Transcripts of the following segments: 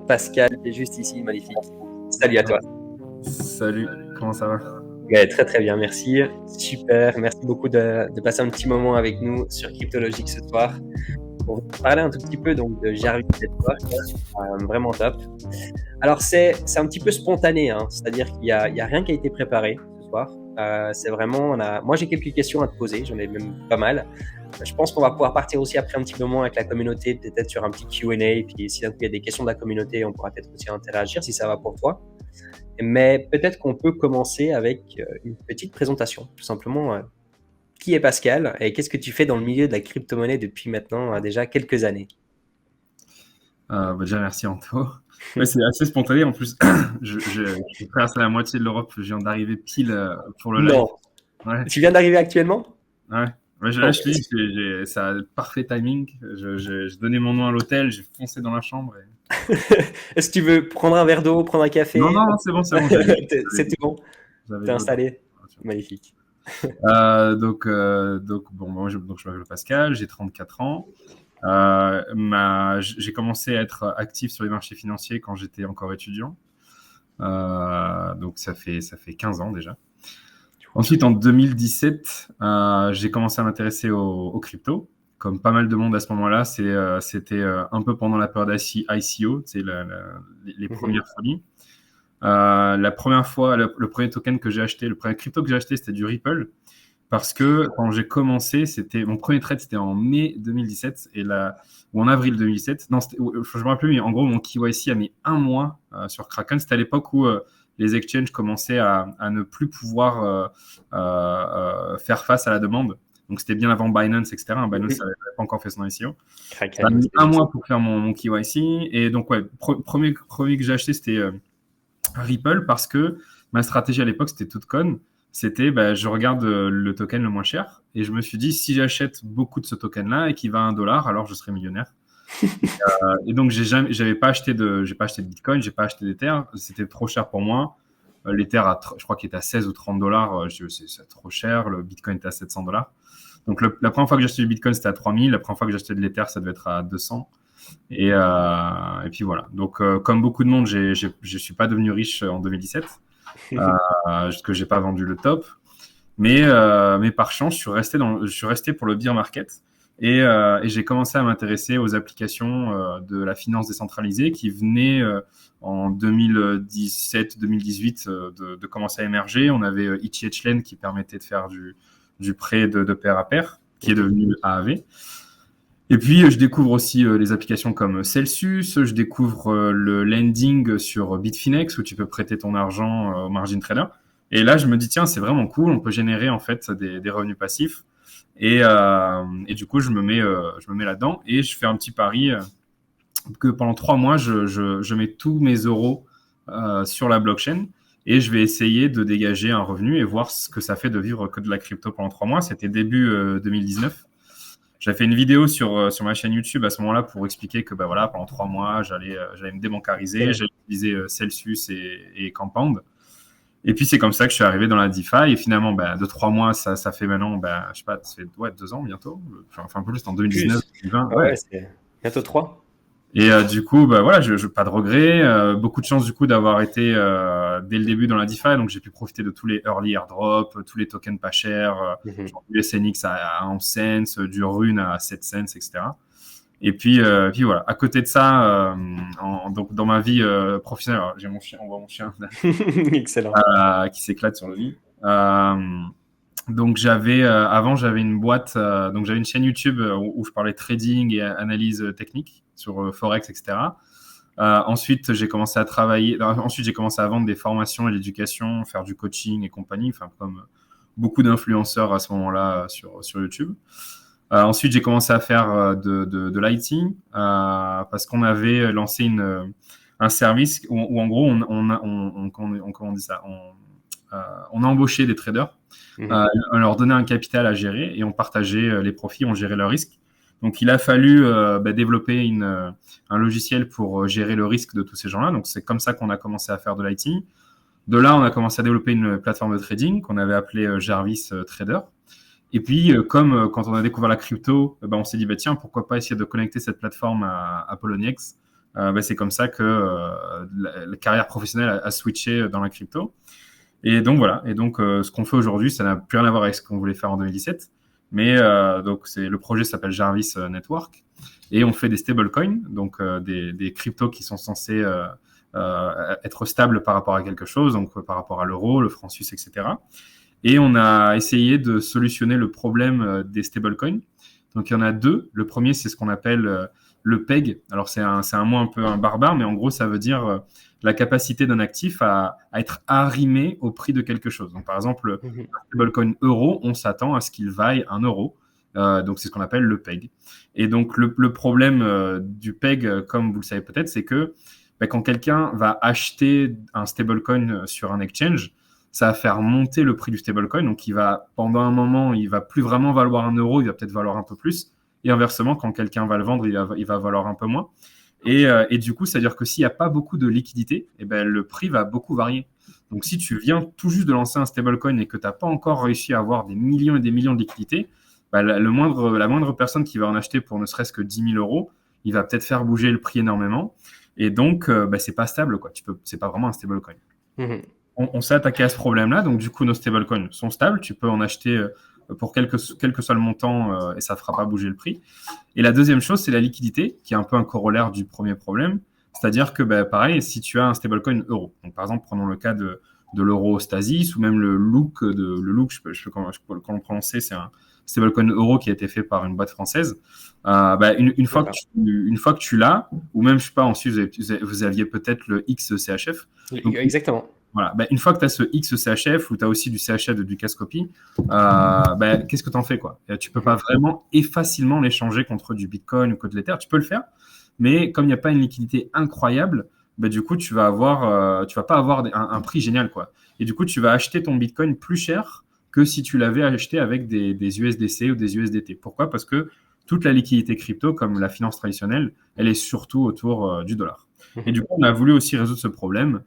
Pascal est juste ici, magnifique. Salut à toi. Salut, comment ça va? Ouais, très très bien, merci. Super, merci beaucoup de passer un petit moment avec nous sur Cryptologique ce soir. On va parler un tout petit peu donc de Jarvis Network, vraiment top. Alors c'est un petit peu spontané, hein, c'est-à-dire qu'il y a rien qui a été préparé ce soir. C'est vraiment, moi j'ai quelques questions à te poser, j'en ai même pas mal. Je pense qu'on va pouvoir partir aussi après un petit moment avec la communauté, peut-être sur un petit Q&A, puis s'il y a des questions de la communauté, on pourra peut-être aussi interagir si ça va pour toi. Mais peut-être qu'on peut commencer avec une petite présentation, tout simplement. Qui est Pascal et qu'est-ce que tu fais dans le milieu de la crypto-monnaie depuis maintenant déjà quelques années? Déjà, merci Anto. Ouais, c'est assez spontané. En plus, je traverse la moitié de l'Europe. Je viens d'arriver pile pour le live. Non. Ouais, Tu viens d'arriver actuellement? ouais. Ouais, là, Oh, je te dis, ça a le parfait timing. J'ai donné mon nom à l'hôtel, j'ai foncé dans la chambre. est-ce que tu veux prendre un verre d'eau, prendre un Non, café? non, non, c'est bon, c'est bon. C'est tout bon? J'avais T'es de l'eau dans installé? la voiture. Magnifique. Donc, bon, moi, je m'appelle Pascal, j'ai 34 ans. J'ai commencé à être actif sur les marchés financiers quand j'étais encore étudiant. Donc ça fait 15 ans déjà. Ensuite, en 2017, j'ai commencé à m'intéresser aux cryptos. Comme pas mal de monde à ce moment-là, c'était un peu pendant la période ICO, c'est les premières folies. La première fois, le premier token que j'ai acheté, le premier crypto que j'ai acheté, c'était du Ripple. Parce que quand j'ai commencé, mon premier trade, c'était en mai 2017 ou en avril 2017. Non, je me rappelle plus, mais en gros, mon KYC a mis un mois sur Kraken. C'était à l'époque où les exchanges commençaient à ne plus pouvoir faire face à la demande. Donc, c'était bien avant Binance, etc. Binance n'avait pas encore fait son ICO. Ça a mis un mois pour faire mon KYC. Et donc, ouais, premier que j'ai acheté, c'était Ripple parce que ma stratégie à l'époque, c'était TootCon. C'était, je regarde le token le moins cher et je me suis dit, si j'achète beaucoup de ce token-là et qu'il va à $1, alors je serai millionnaire. Et donc, j'ai pas acheté de Bitcoin, j'ai pas acheté d'Ether. C'était trop cher pour moi. L'Ether, je crois qu'il était à 16 ou $30. C'est trop cher. Le Bitcoin était à $700. Donc, la première fois que j'ai acheté du Bitcoin, c'était à 3000. La première fois que j'ai acheté de l'Ether, ça devait être à 200. Et puis voilà. Donc, comme beaucoup de monde, je suis pas devenu riche en 2017, parce que j'ai pas vendu le top. Mais par chance, je suis resté pour le bear market. Et j'ai commencé à m'intéresser aux applications de la finance décentralisée qui venaient en 2017-2018 de commencer à émerger. On avait ETHLend qui permettait de faire du prêt de pair à pair, qui est devenu AAV. Et puis, je découvre aussi les applications comme Celsius, je découvre le lending sur Bitfinex où tu peux prêter ton argent au margin trader. Et là, je me dis, tiens, c'est vraiment cool, on peut générer en fait des revenus passifs. Et du coup, je me mets là-dedans et je fais un petit pari que pendant 3 mois, je mets tous mes euros sur la blockchain et je vais essayer de dégager un revenu et voir ce que ça fait de vivre que de la crypto pendant 3 mois. C'était début 2019. J'avais fait une vidéo sur ma chaîne YouTube à ce moment-là pour expliquer que voilà, pendant 3 mois, j'allais me débancariser, j'allais utiliser Celsius et Compound. Et puis c'est comme ça que je suis arrivé dans la DeFi. Et finalement, de 3 mois, ça fait maintenant, je sais pas, ça fait 2 ans bientôt. Enfin un peu plus, en 2019, 2020. Ah ouais, c'est bientôt 3. Et du coup, voilà, je pas de regrets. Beaucoup de chance du coup d'avoir été dès le début dans la DeFi. Donc j'ai pu profiter de tous les early airdrops, tous les tokens pas chers, genre du SNX à 11 cents, du Rune à 7 cents, etc. Et puis voilà. À côté de ça, donc dans ma vie professionnelle, alors, j'ai mon chien, on voit mon chien Excellent. qui s'éclate sur le lit. Donc avant j'avais une boîte, donc j'avais une chaîne YouTube où je parlais trading et analyse technique sur Forex, etc. Ensuite j'ai commencé à travailler, ensuite j'ai commencé à vendre des formations et l'éducation, faire du coaching et compagnie, enfin comme beaucoup d'influenceurs à ce moment-là sur YouTube. Ensuite j'ai commencé à faire de l'IT parce qu'on avait lancé un service où en gros comment on dit ça, on a embauché des traders. On leur donnait un capital à gérer et on partageait les profits, on gérait le risque. Donc, il a fallu développer un logiciel pour gérer le risque de tous ces gens-là. Donc, c'est comme ça qu'on a commencé à faire de l'IT. De là, on a commencé à développer une plateforme de trading qu'on avait appelée Jarvis Trader. Et puis, comme quand on a découvert la crypto, on s'est dit, tiens, pourquoi pas essayer de connecter cette plateforme à Poloniex c'est comme ça que la carrière professionnelle a switché dans la crypto. Et donc voilà. Et donc ce qu'on fait aujourd'hui, ça n'a plus rien à voir avec ce qu'on voulait faire en 2017. Mais donc le projet s'appelle Jarvis Network et on fait des stablecoins, donc des cryptos qui sont censés être stables par rapport à quelque chose, donc par rapport à l'euro, le franc suisse, etc. Et on a essayé de solutionner le problème des stablecoins. Donc il y en a deux. Le premier, c'est ce qu'on appelle le PEG. Alors c'est un mot un peu un barbare, mais en gros ça veut dire la capacité d'un actif à être arrimé au prix de quelque chose. Donc par exemple, un stablecoin euro, on s'attend à ce qu'il vaille 1 euro. Donc c'est ce qu'on appelle le PEG. Et donc le problème du PEG, comme vous le savez peut-être, c'est que quand quelqu'un va acheter un stablecoin sur un exchange, ça va faire monter le prix du stablecoin. Donc, pendant un moment, il va plus vraiment valoir 1 euro, il va peut-être valoir un peu plus. Et inversement, quand quelqu'un va le vendre, il va valoir un peu moins. Et du coup, c'est-à-dire que s'il n'y a pas beaucoup de liquidité, le prix va beaucoup varier. Donc, si tu viens tout juste de lancer un stablecoin et que tu n'as pas encore réussi à avoir des millions et des millions de liquidités, la moindre personne qui va en acheter pour ne serait-ce que 10 000 euros, il va peut-être faire bouger le prix énormément. Et donc, c'est pas stable, quoi. C'est pas vraiment un stablecoin. On s'est attaqué à ce problème-là, donc du coup, nos stablecoins sont stables. Tu peux en acheter pour quel que soit le montant et ça ne fera pas bouger le prix. Et la deuxième chose, c'est la liquidité, qui est un peu un corollaire du premier problème. C'est-à-dire que, pareil, si tu as un stablecoin euro, donc par exemple, prenons le cas de l'euro Stasis ou même le Look, je peux comment le prononcer, c'est un stablecoin euro qui a été fait par une boîte française. Une fois que tu l'as, ou même, je sais pas, ensuite, vous aviez peut-être le XCHF. Donc, exactement. Voilà. Une fois que tu as ce XCHF ou tu as aussi du CHF de Dukascopy, qu'est-ce que tu en fais, quoi? Tu peux pas vraiment et facilement l'échanger contre du Bitcoin ou contre l'Ether. Tu peux le faire, mais comme il n'y a pas une liquidité incroyable, du coup, tu vas pas avoir un prix génial, quoi. Et du coup, tu vas acheter ton Bitcoin plus cher que si tu l'avais acheté avec des USDC ou des USDT. Pourquoi? Parce que toute la liquidité crypto, comme la finance traditionnelle, elle est surtout autour du dollar. Et du coup, on a voulu aussi résoudre ce problème.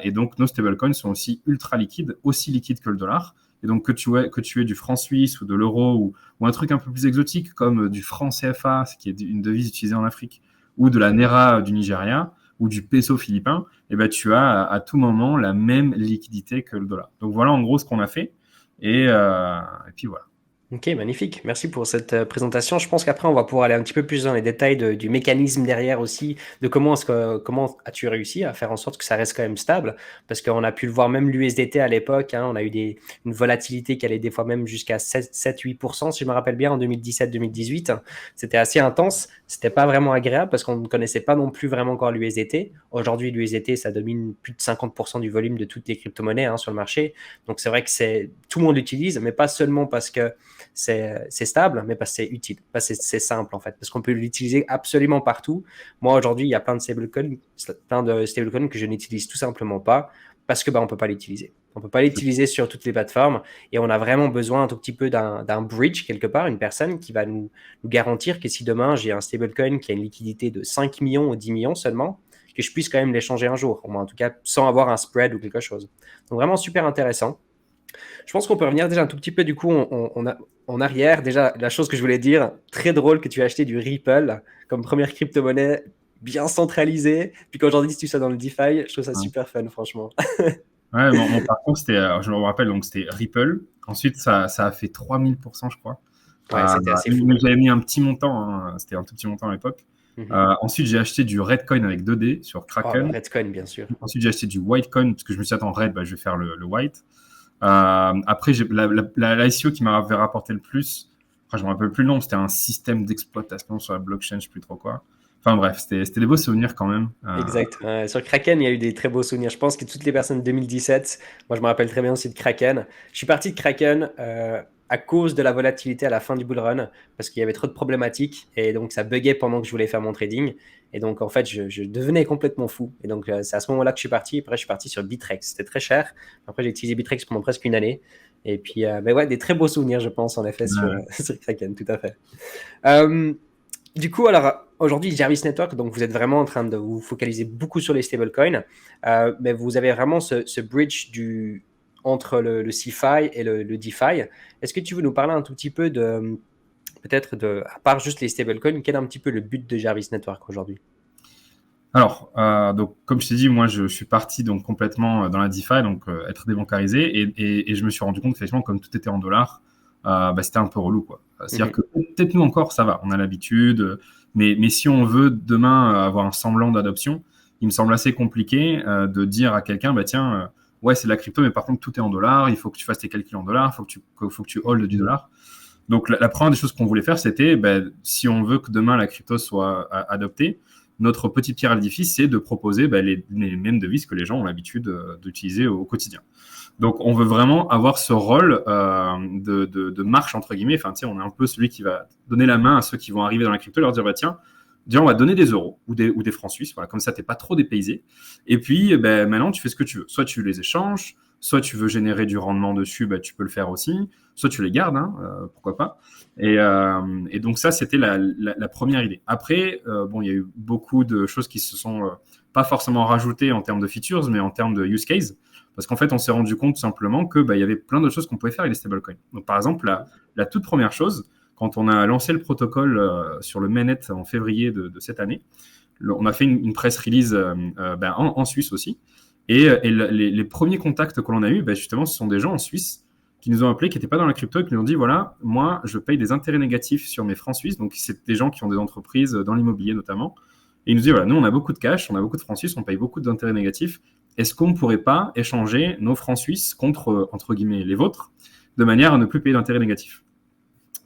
Et donc, nos stablecoins sont aussi ultra liquides, aussi liquides que le dollar. Et donc, que tu aies du franc suisse ou de l'euro ou un truc un peu plus exotique comme du franc CFA, ce qui est une devise utilisée en Afrique, ou de la Naira du Nigeria ou du peso philippin, tu as à tout moment la même liquidité que le dollar. Donc, voilà en gros ce qu'on a fait. Et puis voilà. Ok, magnifique. Merci pour cette présentation. Je pense qu'après, on va pouvoir aller un petit peu plus dans les détails du mécanisme derrière aussi, de comment as-tu réussi à faire en sorte que ça reste quand même stable, parce qu'on a pu le voir même l'USDT à l'époque, hein, on a eu une volatilité qui allait des fois même jusqu'à 7-8%, si je me rappelle bien, en 2017-2018. C'était assez intense. C'était pas vraiment agréable parce qu'on ne connaissait pas non plus vraiment encore l'USDT. Aujourd'hui, l'USDT, ça domine plus de 50% du volume de toutes les crypto-monnaies sur le marché. Donc, c'est vrai que tout le monde l'utilise, mais pas seulement parce que c'est stable, mais parce que c'est utile, parce que c'est simple en fait, parce qu'on peut l'utiliser absolument partout. Moi aujourd'hui, il y a plein de stablecoins que je n'utilise tout simplement pas parce que on peut pas l'utiliser. On peut pas l'utiliser sur toutes les plateformes et on a vraiment besoin un tout petit peu d'un bridge quelque part, une personne qui va nous garantir que si demain j'ai un stablecoin qui a une liquidité de 5 millions ou 10 millions seulement, que je puisse quand même l'échanger un jour, au moins en tout cas sans avoir un spread ou quelque chose. Donc vraiment super intéressant. Je pense qu'on peut revenir déjà un tout petit peu du coup en arrière. Déjà, la chose que je voulais dire, très drôle que tu as acheté du Ripple comme première crypto-monnaie bien centralisée. Puis qu'aujourd'hui, si tu sois dans le DeFi, je trouve ça super fun, franchement. Ouais, mon parcours, je me rappelle, donc c'était Ripple. Ensuite, ça a fait 3000%, je crois. Ouais, c'était assez fou. J'avais mis un petit montant, c'était un tout petit montant à l'époque. Ensuite, j'ai acheté du Redcoin avec 2D sur Kraken. Redcoin, bien sûr. Ensuite, j'ai acheté du Whitecoin parce que je me suis dit, attends, Red, je vais faire le White. Après, la ICO qui m'avait rapporté le plus, je me rappelle plus le nom, c'était un système d'exploitation sur la blockchain, je sais plus trop quoi. Enfin bref, c'était des beaux souvenirs quand même. Exact. Sur Kraken, il y a eu des très beaux souvenirs. Je pense que toutes les personnes de 2017, moi je me rappelle très bien aussi de Kraken. Je suis parti de Kraken à cause de la volatilité à la fin du bull run, parce qu'il y avait trop de problématiques et donc ça buguait pendant que je voulais faire mon trading. Et donc en fait, je devenais complètement fou. Et donc c'est à ce moment-là que je suis parti. Après, je suis parti sur Bittrex. C'était très cher. Après, j'ai utilisé Bittrex pendant presque une année. Et puis, ouais, des très beaux souvenirs, je pense, en effet, sur Kraken, tout à fait. Du coup, alors aujourd'hui, Jarvis Network, donc vous êtes vraiment en train de vous focaliser beaucoup sur les stablecoins, mais vous avez vraiment ce bridge entre le CeFi et le DeFi. Est-ce que tu veux nous parler un tout petit peu à part juste les stablecoins, quel est un petit peu le but de Jarvis Network aujourd'hui? Alors, donc, comme je t'ai dit, moi, je suis parti donc complètement dans la DeFi, donc être débancarisé, et je me suis rendu compte effectivement, comme tout était en dollars, c'était un peu relou, quoi. C'est-à-dire que peut-être nous encore, ça va, on a l'habitude, mais si on veut demain avoir un semblant d'adoption, il me semble assez compliqué de dire à quelqu'un, bah tiens, ouais, c'est de la crypto, mais par contre, tout est en dollars, il faut que tu fasses tes calculs en dollars, faut que tu holdes du dollar. Donc, la première des choses qu'on voulait faire, c'était, si on veut que demain la crypto soit adoptée, notre petite pierre à l'édifice, c'est de proposer les mêmes devises que les gens ont l'habitude d'utiliser au quotidien. Donc, on veut vraiment avoir ce rôle de marche, entre guillemets. Enfin, tu sais, on est un peu celui qui va donner la main à ceux qui vont arriver dans la crypto, leur dire, tiens, on va donner des euros ou des francs suisses. Voilà, comme ça, tu n'es pas trop dépaysé. Et puis, maintenant, tu fais ce que tu veux. Soit tu les échanges, soit tu veux générer du rendement dessus, tu peux le faire aussi. Soit tu les gardes, pourquoi pas. Et donc ça, c'était la première idée. Après, il y a eu beaucoup de choses qui se sont pas forcément rajoutées en termes de features, mais en termes de use case. Parce qu'en fait, on s'est rendu compte tout simplement que il y avait plein de choses qu'on pouvait faire avec les stablecoins. Donc par exemple, la toute première chose, quand on a lancé le protocole sur le mainnet en février de cette année, on a fait une press release en Suisse aussi. Et les premiers contacts que l'on a eus, justement, ce sont des gens en Suisse qui nous ont appelés, qui n'étaient pas dans la crypto, et qui nous ont dit, voilà, moi, je paye des intérêts négatifs sur mes francs suisses. Donc, c'est des gens qui ont des entreprises dans l'immobilier notamment. Et ils nous disent, voilà, nous, on a beaucoup de cash, on a beaucoup de francs suisses, on paye beaucoup d'intérêts négatifs. Est-ce qu'on ne pourrait pas échanger nos francs suisses contre, entre guillemets, les vôtres, de manière à ne plus payer d'intérêts négatifs?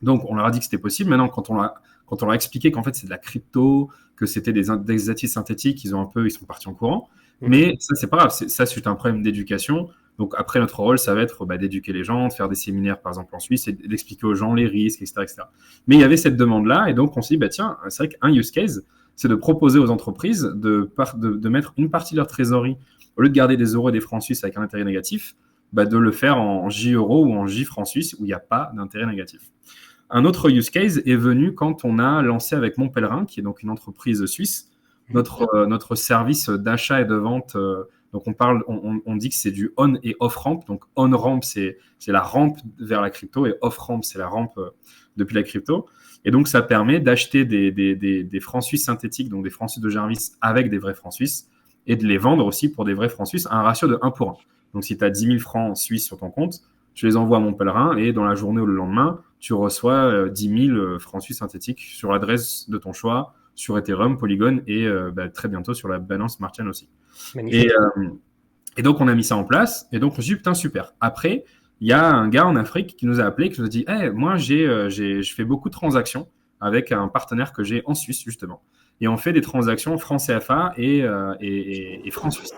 Donc, on leur a dit que c'était possible. Maintenant, quand on leur a expliqué qu'en fait, c'est de la crypto, que c'était des actifs synthétiques, ils sont partis en courant. Mais ça, c'est pas grave. Ça, c'est un problème d'éducation. Donc, après, notre rôle, ça va être d'éduquer les gens, de faire des séminaires, par exemple, en Suisse, et d'expliquer aux gens les risques, etc., etc. Mais il y avait cette demande-là, et donc on s'est dit, tiens, c'est vrai qu'un use case, c'est de proposer aux entreprises de mettre une partie de leur trésorerie, au lieu de garder des euros et des francs suisses avec un intérêt négatif, de le faire en J-euros ou en J-francs suisses où il n'y a pas d'intérêt négatif. Un autre use case est venu quand on a lancé avec Mon Pèlerin, qui est donc une entreprise suisse, notre service d'achat et de vente. Donc on dit que c'est du on et off ramp. Donc on ramp, c'est la rampe vers la crypto, et off ramp, c'est la rampe depuis la crypto. Et donc ça permet d'acheter des francs suisses synthétiques, donc des francs suisses de Jarvis avec des vrais francs suisses, et de les vendre aussi pour des vrais francs suisses à un ratio de 1 pour 1. Donc si tu as 10 000 francs suisses sur ton compte, tu les envoies à Mon Pèlerin, et dans la journée ou le lendemain, tu reçois 10 000 francs suisses synthétiques sur l'adresse de ton choix, sur Ethereum, Polygon, et très bientôt sur la Binance Smart Chain aussi. Et donc, on a mis ça en place, et donc je me suis dit, putain, super. Après, il y a un gars en Afrique qui nous a appelé, qui nous a dit, hey, moi, je fais beaucoup de transactions avec un partenaire que j'ai en Suisse, justement. Et on fait des transactions francs CFA et francs suisses.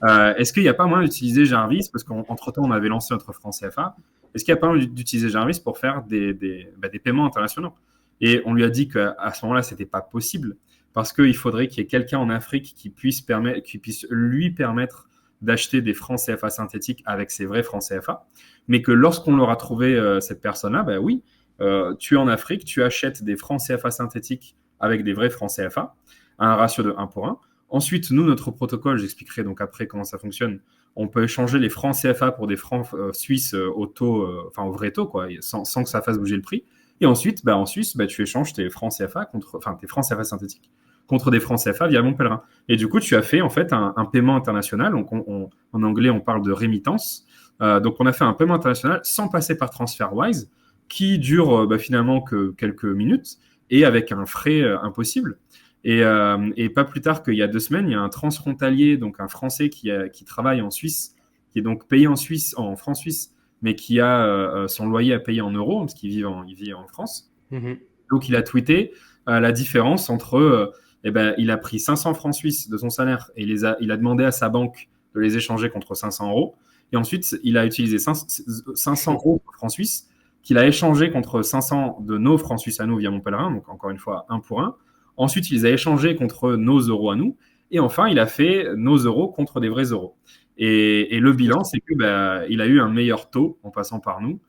Est-ce qu'il n'y a pas moyen d'utiliser Jarvis, parce qu'entre-temps, on avait lancé notre franc CFA, est-ce qu'il n'y a pas moyen d'utiliser Jarvis pour faire des paiements internationaux? Et on lui a dit qu'à ce moment-là, ce n'était pas possible, parce qu'il faudrait qu'il y ait quelqu'un en Afrique qui puisse lui permettre d'acheter des francs CFA synthétiques avec ses vrais francs CFA, mais que lorsqu'on leur a trouvé cette personne-là, oui, tu es en Afrique, tu achètes des francs CFA synthétiques avec des vrais francs CFA, à un ratio de 1 pour 1. Ensuite, nous, notre protocole, j'expliquerai donc après comment ça fonctionne. On peut échanger les francs CFA pour des francs suisses au taux, au vrai taux, quoi, sans que ça fasse bouger le prix. Et ensuite, en Suisse, tu échanges tes francs CFA tes francs CFA synthétiques contre des francs CFA via Mon Pèlerin. Et du coup, tu as fait en fait un paiement international. Donc, en anglais, on parle de rémittance. Donc, on a fait un paiement international sans passer par TransferWise, qui dure finalement que quelques minutes et avec un frais impossible. Et pas plus tard qu'il y a 2 semaines, il y a un transfrontalier, donc un Français qui travaille en Suisse, qui est donc payé en francs suisses, mais qui a son loyer à payer en euros, parce qu'il vit en France. Donc, il a tweeté la différence entre, il a pris 500 francs suisses de son salaire et il a demandé à sa banque de les échanger contre 500 euros. Et ensuite, il a utilisé 500 euros francs suisses qu'il a échangé contre 500 de nos francs suisses à nous via Mon Pèlerin, donc encore une fois, 1 pour 1. Ensuite, il les a échangés contre nos euros à nous. Et enfin, il a fait nos euros contre des vrais euros. Et le bilan, c'est que il a eu un meilleur taux en passant par nous.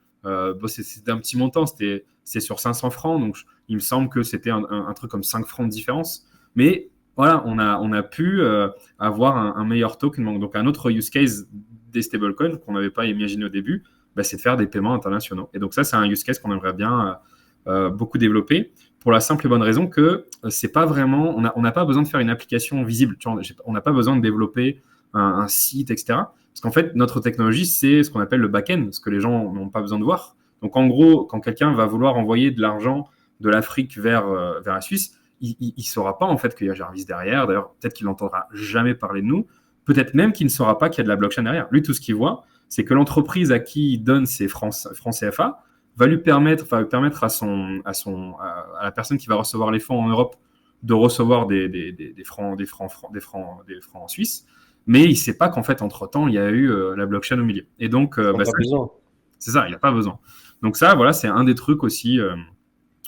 C'était un petit montant, c'est sur 500 francs, donc il me semble que c'était un truc comme 5 francs de différence. Mais voilà, on a pu avoir un meilleur taux qu'une banque. Donc un autre use case des stablecoins qu'on n'avait pas imaginé au début, c'est de faire des paiements internationaux. Et donc ça, c'est un use case qu'on aimerait bien beaucoup développer pour la simple et bonne raison que c'est pas vraiment, on n'a pas besoin de faire une application visible. Tu vois, on n'a pas besoin de développer un site, etc. Parce qu'en fait, notre technologie, c'est ce qu'on appelle le back-end, ce que les gens n'ont pas besoin de voir. Donc, en gros, quand quelqu'un va vouloir envoyer de l'argent de l'Afrique vers la Suisse, il saura pas en fait qu'il y a Jarvis derrière. D'ailleurs, peut-être qu'il n'entendra jamais parler de nous. Peut-être même qu'il ne saura pas qu'il y a de la blockchain derrière. Lui, tout ce qu'il voit, c'est que l'entreprise à qui il donne ses francs CFA va permettre à la personne qui va recevoir les fonds en Europe de recevoir des francs suisses. Mais il ne sait pas qu'en fait, entre-temps, il y a eu la blockchain au milieu. Et donc, c'est ça, il n'a pas besoin. Donc ça, voilà, c'est un des trucs aussi,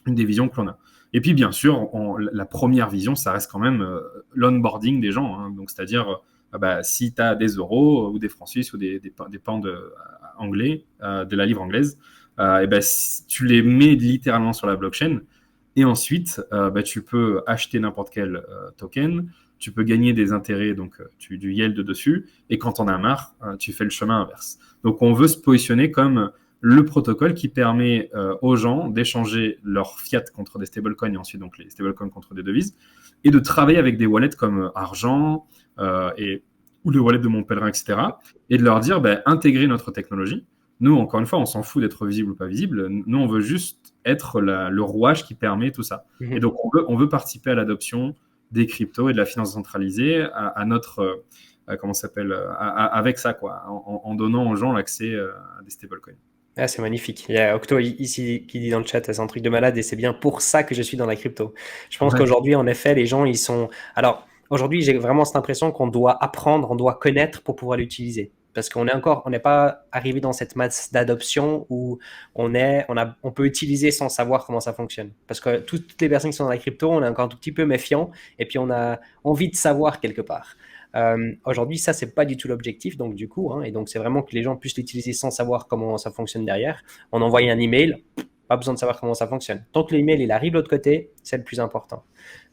une des visions que l'on a. Et puis, bien sûr, la première vision, ça reste quand même l'onboarding des gens. Hein. Donc, c'est-à-dire, si tu as des euros ou des francs suisses ou des pounds anglais, de la livre anglaise, tu les mets littéralement sur la blockchain. Et ensuite, tu peux acheter n'importe quel token, tu peux gagner des intérêts, donc du yield dessus, et quand on a marre, tu fais le chemin inverse. Donc on veut se positionner comme le protocole qui permet aux gens d'échanger leur fiat contre des stablecoins, et ensuite donc les stablecoins contre des devises, et de travailler avec des wallets comme Argent ou le wallet de Mon Pèlerin, etc., et de leur dire, intégrez notre technologie. Nous, encore une fois, on s'en fout d'être visible ou pas visible. Nous, on veut juste être le rouage qui permet tout ça. Et donc, on veut participer à l'adoption des cryptos et de la finance centralisée à notre, avec ça, quoi, en donnant aux gens l'accès à des stablecoins. Ah, c'est magnifique. Il y a Octo ici qui dit dans le chat, c'est un truc de malade et c'est bien pour ça que je suis dans la crypto. Je pense qu'aujourd'hui, en effet, les gens, ils sont... Alors, aujourd'hui, j'ai vraiment cette impression qu'on doit apprendre, on doit connaître pour pouvoir l'utiliser. Parce qu'on n'est pas arrivé dans cette masse d'adoption où on peut utiliser sans savoir comment ça fonctionne. Parce que toutes les personnes qui sont dans la crypto, on est encore un tout petit peu méfiant et puis on a envie de savoir quelque part. Aujourd'hui, ça, c'est pas du tout l'objectif, donc du coup, et donc c'est vraiment que les gens puissent l'utiliser sans savoir comment ça fonctionne derrière. On envoie un email, pas besoin de savoir comment ça fonctionne. Tant que l'email il arrive de l'autre côté, c'est le plus important.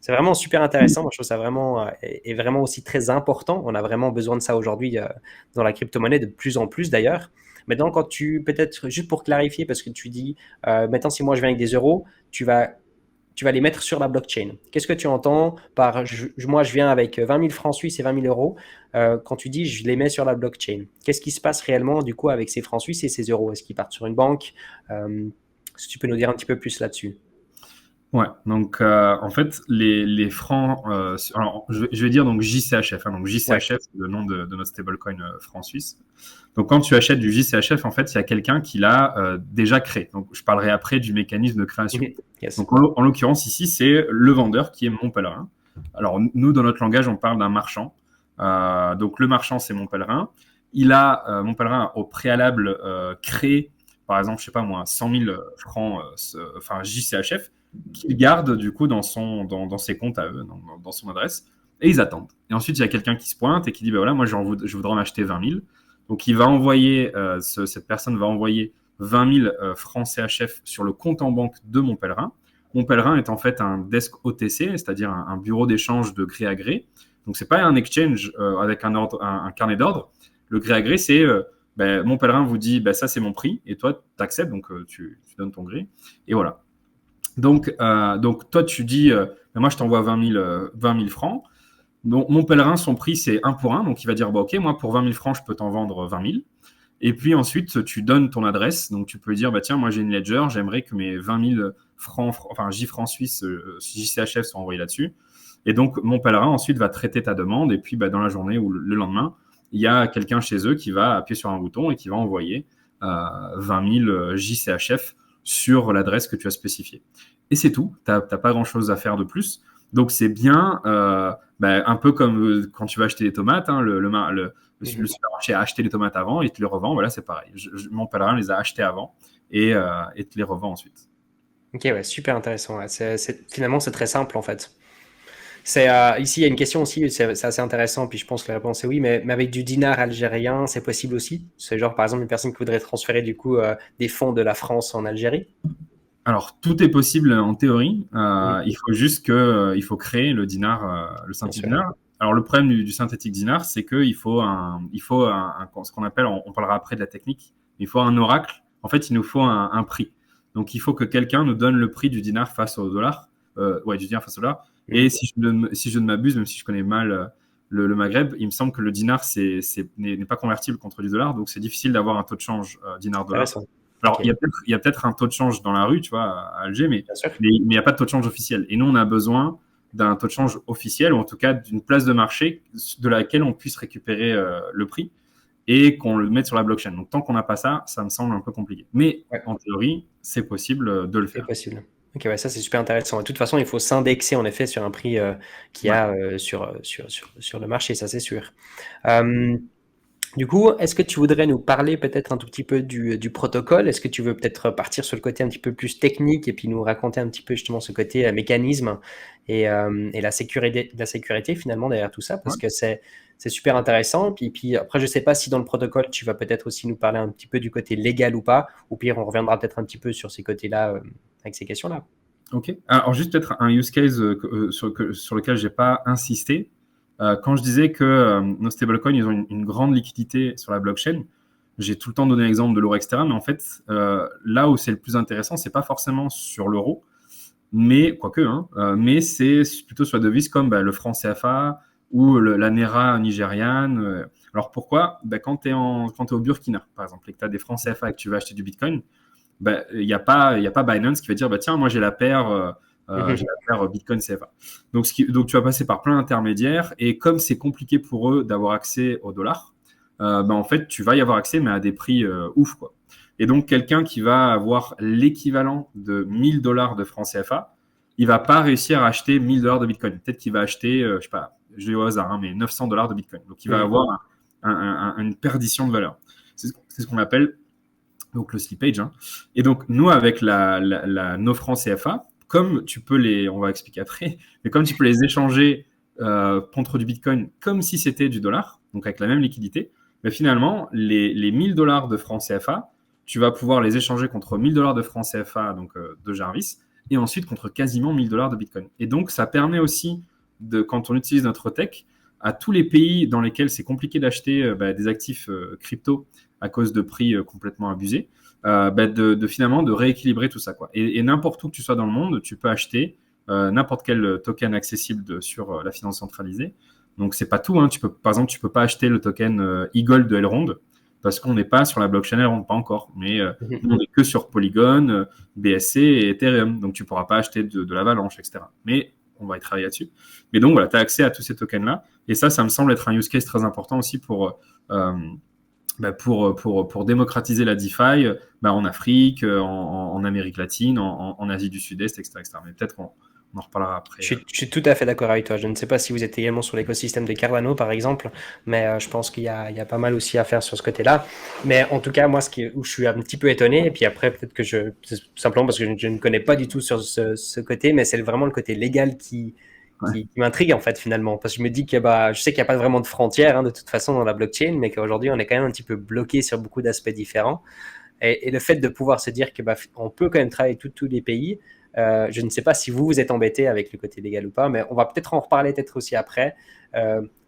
C'est vraiment super intéressant. Moi, je trouve ça vraiment est vraiment aussi très important. On a vraiment besoin de ça aujourd'hui dans la crypto-monnaie de plus en plus d'ailleurs. Maintenant, peut-être juste pour clarifier, parce que tu dis, maintenant si moi je viens avec des euros, tu vas les mettre sur la blockchain. Qu'est-ce que tu entends par moi, je viens avec 20 000 francs suisses et 20 000 euros. Quand tu dis je les mets sur la blockchain, qu'est-ce qui se passe réellement du coup avec ces francs suisses et ces euros? Est-ce qu'ils partent sur une banque? Est-ce que tu peux nous dire un petit peu plus là-dessus? Ouais, donc en fait, les francs, alors je vais dire donc JCHF, donc JCHF, c'est le nom de notre stablecoin franc suisse. Donc quand tu achètes du JCHF, en fait, il y a quelqu'un qui l'a déjà créé. Donc je parlerai après du mécanisme de création. Yes. Donc en l'occurrence ici, c'est le vendeur qui est Mon Pèlerin. Alors nous, dans notre langage, on parle d'un marchand. Donc le marchand, c'est Mon Pèlerin. Mon Pèlerin au préalable créé, par exemple, je sais pas moi, 100 000 francs, JCHF, qu'il garde du coup dans ses comptes à eux, dans son adresse, et ils attendent. Et ensuite, il y a quelqu'un qui se pointe et qui dit, voilà, moi je voudrais en acheter 20 000. Donc il va envoyer, cette personne va envoyer 20 000 francs CHF sur le compte en banque de Mon Pèlerin. Mon Pèlerin est en fait un desk OTC, c'est-à-dire un bureau d'échange de gré à gré. Donc c'est pas un exchange avec un carnet d'ordre. Le gré à gré, c'est Mon Pèlerin vous dit, ça c'est mon prix, et toi tu acceptes, donc tu donnes ton gré, et voilà. Donc toi, tu dis, moi, je t'envoie 20 000 francs. Donc, Mon Pèlerin, son prix, c'est 1 pour 1. Donc, il va dire, OK, moi, pour 20 000 francs, je peux t'en vendre 20 000. Et puis, ensuite, tu donnes ton adresse. Donc, tu peux dire, tiens, moi, j'ai une ledger. J'aimerais que mes 20 000 francs, francs suisses, JCHF soient envoyés là-dessus. Et donc, Mon Pèlerin, ensuite, va traiter ta demande. Et puis, dans la journée ou le lendemain, il y a quelqu'un chez eux qui va appuyer sur un bouton et qui va envoyer 20 000 JCHF sur l'adresse que tu as spécifiée. Et c'est tout, tu n'as pas grand-chose à faire de plus. Donc c'est bien, un peu comme quand tu vas acheter des tomates, le supermarché a acheté les tomates avant et te les revend, voilà, c'est pareil. Mon Pèlerin les a achetées avant et te les revend ensuite. Ok, ouais, super intéressant. Ouais. Finalement, c'est très simple en fait. Ici, il y a une question aussi, c'est assez intéressant, puis je pense que la réponse est oui, mais avec du dinar algérien, c'est possible aussi? C'est genre, par exemple, une personne qui voudrait transférer du coup des fonds de la France en Algérie? Alors, tout est possible en théorie. Il faut juste il faut créer le dinar, le synthétique dinar. Alors, le problème du synthétique dinar, c'est qu'il faut ce qu'on appelle, on parlera après de la technique, il faut un oracle. En fait, il nous faut un prix. Donc, il faut que quelqu'un nous donne le prix du dinar face au dollar. du dinar face au dollar. Et si je ne m'abuse, même si je connais mal le Maghreb, il me semble que le dinar n'est pas convertible contre du dollar, donc c'est difficile d'avoir un taux de change dinar-dollar. Alors, Ok. il y a peut-être un taux de change dans la rue, tu vois, à Alger, mais Bien sûr. il n'y a pas de taux de change officiel. Et nous, on a besoin d'un taux de change officiel, ou en tout cas d'une place de marché de laquelle on puisse récupérer le prix et qu'on le mette sur la blockchain. Donc, tant qu'on n'a pas ça, ça me semble un peu compliqué. Mais en théorie, c'est possible de le C'est faire. possible. Ok, ouais, ça c'est super intéressant. De toute façon, il faut s'indexer en effet sur un prix qu'il y a sur le marché, ça c'est sûr. Du coup, est-ce que tu voudrais nous parler peut-être un tout petit peu du protocole? Est-ce que tu veux peut-être partir sur le côté un petit peu plus technique et puis nous raconter un petit peu justement ce côté mécanisme et la sécurité finalement derrière tout ça? Parce Ouais. que c'est super intéressant. Puis après, je sais pas si dans le protocole, tu vas peut-être aussi nous parler un petit peu du côté légal ou pas. Ou pire, on reviendra peut-être un petit peu sur ces côtés-là avec ces questions-là. Ok. Alors, juste peut-être un use case sur lequel j'ai pas insisté. Quand je disais que nos stablecoins, ils ont une grande liquidité sur la blockchain, j'ai tout le temps donné l'exemple de l'euro, etc. Mais en fait, là où c'est le plus intéressant, c'est pas forcément sur l'euro, mais quoique, hein, mais c'est plutôt sur la devise comme le franc CFA ou la naira nigériane. Alors pourquoi? Quand tu es au Burkina, par exemple, et que tu as des francs CFA et que tu vas acheter du Bitcoin, il n'y a pas Binance qui va dire tiens, moi j'ai la paire Bitcoin CFA. Donc tu vas passer par plein d'intermédiaires et comme c'est compliqué pour eux d'avoir accès au dollar, en fait tu vas y avoir accès mais à des prix ouf quoi. Et donc quelqu'un qui va avoir l'équivalent de 1000 dollars de francs CFA, il va pas réussir à acheter 1000 dollars de Bitcoin. Peut-être qu'il va acheter, je sais pas, je dis au hasard, hein, mais 900 dollars de Bitcoin. Donc il va avoir une perdition de valeur. C'est ce qu'on appelle donc le slippage. Hein. Et donc, nous, avec nos francs CFA, comme tu peux on va expliquer après, mais comme tu peux les échanger contre du Bitcoin comme si c'était du dollar, donc avec la même liquidité, mais finalement, les 1000 dollars de francs CFA, tu vas pouvoir les échanger contre 1000 dollars de francs CFA, donc de Jarvis, et ensuite contre quasiment 1000 dollars de Bitcoin. Et donc, ça permet aussi, quand on utilise notre tech, à tous les pays dans lesquels c'est compliqué d'acheter des actifs crypto à cause de prix complètement abusés, finalement de rééquilibrer tout ça. Quoi. Et n'importe où que tu sois dans le monde, tu peux acheter n'importe quel token accessible sur la finance centralisée. Donc, c'est pas tout. Hein. Par exemple, tu peux pas acheter le token e-gold de Elrond parce qu'on n'est pas sur la blockchain Elrond, pas encore. Mais on n'est que sur Polygon, BSC et Ethereum. Donc, tu pourras pas acheter de l'avalanche, etc. Mais on va y travailler là-dessus. Mais donc, voilà, tu as accès à tous ces tokens-là. Et ça me semble être un use case très important aussi pour démocratiser la DeFi en Afrique, en Amérique latine, en Asie du Sud-Est, etc., etc. Mais peut-être qu'on en reparlera après. Je suis tout à fait d'accord avec toi. Je ne sais pas si vous êtes également sur l'écosystème de Cardano, par exemple, mais je pense qu'il y a pas mal aussi à faire sur ce côté-là. Mais en tout cas, moi, où je suis un petit peu étonné, et puis après, peut-être que c'est simplement parce que je ne connais pas du tout sur ce côté, mais c'est vraiment le côté légal qui m'intrigue, en fait, finalement. Parce que je me dis que je sais qu'il n'y a pas vraiment de frontières, hein, de toute façon, dans la blockchain, mais qu'aujourd'hui, on est quand même un petit peu bloqué sur beaucoup d'aspects différents. Et le fait de pouvoir se dire que on peut quand même travailler avec tous les pays, je ne sais pas si vous êtes embêté avec le côté légal ou pas, mais on va peut-être en reparler peut-être aussi après.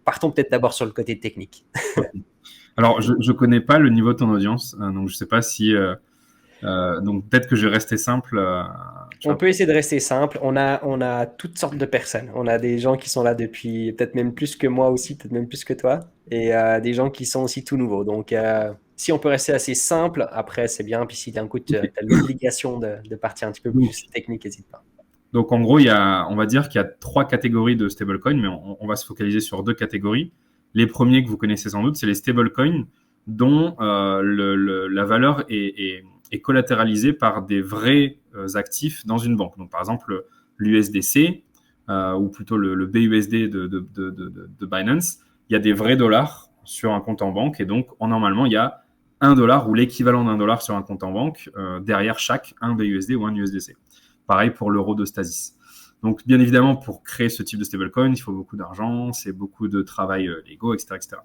Partons peut-être d'abord sur le côté technique. Alors, je ne connais pas le niveau de ton audience, donc je ne sais pas si... donc peut-être que je vais rester simple. On peut essayer de rester simple. On a toutes sortes de personnes. On a des gens qui sont là depuis peut-être même plus que moi aussi, peut-être même plus que toi, et des gens qui sont aussi tout nouveaux. Donc, si on peut rester assez simple, après, c'est bien. Puis si d'un coup, tu as l'obligation de partir un petit peu plus technique, n'hésite pas. Donc, en gros, on va dire qu'il y a 3 catégories de stablecoins, mais on va se focaliser sur 2 catégories. Les premiers que vous connaissez sans doute, c'est les stablecoins dont la valeur est collatéralisée par des vrais actifs dans une banque. Donc, par exemple, l'USDC ou plutôt le BUSD de Binance, il y a des vrais dollars sur un compte en banque et donc, normalement, il y a $1 ou l'équivalent d'$1 sur un compte en banque derrière chaque un BUSD ou un USDC. Pareil pour l'euro de Stasis. Donc, bien évidemment, pour créer ce type de stablecoin, il faut beaucoup d'argent, c'est beaucoup de travail légaux, etc., etc.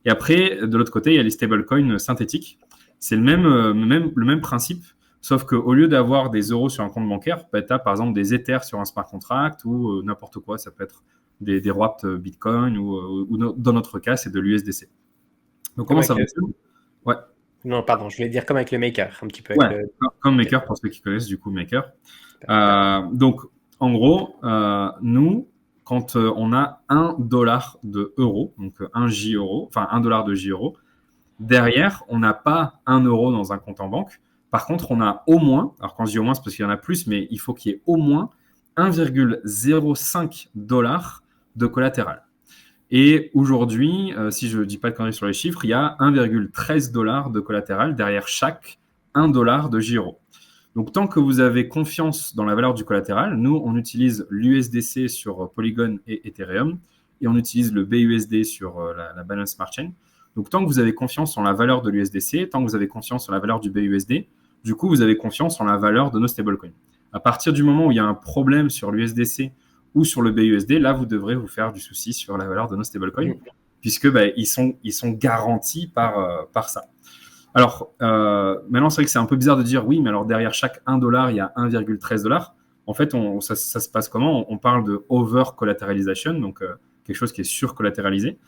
Et après, de l'autre côté, il y a les stablecoins synthétiques. C'est le même principe, sauf qu'au lieu d'avoir des euros sur un compte bancaire, tu as par exemple des Ethers sur un smart contract ou n'importe quoi. Ça peut être des wrapped Bitcoin ou dans notre cas, c'est de l'USDC. Donc, comment ça fonctionne? Ouais. Non, pardon, je voulais dire comme avec le Maker, un petit peu. Ouais, comme Maker, pour ceux qui connaissent du coup Maker. Donc, En gros, nous, quand on a $1 de euro, donc 1 J euro, enfin $1 de J euro, derrière, on n'a pas 1 euro dans un compte en banque. Par contre, on a au moins, alors quand je dis au moins, c'est parce qu'il y en a plus, mais il faut qu'il y ait au moins 1,05 $ de collatéral. Et aujourd'hui, si je ne dis pas de conneries sur les chiffres, il y a 1,13 $ de collatéral derrière chaque 1 $ de J euro. Donc, tant que vous avez confiance dans la valeur du collatéral, nous, on utilise l'USDC sur Polygon et Ethereum et on utilise le BUSD sur la Binance Smart Chain. Donc, tant que vous avez confiance en la valeur de l'USDC, tant que vous avez confiance en la valeur du BUSD, du coup, vous avez confiance en la valeur de nos stablecoins. À partir du moment où il y a un problème sur l'USDC ou sur le BUSD, là, vous devrez vous faire du souci sur la valeur de nos stablecoins, puisque ils sont garantis par ça. Alors, maintenant, c'est vrai que c'est un peu bizarre de dire oui, mais alors derrière chaque 1 $, il y a 1,13 $. En fait, ça se passe comment? On parle de over-collateralisation, donc quelque chose qui est sur-collatéralisé.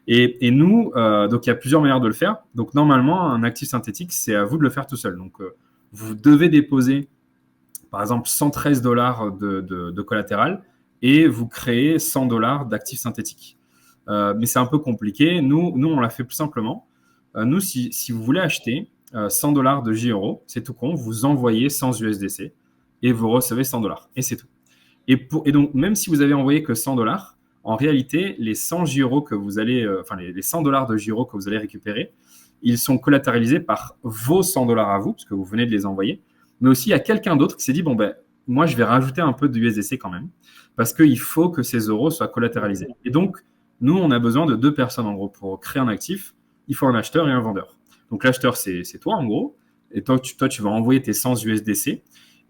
Et nous, donc il y a plusieurs manières de le faire. Donc normalement, un actif synthétique, c'est à vous de le faire tout seul. Donc vous devez déposer, par exemple, 113 $ de collatéral et vous créez 100 $ d'actifs synthétiques. Mais c'est un peu compliqué. Nous, on l'a fait plus simplement. Nous, si vous voulez acheter 100 $ de J euro, c'est tout con, vous envoyez 100 USDC et vous recevez 100 $. Et c'est tout. Et donc, même si vous avez envoyé que 100 $, en réalité, les 100 J euros que vous allez, les 100 $ de J euros que vous allez récupérer, ils sont collatéralisés par vos 100 $ à vous, parce que vous venez de les envoyer. Mais aussi, il y a quelqu'un d'autre qui s'est dit, moi, je vais rajouter un peu de USDC quand même, parce qu'il faut que ces euros soient collatéralisés. Et donc, nous, on a besoin de 2 personnes, en gros, pour créer un actif. Il faut un acheteur et un vendeur. Donc, l'acheteur, c'est toi, en gros. Et toi, tu vas envoyer tes 100 USDC.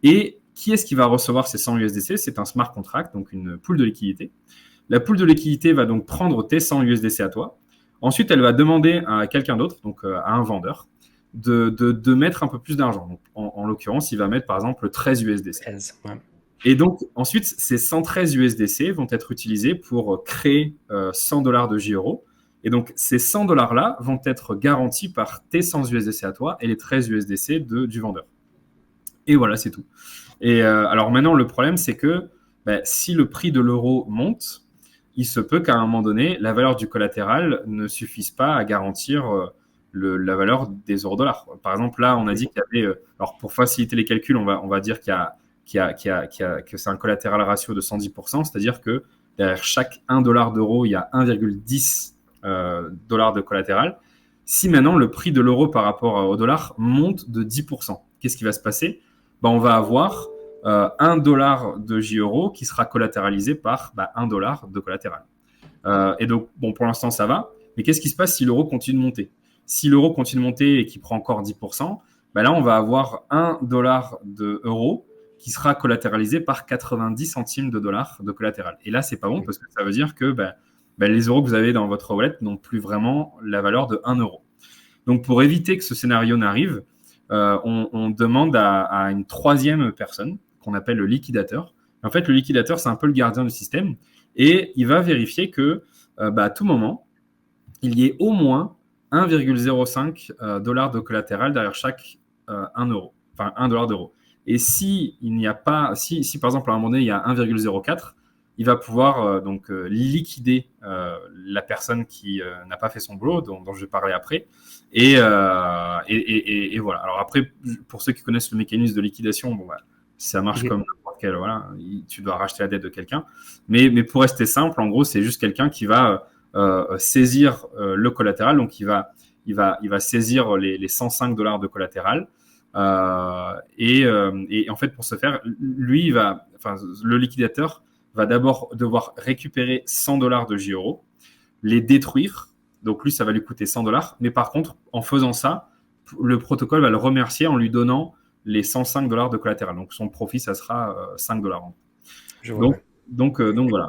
Et qui est-ce qui va recevoir ces 100 USDC? C'est un smart contract, donc une pool de liquidité. La pool de liquidité va donc prendre tes 100 USDC à toi. Ensuite, elle va demander à quelqu'un d'autre, donc à un vendeur, de mettre un peu plus d'argent. Donc, en l'occurrence, il va mettre par exemple 13 USDC. 13, ouais. Et donc, ensuite, ces 113 USDC vont être utilisés pour créer 100 $ de J euros. Et donc, ces 100 $ là vont être garantis par tes 100 USDC à toi et les 13 USDC du vendeur. Et voilà, c'est tout. Et alors maintenant, le problème, c'est que si le prix de l'euro monte, il se peut qu'à un moment donné, la valeur du collatéral ne suffise pas à garantir la valeur des euros-dollars. Par exemple, là, on a dit qu'il y avait, alors pour faciliter les calculs, on va dire que c'est un collatéral ratio de 110%, c'est-à-dire que derrière chaque 1 $ d'euro, il y a 1,10 $ de collatéral. Si maintenant le prix de l'euro par rapport au dollar monte de 10%, qu'est-ce qui va se passer? On va avoir 1 $ de J euro qui sera collatéralisé par 1 $ de collatéral. Et donc, pour l'instant, ça va. Mais qu'est-ce qui se passe si l'euro continue de monter? Si l'euro continue de monter et qu'il prend encore 10%, là, on va avoir 1 $ de euro qui sera collatéralisé par 90 centimes de dollars de collatéral. Et là, c'est pas bon parce que ça veut dire que les euros que vous avez dans votre wallet n'ont plus vraiment la valeur de 1 euro. Donc, pour éviter que ce scénario n'arrive, on demande à une troisième personne qu'on appelle le liquidateur. En fait, le liquidateur, c'est un peu le gardien du système et il va vérifier que à tout moment, il y ait au moins 1,05 $ de collatéral derrière chaque 1 euro, enfin 1 $ d'euro. Et si il n'y a pas, si par exemple à un moment donné il y a 1,04, il va pouvoir liquider la personne qui n'a pas fait son boulot, dont je vais parler après. Et voilà. Alors après, pour ceux qui connaissent le mécanisme de liquidation, ça marche comme n'importe quel. Voilà, tu dois racheter la dette de quelqu'un. Mais pour rester simple, en gros, c'est juste quelqu'un qui va saisir le collatéral. Donc, il va saisir les 105 $ de collatéral. Et en fait, pour ce faire, le liquidateur va d'abord devoir récupérer 100 $ de J euros, les détruire. Donc, lui, ça va lui coûter 100 $. Mais par contre, en faisant ça, le protocole va le remercier en lui donnant les 105 $ de collatéral. Donc, son profit, ça sera 5 $. Donc voilà.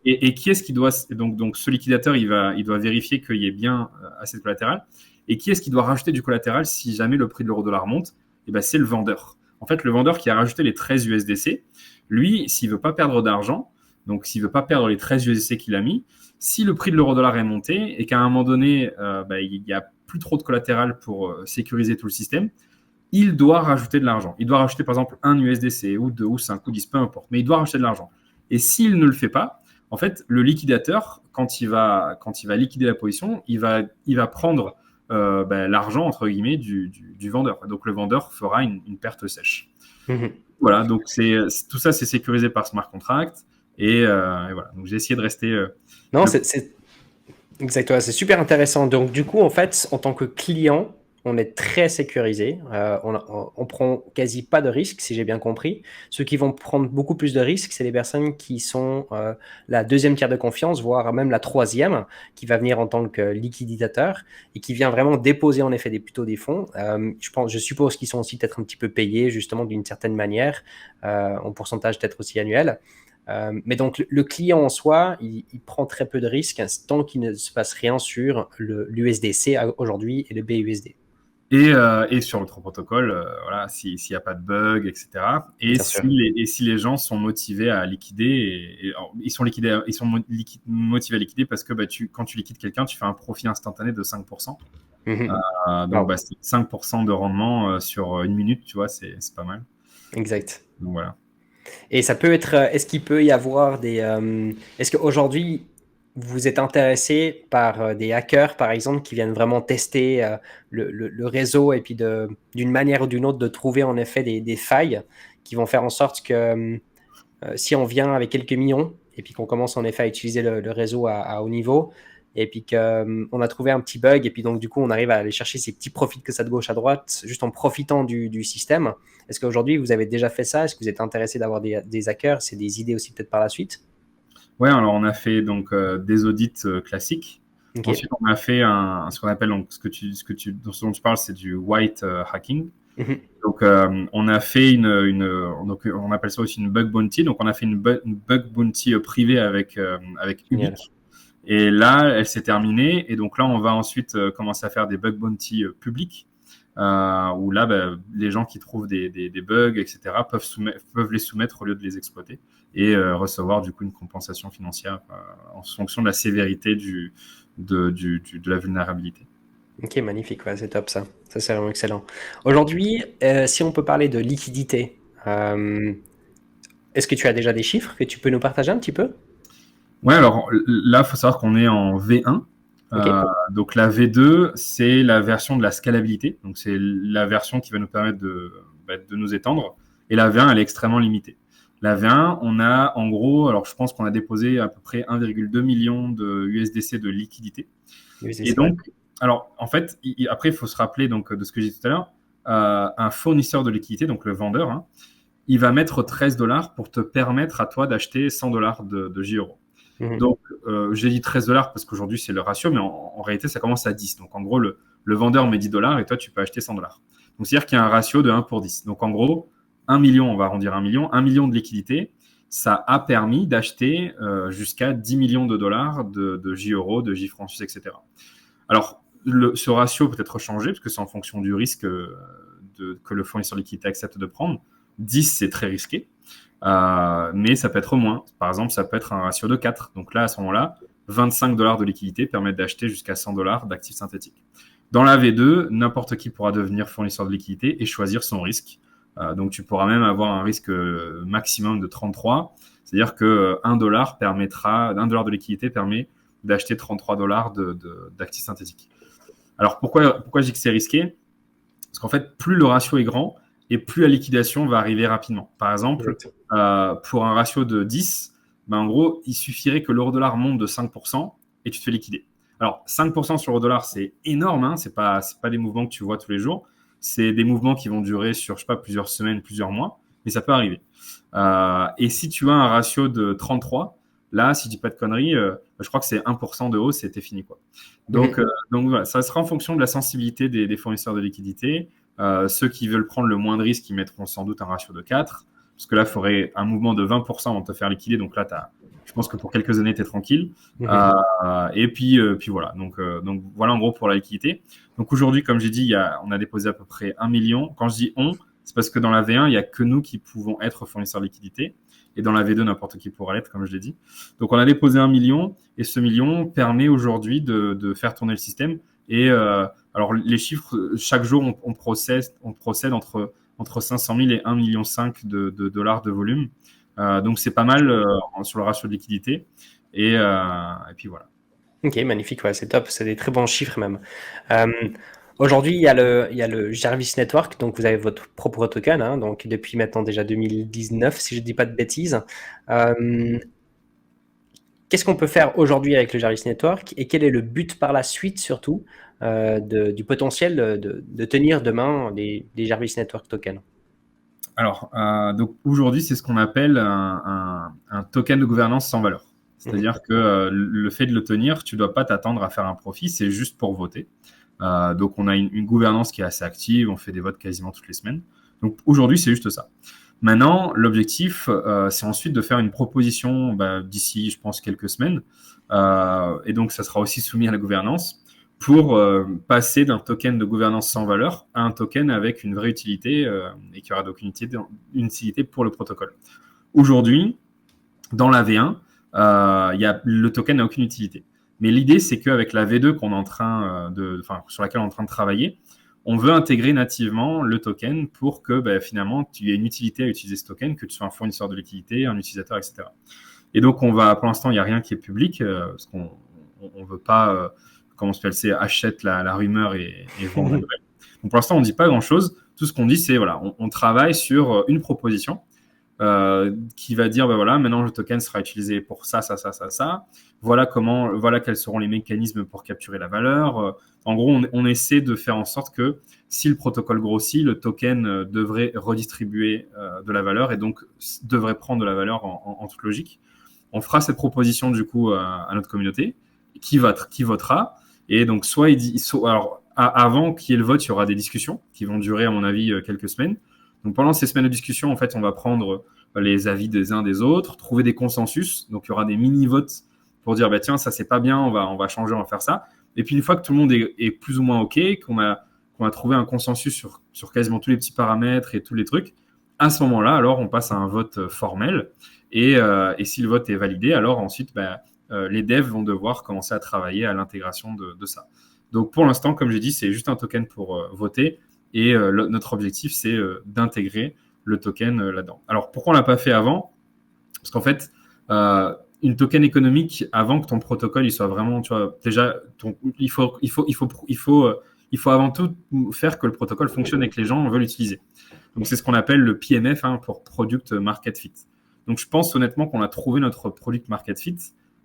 Et qui est-ce qui doit... Donc, ce liquidateur, il doit vérifier qu'il y ait bien assez de collatéral. Et qui est-ce qui doit rajouter du collatéral si jamais le prix de l'euro-dollar monte? C'est le vendeur. En fait, le vendeur qui a rajouté les 13 USDC, lui, s'il ne veut pas perdre d'argent, donc s'il ne veut pas perdre les 13 USDC qu'il a mis, si le prix de l'euro-dollar est monté et qu'à un moment donné, il n'y a plus trop de collatéral pour sécuriser tout le système, il doit rajouter de l'argent. Il doit rajouter par exemple un USDC ou 2 ou 5 ou 10, peu importe, mais il doit rajouter de l'argent. Et s'il ne le fait pas, en fait, le liquidateur, quand il va liquider la position, il va prendre l'argent, entre guillemets, du vendeur. Donc le vendeur fera une perte sèche. Voilà, donc tout ça, c'est sécurisé par smart contract. Et voilà, donc j'ai essayé de rester. Non, c'est exactement, c'est super intéressant. Donc, du coup, en fait, en tant que client, on est très sécurisé. On prend quasi pas de risques, si j'ai bien compris. Ceux qui vont prendre beaucoup plus de risques, c'est les personnes qui sont la deuxième tiers de confiance, voire même la troisième, qui va venir en tant que liquidateur et qui vient vraiment déposer en effet plutôt des fonds. Je suppose qu'ils sont aussi peut-être un petit peu payés justement d'une certaine manière, en pourcentage peut-être aussi annuel. Mais donc, le client en soi, il prend très peu de risques tant qu'il ne se passe rien sur l'USDC aujourd'hui et le BUSD. Et sur l'autre protocole, voilà, s'il n'y a pas de bug, etc. Et si les gens sont motivés à liquider, ils sont motivés à liquider parce que quand tu liquides quelqu'un, tu fais un profit instantané de 5%. Donc, c'est 5% de rendement sur une minute, tu vois, c'est pas mal. Exact. Donc, voilà. Et ça peut être, est-ce qu'il peut y avoir est-ce qu'aujourd'hui, vous êtes intéressé par des hackers, par exemple, qui viennent vraiment tester le réseau et puis d'une manière ou d'une autre de trouver en effet des failles qui vont faire en sorte que si on vient avec quelques millions et puis qu'on commence en effet à utiliser le réseau à haut niveau et puis qu'on a trouvé un petit bug et puis donc du coup on arrive à aller chercher ces petits profits que ça de gauche à droite juste en profitant du système. Est-ce qu'aujourd'hui vous avez déjà fait ça? Est-ce que vous êtes intéressé d'avoir des hackers? C'est des idées aussi peut-être par la suite? Ouais, alors on a fait donc des audits classiques. Okay. Ensuite, on a fait ce qu'on appelle donc ce dont tu parles, c'est du white hacking. Donc, on a fait donc on appelle ça aussi une bug bounty. Donc, on a fait une bug bounty privée avec Ubique. Et là, elle s'est terminée. Et donc là, on va ensuite commencer à faire des bug bounty publics. Où là, les gens qui trouvent des bugs, etc., peuvent les soumettre au lieu de les exploiter et recevoir du coup une compensation financière en fonction de la sévérité de la vulnérabilité. Ok, magnifique, ouais, c'est top ça. Ça, c'est vraiment excellent. Aujourd'hui, si on peut parler de liquidité, est-ce que tu as déjà des chiffres que tu peux nous partager un petit peu? Ouais, alors là, il faut savoir qu'on est en V1. Okay. Donc la V2, c'est la version de la scalabilité. Donc c'est la version qui va nous permettre de nous étendre. Et la V1, elle est extrêmement limitée. La V1, on a en gros, alors je pense qu'on a déposé à peu près 1,2 million de USDC de liquidité. Et donc, alors en fait, après, il faut se rappeler donc, de ce que j'ai dit tout à l'heure. Un fournisseur de liquidité, donc le vendeur, il va mettre 13 $ pour te permettre à toi d'acheter 100 $ de J-Euro. Donc, j'ai dit 13 $ parce qu'aujourd'hui, c'est le ratio, mais en réalité, ça commence à 10. Donc, en gros, le vendeur met 10 $ et toi, tu peux acheter 100 $. Donc, c'est-à-dire qu'il y a un ratio de 1 pour 10. Donc, en gros, 1 million, on va arrondir 1 million de liquidité, ça a permis d'acheter jusqu'à 10 millions de dollars de J-Euro, de J-Francs suisses, etc. Alors, ce ratio peut être changé parce que c'est en fonction du risque que le fournisseur de liquidité accepte de prendre. 10, c'est très risqué. Mais ça peut être moins. Par exemple, ça peut être un ratio de 4. Donc là, à ce moment-là, 25 $ de liquidité permettent d'acheter jusqu'à 100 $ d'actifs synthétiques. Dans la V2, n'importe qui pourra devenir fournisseur de liquidité et choisir son risque. Donc tu pourras même avoir un risque maximum de 33. C'est-à-dire que 1 $ de liquidité permet d'acheter 33 $ d'actifs synthétiques. Alors pourquoi je dis que c'est risqué? Parce qu'en fait, plus le ratio est grand, et plus la liquidation va arriver rapidement. Par exemple, pour un ratio de 10, en gros, il suffirait que l'euro-dollar monte de 5% et tu te fais liquider. Alors, 5% sur l'euro-dollar, c'est énorme, c'est pas des mouvements que tu vois tous les jours. C'est des mouvements qui vont durer sur, je sais pas, plusieurs semaines, plusieurs mois, mais ça peut arriver. Et si tu as un ratio de 33, là, si je dis pas de conneries, je crois que c'est 1% de hausse, c'était fini, quoi. Donc voilà, ça sera en fonction de la sensibilité des fournisseurs de liquidité. Ceux qui veulent prendre le moins de risques, ils mettront sans doute un ratio de 4, parce que là, il faudrait un mouvement de 20% avant de te faire liquider. Donc là, je pense que pour quelques années, tu es tranquille. Et puis voilà. Donc voilà en gros pour la liquidité. Donc aujourd'hui, comme j'ai dit, on a déposé à peu près 1 million. Quand je dis on, c'est parce que dans la V1, il n'y a que nous qui pouvons être fournisseurs de liquidité. Et dans la V2, n'importe qui pourra l'être, comme je l'ai dit. Donc on a déposé 1 million, et ce million permet aujourd'hui de faire tourner le système. Et Alors, les chiffres, chaque jour, on procède entre 500 000 et 1,5 million de dollars de volume. Donc, c'est pas mal sur le ratio de liquidité. Et puis voilà. Ok, magnifique, ouais, c'est top, c'est des très bons chiffres même. Euh, Aujourd'hui, il y a le Jarvis Network, donc vous avez votre propre token, hein, donc depuis maintenant déjà 2019, si je ne dis pas de bêtises. Euh, Qu'est-ce qu'on peut faire aujourd'hui avec le Jarvis Network et quel est le but par la suite surtout du potentiel de tenir demain des Jarvis Network tokens? Alors, donc aujourd'hui, c'est ce qu'on appelle un token de gouvernance sans valeur. Mhm. C'est-à-dire que le fait de le tenir, tu ne dois pas t'attendre à faire un profit, c'est juste pour voter. Donc, on a une gouvernance qui est assez active, on fait des votes quasiment toutes les semaines. Donc, aujourd'hui, c'est juste ça. Maintenant, l'objectif, c'est ensuite de faire une proposition d'ici, je pense, quelques semaines. Et donc, ça sera aussi soumis à la gouvernance pour passer d'un token de gouvernance sans valeur à un token avec une vraie utilité et qui aura donc une utilité pour le protocole. Aujourd'hui, dans la V1, le token n'a aucune utilité. Mais l'idée, c'est qu'avec la V2 sur laquelle on est en train de travailler, on veut intégrer nativement le token pour que finalement, tu aies une utilité à utiliser ce token, que tu sois un fournisseur de liquidité, un utilisateur, etc. Et donc, pour l'instant, il n'y a rien qui est public, parce qu'on ne veut pas, comment on s'appelle, achète la rumeur et vend la nouvelle. Donc, pour l'instant, on ne dit pas grand-chose. Tout ce qu'on dit, c'est, voilà, on travaille sur une proposition qui va dire, voilà, maintenant le token sera utilisé pour ça, ça, ça, ça, ça. Voilà quels seront les mécanismes pour capturer la valeur. En gros, on essaie de faire en sorte que si le protocole grossit, le token devrait redistribuer de la valeur et donc devrait prendre de la valeur en toute logique. On fera cette proposition du coup à notre communauté qui votera. Et donc, avant qu'il y ait le vote, il y aura des discussions qui vont durer, à mon avis, quelques semaines. Donc, pendant ces semaines de discussion, en fait, on va prendre les avis des uns des autres, trouver des consensus. Donc, il y aura des mini-votes pour dire, tiens, ça, c'est pas bien, on va changer, on va faire ça. Et puis, une fois que tout le monde est plus ou moins OK, qu'on a trouvé un consensus sur quasiment tous les petits paramètres et tous les trucs, à ce moment-là, alors, on passe à un vote formel. Et si le vote est validé, alors ensuite, les devs vont devoir commencer à travailler à l'intégration de ça. Donc, pour l'instant, comme j'ai dit, c'est juste un token pour voter. Et notre objectif, c'est d'intégrer le token là-dedans. Alors, pourquoi on l'a pas fait avant? Parce qu'en fait, une token économique, avant que ton protocole il soit vraiment, tu vois, déjà, il faut avant tout faire que le protocole fonctionne et que les gens veulent l'utiliser. Donc, c'est ce qu'on appelle le PMF pour Product Market Fit. Donc, je pense honnêtement qu'on a trouvé notre Product Market Fit.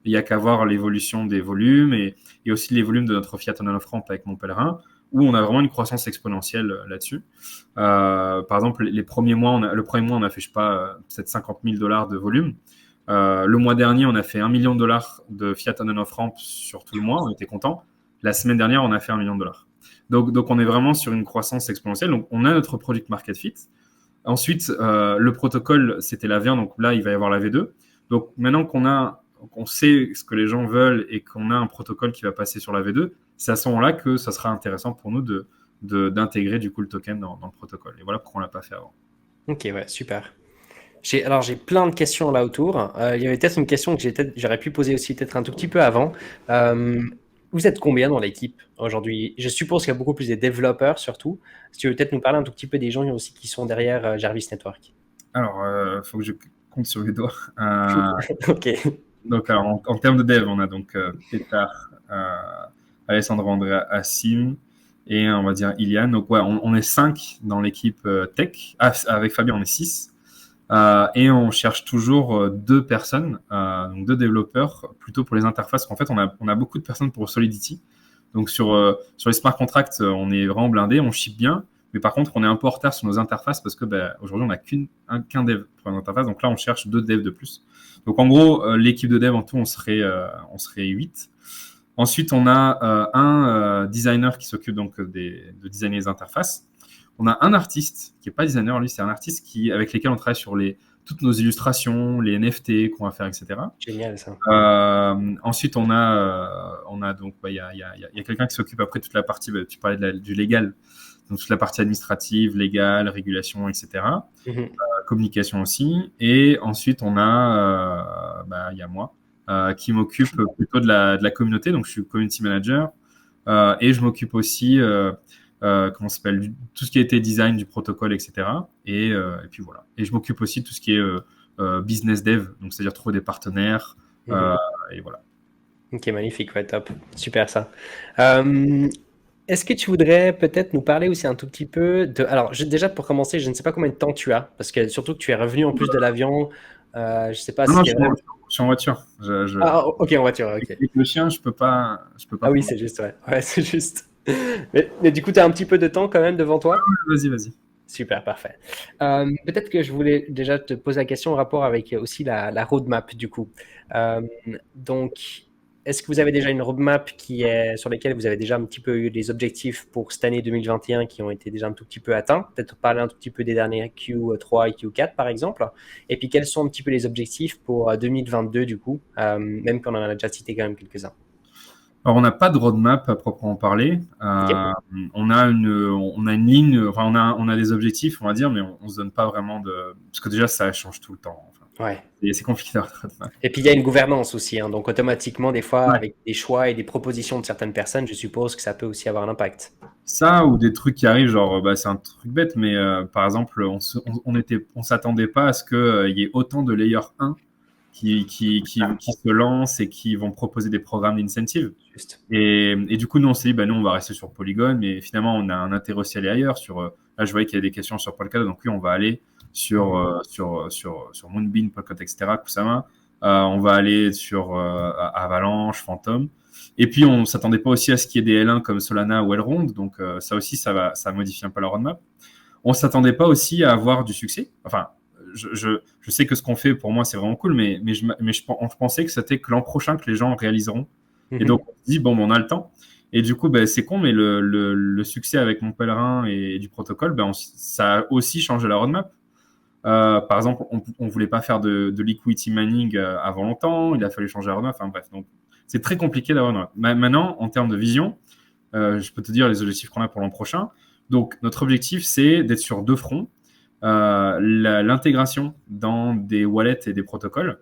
Il n'y a qu'à voir l'évolution des volumes et aussi les volumes de notre Fiat on off-ramp avec mon pèlerin, où on a vraiment une croissance exponentielle là-dessus. Par exemple, le premier mois, on a fait, je sais pas, peut-être 50 000 dollars de volume. Le mois dernier, on a fait 1 million de dollars de Fiat on off-ramp sur tout le mois. On était content. La semaine dernière, on a fait 1 million de dollars. Donc, on est vraiment sur une croissance exponentielle. Donc, on a notre product market fit. Ensuite, le protocole, c'était la V1. Donc là, il va y avoir la V2. Donc, maintenant qu'on sait ce que les gens veulent et qu'on a un protocole qui va passer sur la V2, c'est à ce moment-là que ça sera intéressant pour nous d'intégrer du coup le token dans le protocole. Et voilà pourquoi on l'a pas fait avant. Ok, ouais, super. Alors, j'ai plein de questions là autour. Il y avait peut-être une question que j'aurais pu poser aussi peut-être un tout petit peu avant. Euh, Vous êtes combien dans l'équipe aujourd'hui? Je suppose qu'il y a beaucoup plus de développeurs surtout. Si tu veux peut-être nous parler un tout petit peu des gens aussi qui sont derrière Jarvis Network. Alors, faut que je compte sur les doigts. Ok. Donc, alors, en termes de dev, on a donc Petar, Alessandro Andrea, Assim et on va dire Iliane. Donc, ouais, on est 5 dans l'équipe tech. Avec Fabien, on est 6. Et on cherche toujours 2 personnes, donc 2 développeurs, plutôt pour les interfaces. En fait, on a beaucoup de personnes pour Solidity. Donc, sur les smart contracts, on est vraiment blindé, on ship bien. Mais par contre, on est un peu en retard sur nos interfaces parce que aujourd'hui, on n'a qu'un dev pour une interface. Donc là, on cherche 2 devs de plus. Donc en gros, l'équipe de dev en tout, on serait 8. Ensuite, on a un designer qui s'occupe donc de designer les interfaces. On a un artiste qui n'est pas designer, lui, c'est un artiste avec lesquels on travaille sur toutes nos illustrations, les NFT qu'on va faire, etc. Génial ça. Ensuite, on a donc, il y a quelqu'un qui s'occupe après toute la partie, tu parlais du légal, donc toute la partie administrative, légale, régulation, etc. Mhm. Communication aussi. Et ensuite, il y a moi qui m'occupe plutôt de la communauté. Donc, je suis community manager. Et je m'occupe aussi, comment ça s'appelle, tout ce qui a été design du protocole, etc. Et puis voilà. Et je m'occupe aussi de tout ce qui est business dev, donc c'est-à-dire trouver des partenaires. Mhm. Et voilà. Ok, magnifique, ouais, top. Super ça. Euh, Est-ce que tu voudrais peut-être nous parler aussi un tout petit peu de... Alors, déjà pour commencer, je ne sais pas combien de temps tu as, parce que surtout que tu es revenu en plus de l'avion. Je ne sais pas Non, si non, tu es vraiment... je suis en voiture. Ah, ok, en voiture, ok. Avec le chien, je peux pas Ah oui, prendre. c'est juste, ouais. Ouais, c'est juste. Mais du coup, tu as un petit peu de temps quand même devant toi? Vas-y, vas-y. Super, parfait. Peut-être que je voulais déjà te poser la question en rapport avec aussi la roadmap du coup. Euh, donc, est-ce que vous avez déjà une roadmap sur laquelle vous avez déjà un petit peu eu des objectifs pour cette année 2021 qui ont été déjà un tout petit peu atteints? Peut-être parler un tout petit peu des derniers Q3 et Q4 par exemple. Et puis, quels sont un petit peu les objectifs pour 2022 du coup, même qu'on en a déjà cité quand même quelques-uns. Alors, on n'a pas de roadmap à proprement parler. Ok. On a une ligne, enfin, on a des objectifs, on va dire, mais on se donne pas vraiment de. Parce que déjà, ça change tout le temps. Enfin, Ouais. et c'est compliqué d'avoir de roadmap. Et puis il y a une gouvernance aussi, hein. Donc automatiquement, des fois, Ouais. avec des choix et des propositions de certaines personnes, je suppose que ça peut aussi avoir un impact. Ça ou des trucs qui arrivent, genre, bah, c'est un truc bête, mais par exemple, on s'attendait pas à ce qu'il y ait autant de layer 1 qui se lancent et qui vont proposer des programmes d'incentive. Juste. Et du coup, nous, on s'est dit, bah, nous, on va rester sur Polygon, mais finalement, on a un intérêt aussi à aller ailleurs. Là, je voyais qu'il y a des questions sur Polkadot, donc oui, on va aller sur Moonbeam, Polkadot, etc., Kusama. On va aller sur Avalanche, Phantom. Et puis, on s'attendait pas aussi à ce qu'il y ait des L1 comme Solana ou Elrond, donc ça aussi, ça modifie un peu la roadmap. On s'attendait pas aussi à avoir du succès. Enfin, je sais que ce qu'on fait, pour moi, c'est vraiment cool, je pensais que c'était que l'an prochain que les gens réaliseront. Et donc, Mhm. on se dit, bon, ben, on a le temps. Et du coup, ben, c'est con, mais le succès avec mon pèlerin et du protocole, ben, ça a aussi changé la roadmap. Par exemple, on voulait pas faire de liquidity mining avant longtemps. Il a fallu changer la roadmap. Enfin bref, donc c'est très compliqué d'avoir une roadmap. Maintenant, en termes de vision, je peux te dire les objectifs qu'on a pour l'an prochain. Donc, notre objectif, c'est d'être sur deux fronts. L'intégration dans des wallets et des protocoles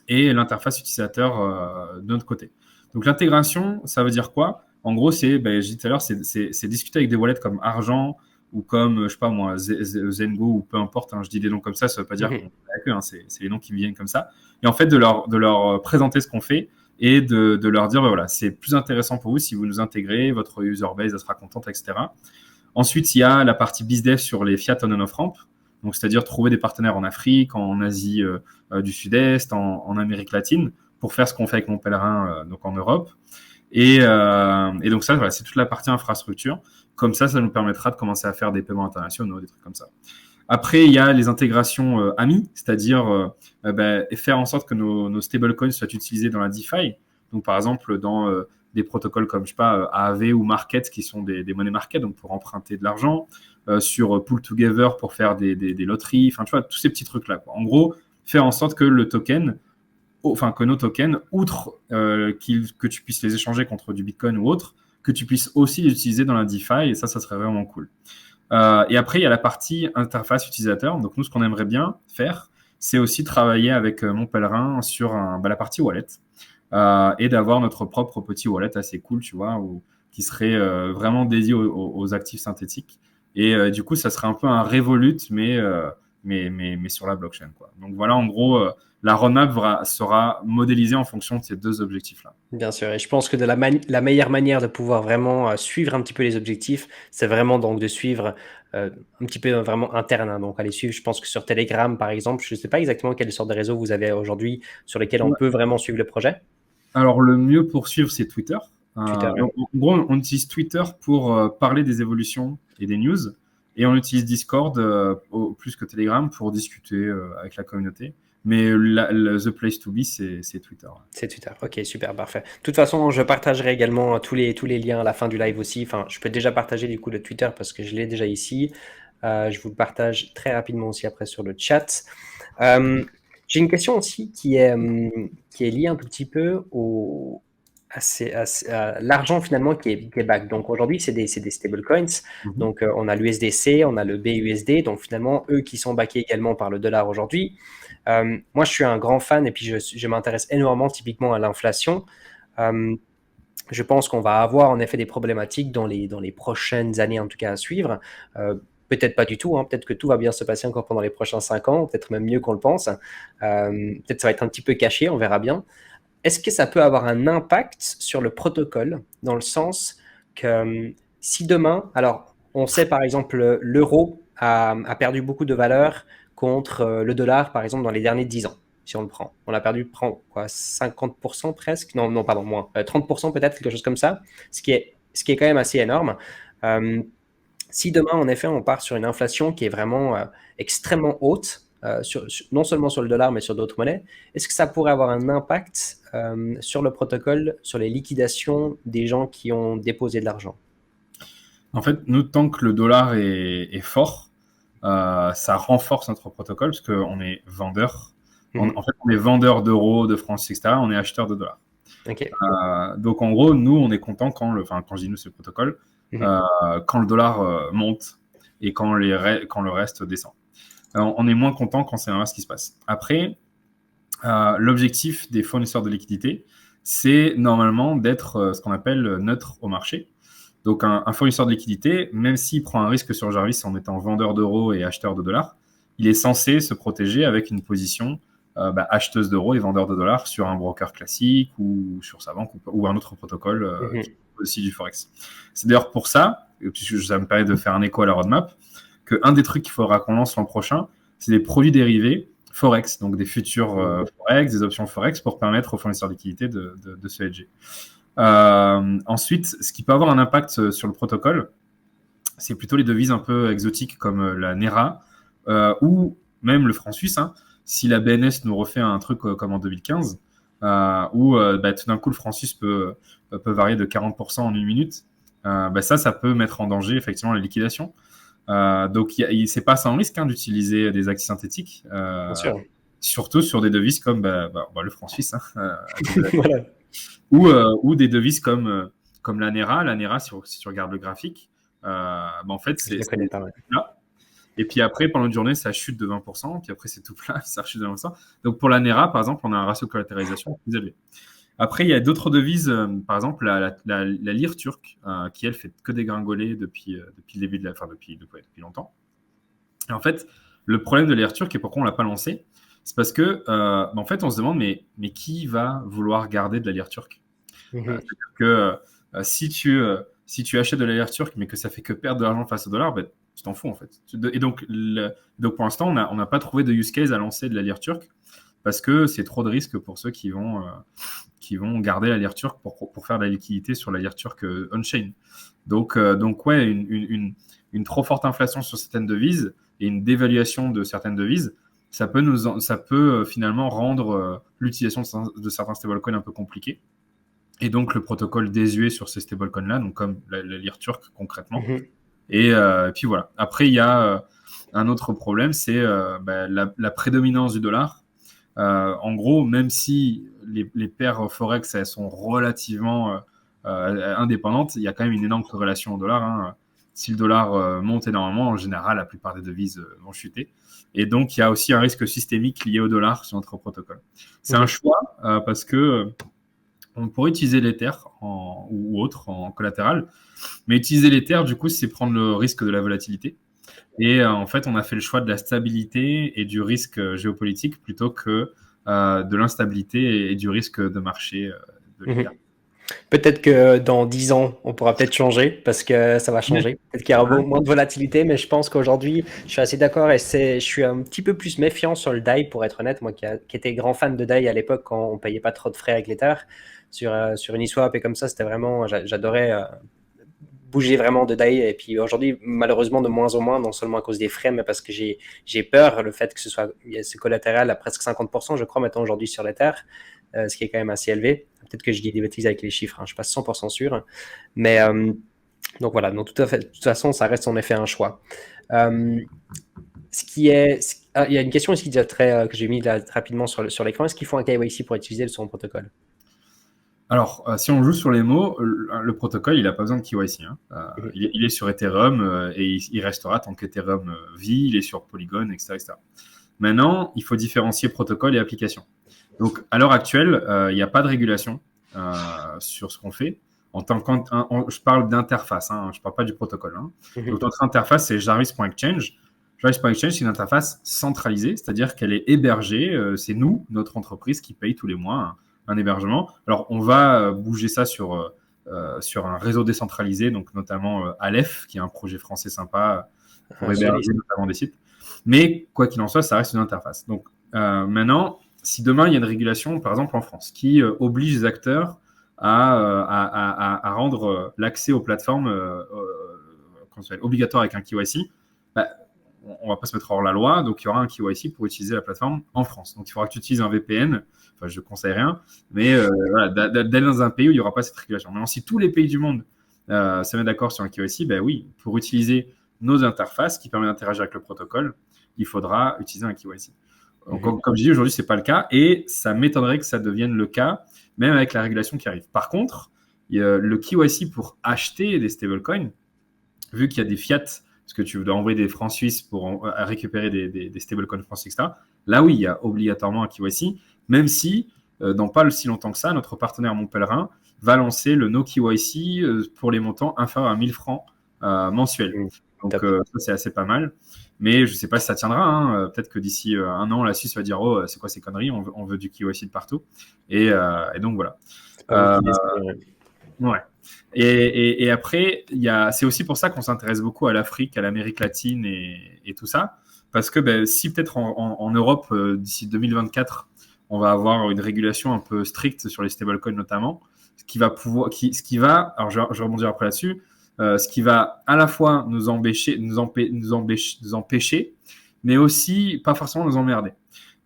et l'interface utilisateur de notre côté. Donc l'intégration, ça veut dire quoi? En gros, je disais tout à l'heure, c'est discuter avec des wallets comme Argent ou comme, je sais pas moi, Zengo ou peu importe, hein, je dis des noms comme ça veut pas dire qu'on Mhm. est avec eux, hein, c'est les noms qui me viennent comme ça. Et en fait, de leur présenter ce qu'on fait et de leur dire, bah, voilà, c'est plus intéressant pour vous si vous nous intégrez, votre user base elle sera contente, etc. Ensuite, il y a la partie BizDev sur les fiat on and off ramp. Donc, c'est-à-dire trouver des partenaires en Afrique, en Asie du Sud-Est, en Amérique latine, pour faire ce qu'on fait avec mon pèlerin donc en Europe. Et donc ça, voilà, c'est toute la partie infrastructure. Comme ça nous permettra de commencer à faire des paiements internationaux, des trucs comme ça. Après, il y a les intégrations AMI, c'est-à-dire faire en sorte que nos stablecoins soient utilisés dans la DeFi. Donc, par exemple, dans des protocoles comme, je sais pas, AAV ou Market, qui sont des monnaies market, donc pour emprunter de l'argent, sur Pool Together pour faire des loteries, enfin, tu vois, tous ces petits trucs-là, quoi. En gros, faire en sorte que le token, enfin, que nos tokens, outre que tu puisses les échanger contre du Bitcoin ou autre, que tu puisses aussi les utiliser dans la DeFi, et ça serait vraiment cool. Et après, il y a la partie interface utilisateur. Donc, nous, ce qu'on aimerait bien faire, c'est aussi travailler avec mon pèlerin sur la partie wallet et d'avoir notre propre petit wallet assez cool, tu vois, qui serait vraiment dédié aux actifs synthétiques. Et du coup, ça serait un peu un Revolut, mais sur la blockchain, quoi. Donc, voilà, en gros, la roadmap sera modélisée en fonction de ces deux objectifs-là. Bien sûr. Et je pense que la meilleure manière de pouvoir vraiment suivre un petit peu les objectifs, c'est vraiment donc de suivre un petit peu vraiment interne, hein. Donc, aller suivre, je pense que sur Telegram, par exemple, je ne sais pas exactement quelle sorte de réseau vous avez aujourd'hui sur lesquels on Ouais. peut vraiment suivre le projet. Alors, le mieux pour suivre, c'est Twitter. Twitter, Donc, en gros, on utilise Twitter pour parler des évolutions et des news. Et on utilise Discord plus que Telegram pour discuter avec la communauté. Mais the place to be, c'est Twitter. c'est Twitter. Ok, super, parfait. De toute façon, je partagerai également tous les liens à la fin du live aussi. Enfin, je peux déjà partager du coup le Twitter parce que je l'ai déjà ici. Je vous le partage très rapidement aussi après sur le chat. J'ai une question aussi qui est liée un tout petit peu à l'argent finalement qui est back. Donc aujourd'hui, c'est des stablecoins. Mhm. Donc on a l'USDC, on a le BUSD. Donc finalement, eux qui sont backés également par le dollar aujourd'hui. Moi, je suis un grand fan et puis je m'intéresse énormément typiquement à l'inflation. Euh, je pense qu'on va avoir en effet des problématiques dans les prochaines années, en tout cas à suivre. Peut-être pas du tout, hein. Peut-être que tout va bien se passer encore pendant les prochains 5 ans, peut-être même mieux qu'on le pense. Peut-être ça va être un petit peu caché, on verra bien. Est-ce que ça peut avoir un impact sur le protocole, dans le sens que si demain, alors on sait par exemple l'euro a perdu beaucoup de valeur contre le dollar, par exemple, dans les derniers 10 ans, si on le prend. On a perdu quoi, 50% presque? Non, non, pardon, moins. 30% peut-être, quelque chose comme ça, ce qui est quand même assez énorme. Euh, Si demain, en effet, on part sur une inflation qui est vraiment extrêmement haute, non seulement sur le dollar, mais sur d'autres monnaies, est-ce que ça pourrait avoir un impact sur le protocole, sur les liquidations des gens qui ont déposé de l'argent? En fait, nous, tant que le dollar est fort, ça renforce notre protocole parce qu'on est vendeur. En fait, on est vendeur d'euros, de francs, etc. On est acheteur de dollars. Ok. Donc, en gros, nous, on est content quand quand je dis nous, c'est le protocole, quand le dollar monte et quand le reste descend. On est moins content quand c'est l'inverse qui se passe. Après, l'objectif des fournisseurs de liquidités, c'est normalement d'être ce qu'on appelle neutre au marché. Donc, un fournisseur de liquidité, même s'il prend un risque sur Jarvis en étant vendeur d'euros et acheteur de dollars, il est censé se protéger avec une position acheteuse d'euros et vendeur de dollars sur un broker classique ou sur sa banque ou un autre protocole aussi du Forex. C'est d'ailleurs pour ça, puisque ça me permet de faire un écho à la roadmap, qu'un des trucs qu'il faudra qu'on lance l'an prochain, c'est des produits dérivés Forex, donc des futurs Forex, des options Forex pour permettre aux fournisseurs de liquidités de se hedger. Ensuite, ce qui peut avoir un impact sur le protocole, c'est plutôt les devises un peu exotiques comme la Naira ou même le franc suisse. Hein. Si la BNS nous refait un truc comme en 2015, où tout d'un coup le franc suisse peut varier de 40% en une minute, ça peut mettre en danger effectivement la liquidation. Donc c'est pas sans risque d'utiliser des actifs synthétiques, surtout sur des devises comme le franc suisse. Hein, voilà. ou des devises comme la Naira. La Naira, si tu regardes le graphique, en fait, c'est là. Et puis après, pendant une journée, ça chute de 20%, puis après, c'est tout plat, ça chute de 20%. Donc pour la Naira, par exemple, on a un ratio de collatéralisation plus élevé. Après, il y a d'autres devises, par exemple la lire turque, qui elle fait que dégringoler depuis le début depuis longtemps. Et en fait, le problème de la lire turque et pourquoi on l'a pas lancé, c'est parce que en fait, on se demande mais qui va vouloir garder de la lire turque? C'est-à-dire que si tu achètes de la lire turque mais que ça fait que perdre de l'argent face au dollar, tu t'en fous en fait. Et donc pour l'instant, on n'a pas trouvé de use case à lancer de la lire turque parce que c'est trop de risques pour ceux qui vont garder la lire turque pour faire de la liquidité sur la lire turque on-chain. Donc ouais, une trop forte inflation sur certaines devises et une dévaluation de certaines devises, ça peut finalement rendre l'utilisation de certains stablecoins un peu compliquée. Et donc le protocole désuet sur ces stablecoins-là, donc comme la lire turque concrètement. Et puis voilà. Après, il y a un autre problème, c'est la prédominance du dollar. En gros, même si les paires Forex elles sont relativement indépendantes, il y a quand même une énorme corrélation au dollar. Hein. Si le dollar monte énormément, en général, la plupart des devises vont chuter. Et donc, il y a aussi un risque systémique lié au dollar sur notre protocole. C'est un choix parce que on pourrait utiliser l'Ether ou autre en collatéral, mais utiliser l'Ether, du coup, c'est prendre le risque de la volatilité. Et en fait, on a fait le choix de la stabilité et du risque géopolitique plutôt que de l'instabilité et du risque de marché de l'Ether. Peut-être que dans 10 ans, on pourra peut-être changer parce que ça va changer. Peut-être qu'il y aura moins de volatilité, mais je pense qu'aujourd'hui, je suis assez d'accord et je suis un petit peu plus méfiant sur le DAI, pour être honnête. Moi qui étais grand fan de DAI à l'époque quand on payait pas trop de frais avec l'Ether sur Uniswap et comme ça, c'était vraiment, j'adorais bouger vraiment de DAI. Et puis aujourd'hui, malheureusement, de moins en moins, non seulement à cause des frais, mais parce que j'ai peur le fait que ce collatéral à presque 50%, je crois, maintenant aujourd'hui sur l'Ether, ce qui est quand même assez élevé. Peut-être que je dis des bêtises avec les chiffres, je ne suis pas 100% sûr. Mais donc voilà, donc de toute façon, ça reste en effet un choix. Il y a une question ici que j'ai mis là, rapidement sur l'écran. Est-ce qu'il faut un KYC pour utiliser son protocole? Alors, si on joue sur les mots, le protocole, il n'a pas besoin de KYC. Hein. Il est sur Ethereum et il restera tant qu'Ethereum vit, il est sur Polygon, etc., etc. Maintenant, il faut différencier protocole et application. Donc, à l'heure actuelle, il n'y a pas de régulation sur ce qu'on fait. Je parle d'interface, hein, je ne parle pas du protocole. Hein. Mhm. Donc, notre interface, c'est Jarvis.exchange. Jarvis.exchange, c'est une interface centralisée, c'est-à-dire qu'elle est hébergée. C'est nous, notre entreprise, qui paye tous les mois un hébergement. Alors, on va bouger ça sur un réseau décentralisé, donc notamment Aleph, qui est un projet français sympa pour héberger notamment des sites. Mais quoi qu'il en soit, ça reste une interface. Donc, maintenant, si demain, il y a une régulation, par exemple en France, qui oblige les acteurs à rendre l'accès aux plateformes obligatoire avec un KYC, bah, on ne va pas se mettre hors la loi, donc il y aura un KYC pour utiliser la plateforme en France. Donc il faudra que tu utilises un VPN, enfin je ne conseille rien, mais voilà, d'aller dans un pays où il n'y aura pas cette régulation. Maintenant, si tous les pays du monde se mettent d'accord sur un KYC, ben oui, pour utiliser nos interfaces qui permettent d'interagir avec le protocole, il faudra utiliser un KYC. Donc, comme je dis, aujourd'hui, ce n'est pas le cas et ça m'étonnerait que ça devienne le cas, même avec la régulation qui arrive. Par contre, le KYC pour acheter des stablecoins, vu qu'il y a des fiat, parce que tu dois envoyer des francs suisses pour récupérer des stablecoins français, etc., là, oui, il y a obligatoirement un KYC, même si, dans pas si longtemps que ça, notre partenaire Mon Pèlerin va lancer le no KYC pour les montants inférieurs à 1000 francs mensuels. Donc, ça, c'est assez pas mal. Mais je ne sais pas si ça tiendra. Hein. Peut-être que d'ici un an, la Suisse va dire « Oh, c'est quoi ces conneries, on veut du KYC de partout. » Et donc, voilà. Ouais. Et après, c'est aussi pour ça qu'on s'intéresse beaucoup à l'Afrique, à l'Amérique latine et tout ça. Parce que si peut-être en Europe, d'ici 2024, on va avoir une régulation un peu stricte sur les stablecoins notamment, ce qui va, alors je rebondirai après là-dessus, ce qui va à la fois nous empêcher, mais aussi pas forcément nous emmerder.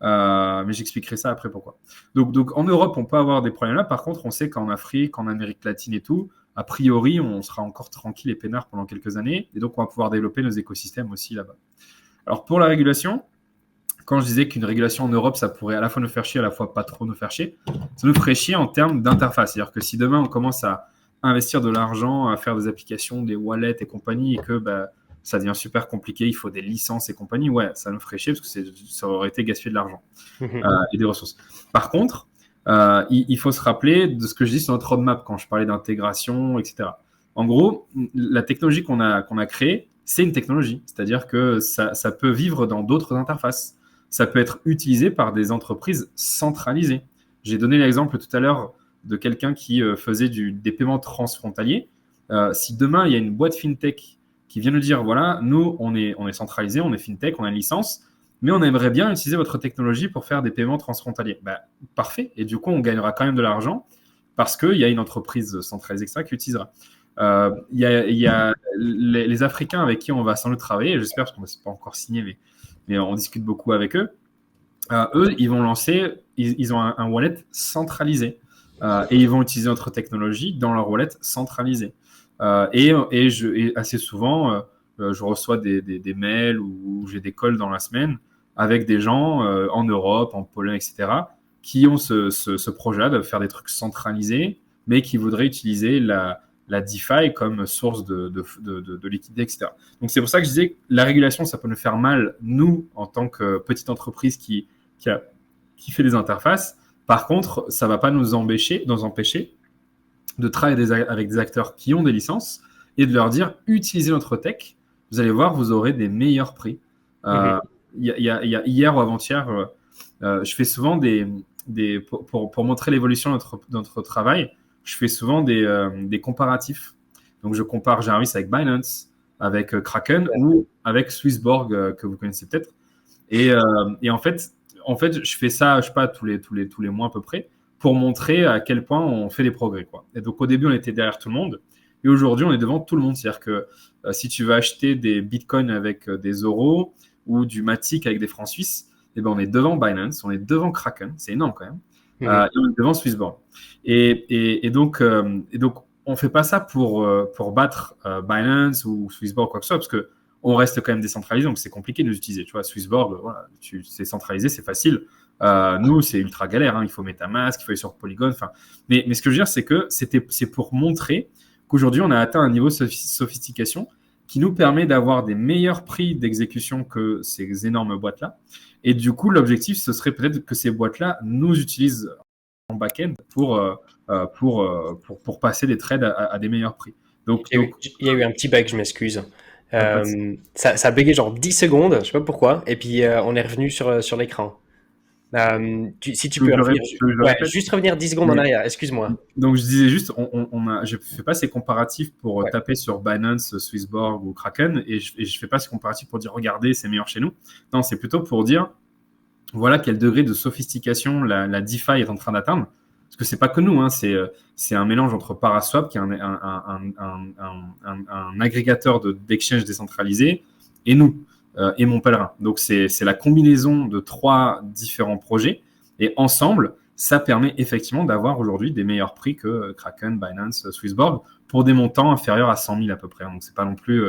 Mais j'expliquerai ça après pourquoi. Donc en Europe, on peut avoir des problèmes là. Par contre, on sait qu'en Afrique, en Amérique latine et tout, a priori, on sera encore tranquille et peinard pendant quelques années. Et donc, on va pouvoir développer nos écosystèmes aussi là-bas. Alors, pour la régulation, quand je disais qu'une régulation en Europe, ça pourrait à la fois nous faire chier, à la fois pas trop nous faire chier, ça nous ferait chier en termes d'interface. C'est-à-dire que si demain, on commence à investir de l'argent, à faire des applications, des wallets et compagnie, et que ça devient super compliqué, il faut des licences et compagnie, ouais, ça nous ferait chier parce que ça aurait été gaspiller de l'argent et des ressources. Par contre, il faut se rappeler de ce que je dis sur notre roadmap quand je parlais d'intégration, etc. En gros, la technologie qu'on a créée, c'est une technologie. C'est-à-dire que ça peut vivre dans d'autres interfaces. Ça peut être utilisé par des entreprises centralisées. J'ai donné l'exemple tout à l'heure de quelqu'un qui faisait des paiements transfrontaliers. Si demain, il y a une boîte fintech qui vient nous dire, voilà, nous, on est centralisé, on est fintech, on a une licence, mais on aimerait bien utiliser votre technologie pour faire des paiements transfrontaliers. Parfait. Et du coup, on gagnera quand même de l'argent parce qu'il y a une entreprise centralisée, etc., qui utilisera. Il y a les Africains avec qui on va sans doute travailler, j'espère, parce qu'on ne s'est pas encore signé, mais on discute beaucoup avec eux. Eux, ils vont lancer, ils ont un wallet centralisé et ils vont utiliser notre technologie dans leur wallet centralisé. Et assez souvent, je reçois des mails ou j'ai des calls dans la semaine avec des gens en Europe, en Pologne, etc., qui ont ce projet-là de faire des trucs centralisés, mais qui voudraient utiliser la DeFi comme source de liquidité, etc. Donc, c'est pour ça que je disais que la régulation, ça peut nous faire mal, nous, en tant que petite entreprise qui fait des interfaces. Par contre, ça ne va pas nous empêcher de travailler avec des acteurs qui ont des licences et de leur dire, utilisez notre tech, vous allez voir, vous aurez des meilleurs prix. Hier ou avant-hier, je fais souvent pour montrer l'évolution de notre travail, je fais souvent des comparatifs. Donc, je compare Jarvis avec Binance, avec Kraken ou avec Swissborg, que vous connaissez peut-être. Et en fait, je fais ça, je sais pas, tous les mois à peu près, pour montrer à quel point on fait des progrès, quoi. Et donc, au début, on était derrière tout le monde. Et aujourd'hui, on est devant tout le monde. C'est-à-dire que si tu veux acheter des bitcoins avec des euros ou du Matic avec des francs suisses, eh ben, on est devant Binance, on est devant Kraken. C'est énorme quand même. Et on est devant Swissborg. Et donc, on ne fait pas ça pour battre Binance ou Swissborg, quoi que ce soit, parce que on reste quand même décentralisé, donc c'est compliqué de nous utiliser. Tu vois, Swissborg, voilà, c'est centralisé, c'est facile. Nous, c'est ultra galère. Hein. Il faut MetaMask, il faut aller sur Polygon. Mais ce que je veux dire, c'est que c'est pour montrer qu'aujourd'hui, on a atteint un niveau de sophistication qui nous permet d'avoir des meilleurs prix d'exécution que ces énormes boîtes-là. Et du coup, l'objectif, ce serait peut-être que ces boîtes-là nous utilisent en back-end pour pour passer des trades à des meilleurs prix. Donc, Il y a eu un petit bug, je m'excuse. Ça a bugué genre 10 secondes, je sais pas pourquoi, et puis on est revenu sur l'écran. Si tu peux revenir, je le ouais, répète. juste revenir 10 secondes en arrière, excuse-moi. Donc, je disais juste, je ne fais pas ces comparatifs pour Ouais. taper sur Binance, Swissborg ou Kraken, et je ne fais pas ces comparatifs pour dire, regardez, c'est meilleur chez nous. Non, c'est plutôt pour dire, voilà quel degré de sophistication la DeFi est en train d'atteindre. Parce que c'est pas que nous, hein, c'est un mélange entre Paraswap, qui est un agrégateur d'exchange décentralisé, et nous, et Mon Pèlerin. Donc c'est la combinaison de 3 différents projets, et ensemble, ça permet effectivement d'avoir aujourd'hui des meilleurs prix que Kraken, Binance, Swissborg, pour des montants inférieurs à 100 000 à peu près. Donc c'est pas non plus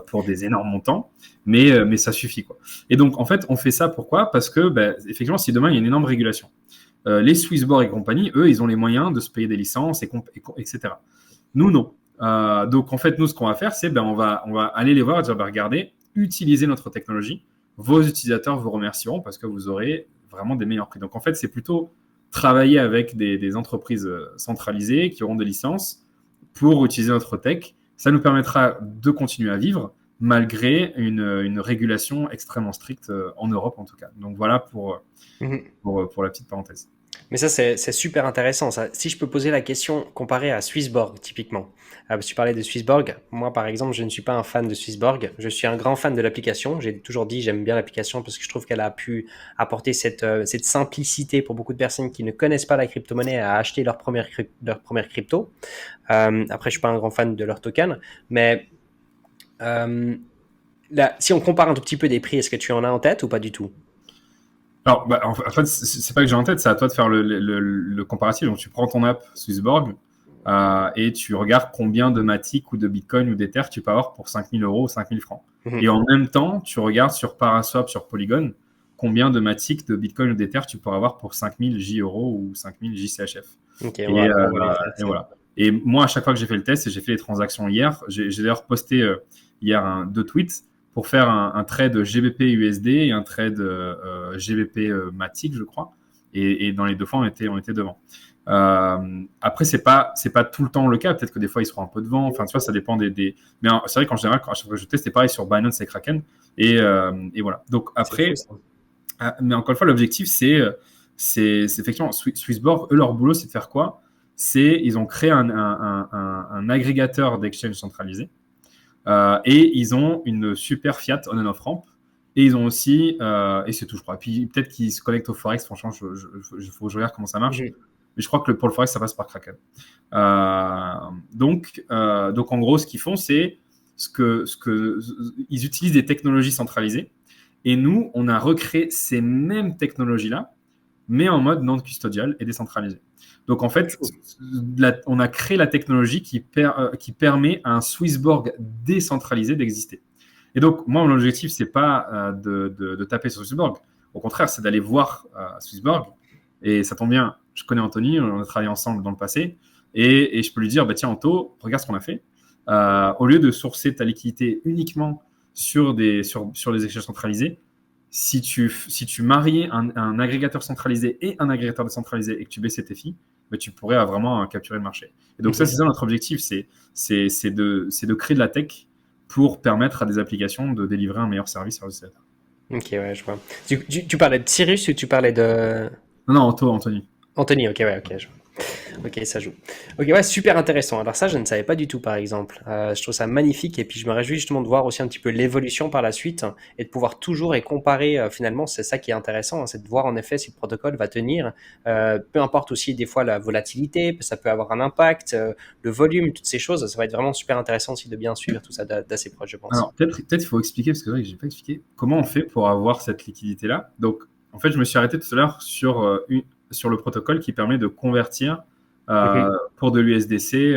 pour des énormes montants, mais ça suffit, quoi. Et donc, en fait, on fait ça pourquoi? Parce que, effectivement, si demain, il y a une énorme régulation, les Swissborg et compagnie, eux, ils ont les moyens de se payer des licences, etc. Nous, non. Donc, en fait, nous, ce qu'on va faire, c'est on va aller les voir et dire, regardez, utilisez notre technologie. Vos utilisateurs vous remercieront parce que vous aurez vraiment des meilleurs prix. Donc, en fait, c'est plutôt travailler avec des entreprises centralisées qui auront des licences pour utiliser notre tech. Ça nous permettra de continuer à vivre malgré une régulation extrêmement stricte en Europe en tout cas. Donc voilà pour la petite parenthèse. Mais ça, c'est super intéressant. Ça. Si je peux poser la question comparée à Swissborg, typiquement. Parce que tu parlais de Swissborg. Moi, par exemple, je ne suis pas un fan de Swissborg. Je suis un grand fan de l'application. J'ai toujours dit j'aime bien l'application parce que je trouve qu'elle a pu apporter cette simplicité pour beaucoup de personnes qui ne connaissent pas la crypto-monnaie à acheter leur première crypto. Après, je suis pas un grand fan de leur token. Mais là, si on compare un tout petit peu des prix, est-ce que tu en as en tête ou pas du tout? Alors, en fait, c'est pas que j'ai en tête, c'est à toi de faire le comparatif. Donc, tu prends ton app Swissborg et tu regardes combien de Matic ou de Bitcoin ou d'Ether tu peux avoir pour 5 000 euros ou 5 000 francs. Et en même temps, tu regardes sur Paraswap, sur Polygon, combien de Matic, de Bitcoin ou d'Ether tu pourras avoir pour 5 000 J euros ou 5 000 JCHF. Okay, et voilà. Et moi, à chaque fois que j'ai fait le test, et j'ai fait les transactions hier, j'ai d'ailleurs posté hier 2 tweets pour faire un trade GBP USD et un trade GBP Matic, je crois. Et dans les 2 fois, on était devant. Après, c'est pas tout le temps le cas. Peut-être que des fois, ils seront un peu devant. Enfin, tu vois, ça dépend des... Mais c'est vrai qu'en général, à chaque fois que je teste, c'est pareil sur Binance et Kraken. Et voilà. Donc après, mais encore une fois, l'objectif, c'est effectivement Swissborg. Eux, leur boulot, c'est de faire quoi? Ils ont créé un agrégateur d'exchange centralisé. Et ils ont une super fiat on and off ramp. Et ils ont aussi, et c'est tout, je crois. Et puis peut-être qu'ils se connectent au Forex. Franchement, il faut que je regarde comment ça marche. Mais je crois que pour le Forex, ça passe par Kraken. Donc, en gros, ce qu'ils font, c'est ils utilisent des technologies centralisées. Et nous, on a recréé ces mêmes technologies-là, mais en mode non-custodial et décentralisé. Donc, en fait, on a créé la technologie qui permet à un Swissborg décentralisé d'exister. Et donc, moi, mon objectif, c'est pas de taper sur Swissborg. Au contraire, c'est d'aller voir Swissborg. Et ça tombe bien, je connais Anthony, on a travaillé ensemble dans le passé. Et je peux lui dire, tiens, Anto, regarde ce qu'on a fait. Au lieu de sourcer ta liquidité uniquement sur les exchanges centralisés, si tu mariais un agrégateur centralisé et un agrégateur décentralisé et que tu baissais tes fees, tu pourrais vraiment capturer le marché. Et donc, ça, c'est ça notre objectif, c'est de créer de la tech pour permettre à des applications de délivrer un meilleur service à l'utilisateur. Ok, ouais, je vois. Tu parlais de Cyrus ou tu parlais de... Non, Anthony. Anthony, ok, ouais, ok. Ok, ça joue. Ok, ouais, super intéressant. Alors ça, je ne savais pas du tout, par exemple. Je trouve ça magnifique et puis je me réjouis justement de voir aussi un petit peu l'évolution par la suite et de pouvoir toujours comparer. Finalement, c'est ça qui est intéressant, c'est de voir en effet si le protocole va tenir. Peu importe aussi des fois la volatilité, ça peut avoir un impact, le volume, toutes ces choses. Ça va être vraiment super intéressant aussi de bien suivre tout ça d'assez proche, je pense. Alors peut-être il faut expliquer, parce que c'est vrai que j'ai pas expliqué comment on fait pour avoir cette liquidité-là. Donc en fait, je me suis arrêté tout à l'heure sur le protocole qui permet de convertir pour de l'USDC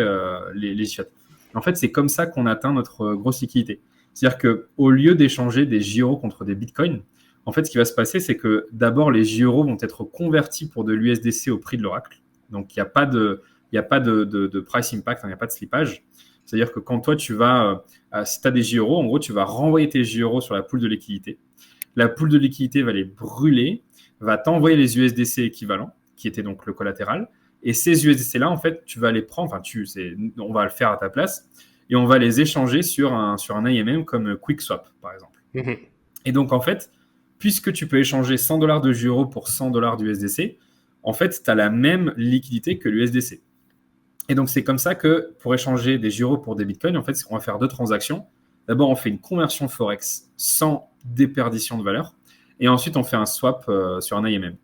les fiat. En fait, c'est comme ça qu'on atteint notre grosse liquidité. C'est-à-dire qu'au lieu d'échanger des JEUR contre des bitcoins, en fait, ce qui va se passer, c'est que d'abord, les JEUR vont être convertis pour de l'USDC au prix de l'oracle. Donc, il n'y a pas de price impact, il n'y a pas de slippage. C'est-à-dire que quand toi, tu vas, si tu as des JEUR, en gros, tu vas renvoyer tes JEUR sur la pool de liquidité. La pool de liquidité va les brûler, va t'envoyer les USDC équivalents, qui étaient donc le collatéral, Et ces USDC-là, en fait, tu vas les prendre, on va le faire à ta place, et on va les échanger sur un AMM comme QuickSwap, par exemple. Mhm. Et donc, en fait, puisque tu peux échanger $100 de JEURO pour $100 d'USDC, en fait, tu as la même liquidité que l'USDC. Et donc, c'est comme ça que pour échanger des JEURO pour des bitcoins, en fait, on va faire 2 transactions. D'abord, on fait une conversion Forex sans déperdition de valeur. Et ensuite, on fait un swap sur un AMM.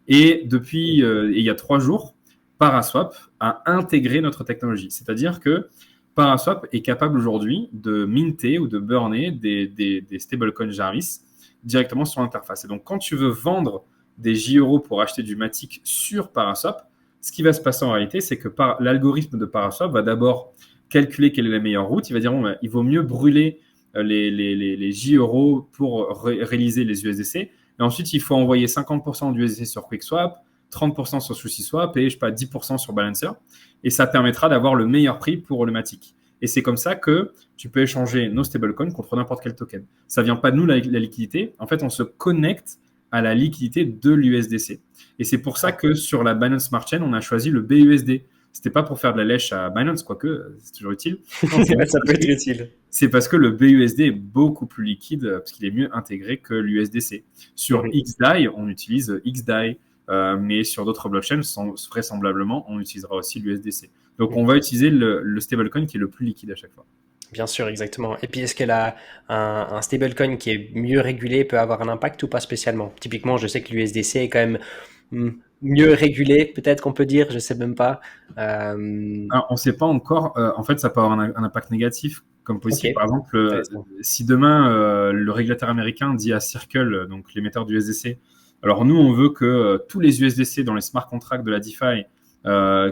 Et depuis, il y a 3 jours, Paraswap a intégré notre technologie. C'est-à-dire que Paraswap est capable aujourd'hui de minter ou de burner des stablecoins Jarvis directement sur l'interface. Et donc, quand tu veux vendre des JEURO pour acheter du Matic sur Paraswap, ce qui va se passer en réalité, c'est que l'algorithme de Paraswap va d'abord calculer quelle est la meilleure route. Il va dire, il vaut mieux brûler les JEURO pour réaliser les USDC. Et ensuite, il faut envoyer 50% d'USDC sur QuickSwap, 30% sur SushiSwap et 10% sur Balancer. Et ça permettra d'avoir le meilleur prix pour le Matic. Et c'est comme ça que tu peux échanger nos stablecoins contre n'importe quel token. Ça ne vient pas de nous, la liquidité. En fait, on se connecte à la liquidité de l'USDC. Et c'est pour ça que sur la Binance Smart Chain, on a choisi le BUSD. C'était pas pour faire de la lèche à Binance, quoique c'est toujours utile. Non, ça peut être utile. C'est parce que le BUSD est beaucoup plus liquide, parce qu'il est mieux intégré que l'USDC. Sur XDAI, on utilise XDAI, mais sur d'autres blockchains, vraisemblablement, on utilisera aussi l'USDC. Donc, on va utiliser le stablecoin qui est le plus liquide à chaque fois. Bien sûr, exactement. Et puis, est-ce que un stablecoin qui est mieux régulé peut avoir un impact ou pas spécialement? Typiquement, je sais que l'USDC est quand même mieux régulé, peut-être qu'on peut dire, je sais même pas. Alors, on ne sait pas encore. En fait, ça peut avoir un impact négatif, comme possible. Okay. Par exemple, si demain, le régulateur américain dit à Circle, donc l'émetteur du USDC, alors nous, on veut que tous les USDC dans les smart contracts de la DeFi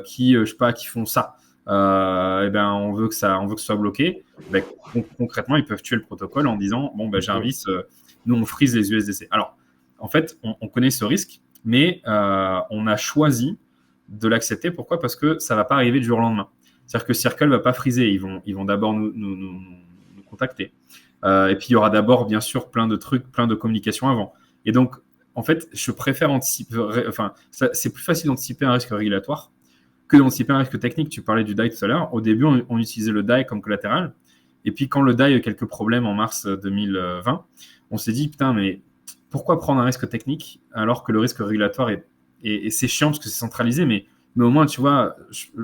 qui font ça, on veut que ce soit bloqué. Concrètement, ils peuvent tuer le protocole en disant, Jarvis, nous, on freeze les USDC. Alors, en fait, on connaît ce risque, mais on a choisi de l'accepter. Pourquoi? Parce que ça va pas arriver du jour au lendemain. C'est-à-dire que Circle va pas friser. Ils vont d'abord nous contacter. Et puis, il y aura d'abord, bien sûr, plein de trucs, plein de communications avant. Et donc, en fait, je préfère anticiper. C'est plus facile d'anticiper un risque régulatoire que d'anticiper un risque technique. Tu parlais du DAI tout à l'heure. Au début, on utilisait le DAI comme collatéral. Et puis, quand le DAI a eu quelques problèmes en mars 2020, on s'est dit, putain, mais pourquoi prendre un risque technique alors que le risque régulatoire et c'est chiant parce que c'est centralisé, mais au moins, tu vois,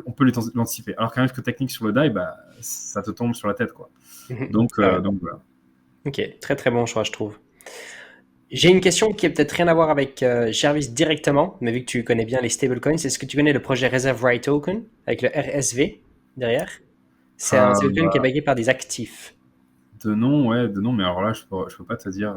on peut l'anticiper. Alors qu'un risque technique sur le DAI, ça te tombe sur la tête, quoi. Donc voilà. Ok, très très bon choix, je trouve. J'ai une question qui est peut-être rien à voir avec Jarvis directement, mais vu que tu connais bien les stablecoins, est-ce que tu connais le projet Reserve Right Token avec le RSV derrière? C'est un stablecoin qui est backé par des actifs. De nom, mais alors là, je peux pas te dire.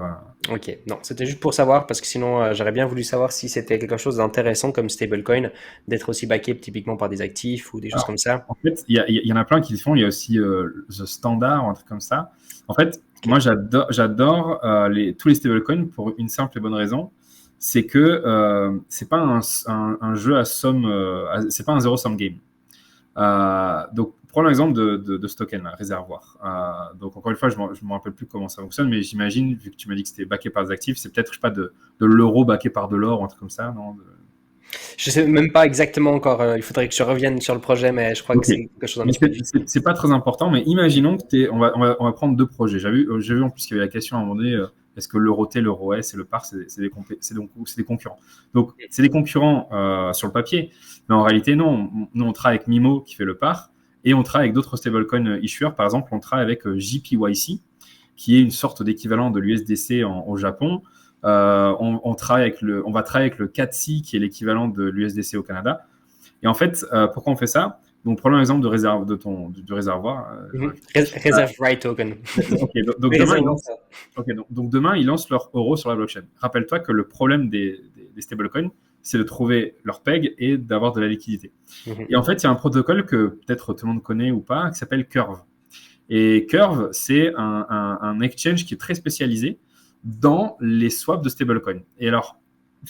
Ok, non, c'était juste pour savoir, parce que sinon, j'aurais bien voulu savoir si c'était quelque chose d'intéressant comme stablecoin, d'être aussi backé typiquement par des actifs ou des choses comme ça. En fait, il y en a plein qui le font. Il y a aussi The Standard, un truc comme ça. En fait, moi, j'adore tous les stablecoins pour une simple et bonne raison. C'est que c'est pas un jeu à somme, c'est pas un zero-sum game. Donc, prends l'exemple de ce token-là, réservoir. Donc, encore une fois, je ne me rappelle plus comment ça fonctionne, mais j'imagine, vu que tu m'as dit que c'était backé par des actifs, c'est peut-être, de l'euro backé par de l'or ou un truc comme ça, non? Je ne sais même pas exactement encore. Il faudrait que je revienne sur le projet, mais je crois que c'est quelque chose d'un petit peu différent. C'est pas très important, mais imaginons que on va prendre 2 projets. J'ai vu en plus qu'il y avait la question à un moment donné, est-ce que l'euro T, l'euro S et le PAR, c'est des concurrents. Donc, c'est des concurrents sur le papier, mais en réalité, non. Nous, on travaille avec Mimo qui fait le PAR, et on travaille avec d'autres stablecoin issuers. Par exemple, on travaille avec JPYC, qui est une sorte d'équivalent de l'USDC au Japon. On va travailler avec le CATSI, qui est l'équivalent de l'USDC au Canada. Et en fait, pourquoi on fait ça? Donc, prenons l'exemple du réservoir. Reserve Right Token. Donc, demain, ils lancent leur euro sur la blockchain. Rappelle-toi que le problème des stablecoins, c'est de trouver leur PEG et d'avoir de la liquidité. Et en fait, il y a un protocole que peut-être tout le monde connaît ou pas, qui s'appelle Curve. Et Curve, c'est un exchange qui est très spécialisé dans les swaps de stablecoin. Et alors,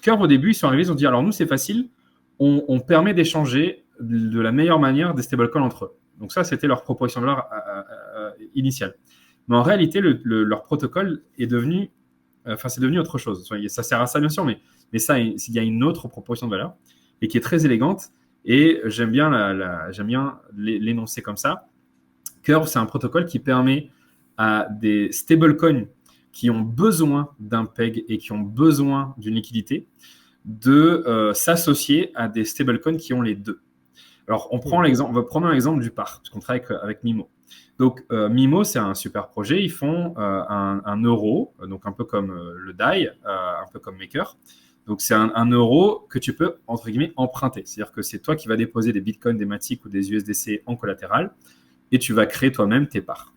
Curve, au début, ils sont arrivés, ils ont dit, alors nous, c'est facile, on permet d'échanger de la meilleure manière des stablecoins entre eux. Donc ça, c'était leur proposition de valeur initiale. Mais en réalité, leur protocole est devenu, c'est devenu autre chose. Ça sert à ça, bien sûr, mais ça, il y a une autre proposition de valeur et qui est très élégante, Et j'aime bien l'énoncer comme ça. Curve, c'est un protocole qui permet à des stablecoins qui ont besoin d'un PEG et qui ont besoin d'une liquidité de s'associer à des stablecoins qui ont les deux. Alors, on va prendre un exemple du PAR, parce qu'on travaille avec Mimo. Donc, Mimo, c'est un super projet. Ils font un euro, donc un peu comme le DAI, un peu comme Maker. Donc, c'est un euro que tu peux, entre guillemets, emprunter. C'est-à-dire que c'est toi qui vas déposer des bitcoins, des Matic ou des USDC en collatéral et tu vas créer toi-même tes parts.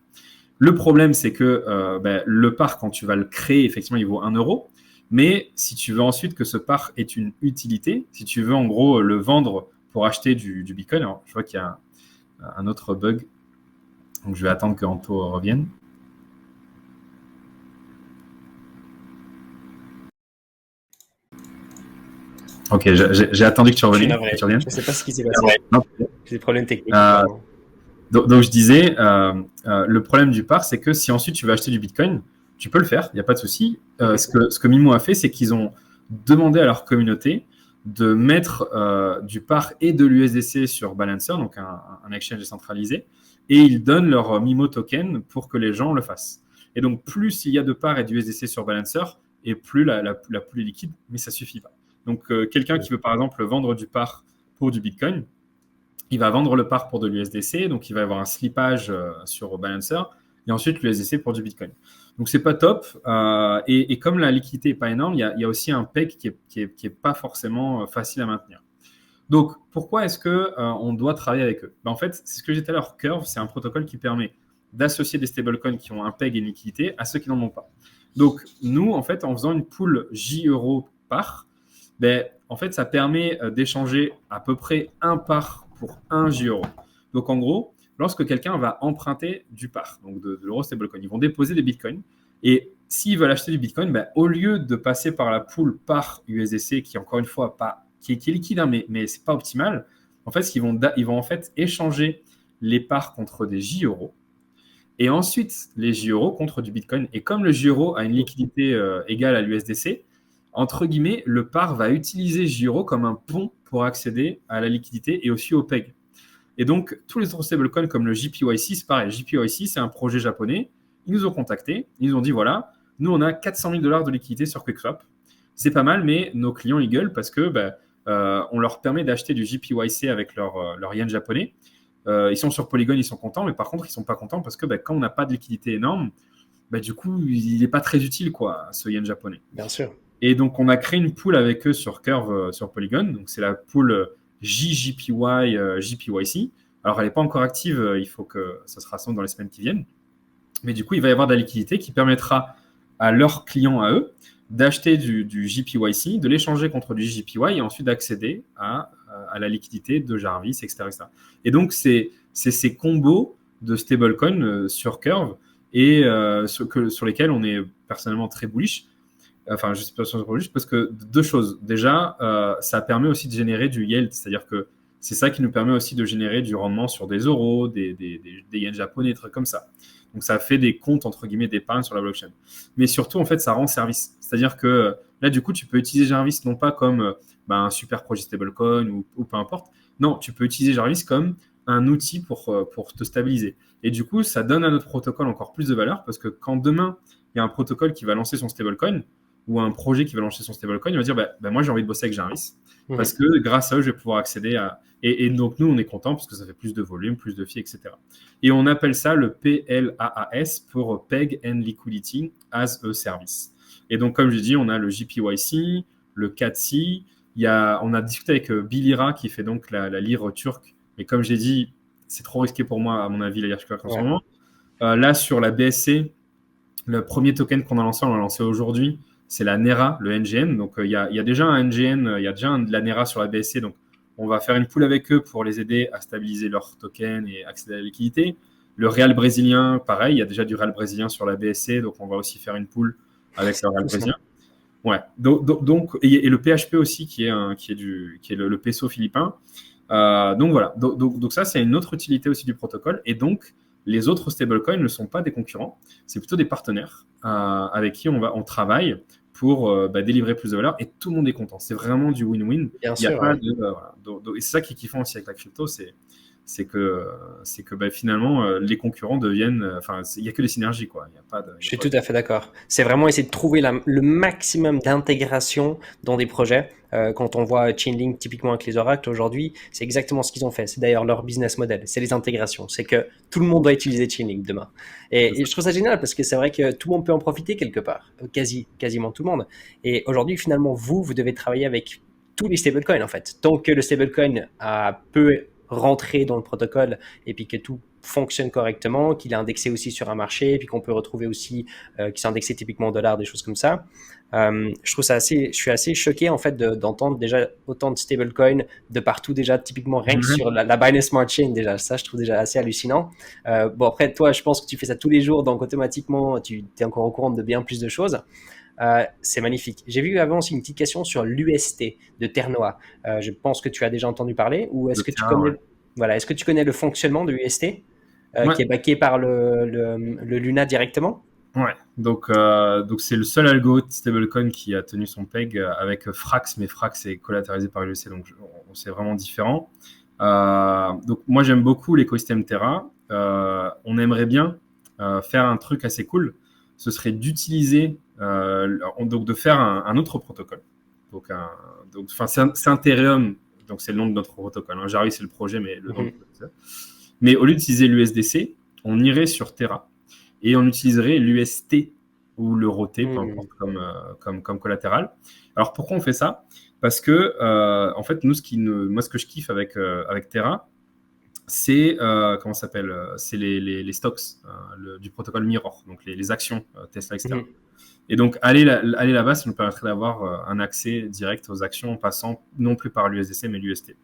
Le problème, c'est que le PAR, quand tu vas le créer, effectivement, il vaut 1 euro. Mais si tu veux ensuite que ce PAR ait une utilité, si tu veux en gros le vendre pour acheter du Bitcoin, alors je vois qu'il y a un autre bug. Donc, je vais attendre que Anto revienne. Ok, j'ai attendu que tu reviennes. Je ne sais pas ce qui s'est passé. J'ai des problèmes techniques. Donc, je disais, le problème du PAR, c'est que si ensuite tu veux acheter du Bitcoin, tu peux le faire, il n'y a pas de souci. Ce que Mimo a fait, c'est qu'ils ont demandé à leur communauté de mettre du PAR et de l'USDC sur Balancer, donc un exchange décentralisé, et ils donnent leur Mimo token pour que les gens le fassent. Et donc, plus il y a de PAR et d'USDC sur Balancer, et plus la pool est liquide, mais ça ne suffit pas. Donc, quelqu'un qui veut par exemple vendre du PAR pour du Bitcoin, il va vendre le PAR pour de l'USDC, donc il va avoir un slippage sur Balancer, et ensuite l'USDC pour du Bitcoin. Donc, c'est pas top. Et comme la liquidité n'est pas énorme, il y a aussi un PEG qui est pas forcément facile à maintenir. Donc, pourquoi est-ce qu'on doit travailler avec eux? En fait, c'est ce que j'ai dit tout à l'heure. Curve, c'est un protocole qui permet d'associer des stablecoins qui ont un PEG et une liquidité à ceux qui n'en ont pas. Donc, nous, en fait, en faisant une pool J-euro par, en fait, ça permet d'échanger à peu près un par pour un J-euro. Donc, en gros, lorsque quelqu'un va emprunter du par, donc de l'euro stablecoin, ils vont déposer des bitcoins. Et s'ils veulent acheter du bitcoin, au lieu de passer par la pool par USDC, qui encore une fois qui est liquide, hein, mais c'est pas optimal, en fait, ils vont en fait échanger les parts contre des J-euros et ensuite les J-euros contre du bitcoin. Et comme le J-euro a une liquidité égale à l'USDC, entre guillemets, le par va utiliser J-euro comme un pont pour accéder à la liquidité et aussi au PEG. Et donc, tous les autres stablecoins comme le JPYC, c'est pareil. JPYC, c'est un projet japonais. Ils nous ont contactés. Ils nous ont dit, voilà, nous, on a 400 000 $ de liquidité sur QuickSwap. C'est pas mal, mais nos clients, ils gueulent parce que on leur permet d'acheter du JPYC avec leur yen japonais. Ils sont sur Polygon, ils sont contents, mais par contre, ils sont pas contents parce que quand on n'a pas de liquidité énorme, du coup, il n'est pas très utile, quoi, ce yen japonais. Bien sûr. Et donc, on a créé une pool avec eux sur Curve, sur Polygon. Donc, c'est la pool JJPY, JPYC. Alors, elle n'est pas encore active. Il faut que ça se rassemble dans les semaines qui viennent. Mais du coup, il va y avoir de la liquidité qui permettra à leurs clients, à eux, d'acheter du JPYC, de l'échanger contre du JPY et ensuite d'accéder à la liquidité de Jarvis, etc. etc. Et donc, c'est ces combos de stablecoin sur Curve et sur lesquels on est personnellement très bullish. Enfin, je ne suis pas sûr bullish parce que deux choses. Déjà, ça permet aussi de générer du yield, c'est-à-dire que c'est ça qui nous permet aussi de générer du rendement sur des euros, des yens japonais, des trucs comme ça. Donc, ça fait des comptes, entre guillemets, d'épargne sur la blockchain. Mais surtout, en fait, ça rend service. C'est-à-dire que là, du coup, tu peux utiliser Jarvis non pas comme un super projet stablecoin ou peu importe. Non, tu peux utiliser Jarvis comme un outil pour te stabiliser. Et du coup, ça donne à notre protocole encore plus de valeur parce que quand demain, il y a un protocole qui va lancer son stablecoin ou un projet qui va lancer son stablecoin, il va dire moi, j'ai envie de bosser avec Jarvis parce que grâce à eux, je vais pouvoir accéder à… Et donc, nous, on est content parce que ça fait plus de volume, plus de fees, etc. Et on appelle ça le PLAAS pour Peg and Liquidity as a Service. Et donc, comme je dis, on a le JPYC, le CATC. On a discuté avec Bilira qui fait donc la lire turque. Mais comme j'ai dit, c'est trop risqué pour moi, à mon avis, la lire turque en ce moment. Là, sur la BSC, le premier token qu'on a lancé, on l'a lancé aujourd'hui, c'est la NERA, le NGN. Donc, il y a déjà un NGN, il y a déjà de la NERA sur la BSC. Donc, on va faire une pool avec eux pour les aider à stabiliser leur token et accéder à la liquidité. Le Real brésilien, pareil, il y a déjà du Real brésilien sur la BSC, donc on va aussi faire une pool avec le Real brésilien. Ouais. Donc, et le PHP aussi, qui est le peso philippin. Donc voilà. Donc ça, c'est une autre utilité aussi du protocole. Et donc, les autres stablecoins ne sont pas des concurrents, c'est plutôt des partenaires avec qui on travaille pour délivrer plus de valeur et tout le monde est content. C'est vraiment du win-win. Bien Il y a sûr, pas ouais. de, voilà. Et c'est ça qui est kiffant aussi avec la crypto, c'est que finalement les concurrents deviennent, il y a que des synergies quoi. Il y a pas de, il Je y a suis pas tout de- à fait d'accord. C'est vraiment essayer de trouver le maximum d'intégration dans des projets. Quand on voit Chainlink typiquement avec les oracles aujourd'hui, c'est exactement ce qu'ils ont fait. C'est d'ailleurs leur business model, c'est les intégrations. C'est que tout le monde doit utiliser Chainlink demain. c'est Et ça. je trouve ça génial parce que c'est vrai que tout le monde peut en profiter quelque part, quasiment tout le monde. Et aujourd'hui, finalement, vous devez travailler avec tous les stablecoins en fait. Tant que le stablecoin peut rentrer dans le protocole et puis que tout fonctionne correctement, qu'il est indexé aussi sur un marché, puis qu'on peut retrouver aussi qui sont indexés typiquement en dollars, des choses comme ça. Je suis assez choqué en fait d'entendre déjà autant de stablecoins de partout déjà, typiquement rien que sur la Binance Smart Chain déjà. Ça, je trouve déjà assez hallucinant. Bon après, toi, je pense que tu fais ça tous les jours, donc automatiquement, tu es encore au courant de bien plus de choses. C'est magnifique. J'ai vu avant aussi une petite question sur l'UST de Ternoa. Je pense que tu as déjà entendu parler, ou De est-ce que tu Terra, ouais. connais, voilà, est-ce que tu connais le fonctionnement de l'UST Ouais, qui est backé par le Luna directement? ouais. Donc c'est le seul algo de stablecoin qui a tenu son peg avec Frax, mais Frax est collatéralisé par l'USC, donc c'est vraiment différent. Donc moi j'aime beaucoup l'écosystème Terra. On aimerait bien faire un truc assez cool. Ce serait d'utiliser, donc de faire un autre protocole. C'est Ethereum, donc c'est le nom de notre protocole. Hein. Jarvis c'est le projet, mais le nom. Mhm. Mais au lieu d'utiliser l'USDC, on irait sur Terra et on utiliserait l'UST ou l'EUROT, peu importe, comme collatéral. Alors pourquoi on fait ça? Parce que en fait, moi ce que je kiffe avec Terra, c'est comment ça s'appelle? C'est les stocks du protocole Mirror, donc les actions Tesla, etc. Mhm. Et donc aller là-bas, ça nous permettrait d'avoir un accès direct aux actions en passant non plus par l'USDC mais l'UST.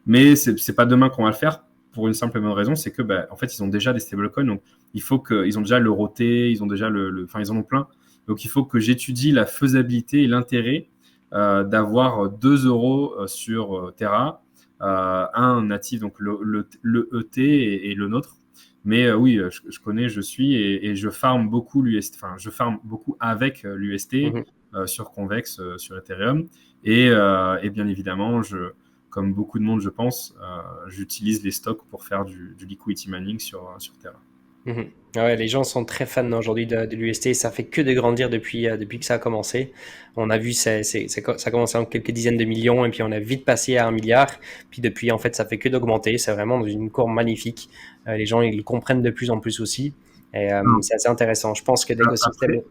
Mais c'est pas demain qu'on va le faire pour une simple et bonne raison, c'est que en fait ils ont déjà des stablecoins, donc il faut ils ont déjà l'EUROT, ils ont déjà enfin ils en ont plein, donc il faut que j'étudie la faisabilité et l'intérêt d'avoir 2 euros sur Terra, un natif donc le ET et le nôtre. Mais oui, je connais, je suis et je farm beaucoup l'UST, enfin je farm beaucoup avec l'UST Mhm. sur Convex, sur Ethereum et bien évidemment comme beaucoup de monde, je pense, j'utilise les stocks pour faire du liquidity mining sur Terra. Mhm. Ouais, les gens sont très fans aujourd'hui de l'UST. Ça fait que de grandir depuis que ça a commencé. On a vu ça a commencé en quelques dizaines de millions et puis on a vite passé à 1 milliard. Puis depuis, en fait, ça fait que d'augmenter. C'est vraiment dans une courbe magnifique. Les gens, ils comprennent de plus en plus aussi. Et Non. c'est assez intéressant. Je pense que l'écosystème. Après,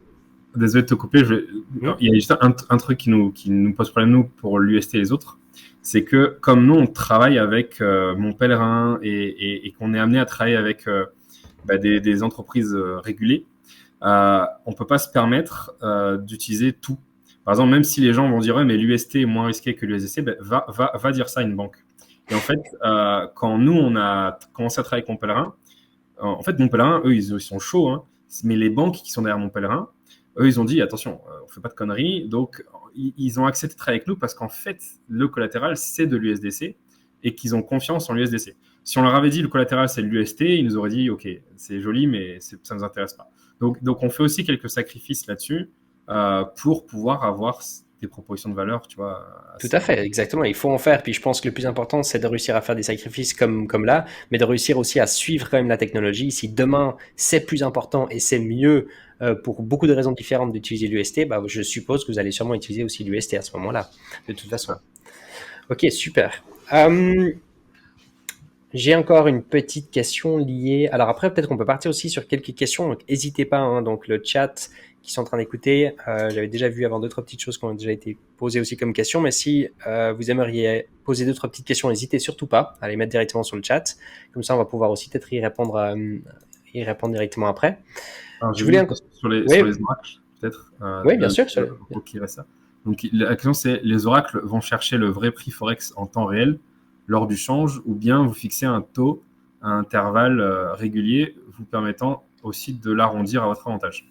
désolé de te couper, Mhm. il y a juste un truc qui nous pose problème, nous, pour l'UST et les autres, c'est que comme nous, on travaille avec mon pèlerin et qu'on est amené à travailler avec des entreprises régulées, on peut pas se permettre d'utiliser tout. Par exemple, même si les gens vont dire ouais, mais l'UST est moins risqué que l'USDC, va dire ça à une banque. Et en fait, quand nous on a commencé à travailler avec mon pèlerin, en fait mon pèlerin, eux ils sont chauds, hein, mais les banques qui sont derrière mon pèlerin, eux ils ont dit attention, on fait pas de conneries, donc ils ont accepté de travailler avec nous parce qu'en fait le collatéral c'est de l'USDC et qu'ils ont confiance en l'USDC. Si on leur avait dit le collatéral c'est de l'UST, ils nous auraient dit ok c'est joli mais ça nous intéresse pas. Donc on fait aussi quelques sacrifices là-dessus pour pouvoir avoir des propositions de valeur, tu vois. Tout à Assez... fait, exactement. Il faut en faire. Puis je pense que le plus important, c'est de réussir à faire des sacrifices comme là, mais de réussir aussi à suivre quand même la technologie. Si demain, c'est plus important et c'est mieux pour beaucoup de raisons différentes d'utiliser l'UST, bah, je suppose que vous allez sûrement utiliser aussi l'UST à ce moment-là, de toute façon. Ok, super. J'ai encore une petite question liée. Alors après, peut-être qu'on peut partir aussi sur quelques questions. Donc, n'hésitez pas. Hein, donc le chat qui sont en train d'écouter, j'avais déjà vu avant d'autres petites choses qui ont déjà été posées aussi comme questions. Mais si vous aimeriez poser d'autres petites questions, n'hésitez surtout pas à les mettre directement sur le chat. Comme ça, on va pouvoir aussi peut-être y répondre directement après. Alors, Je j'ai vu voulais une encore. question sur les Oui, oracles, peut-être, oui, bien sûr. pour clearer ça. Donc, la question, c'est les oracles vont chercher le vrai prix Forex en temps réel lors du change ou bien vous fixez un taux à intervalles réguliers vous permettant aussi de l'arrondir à votre avantage.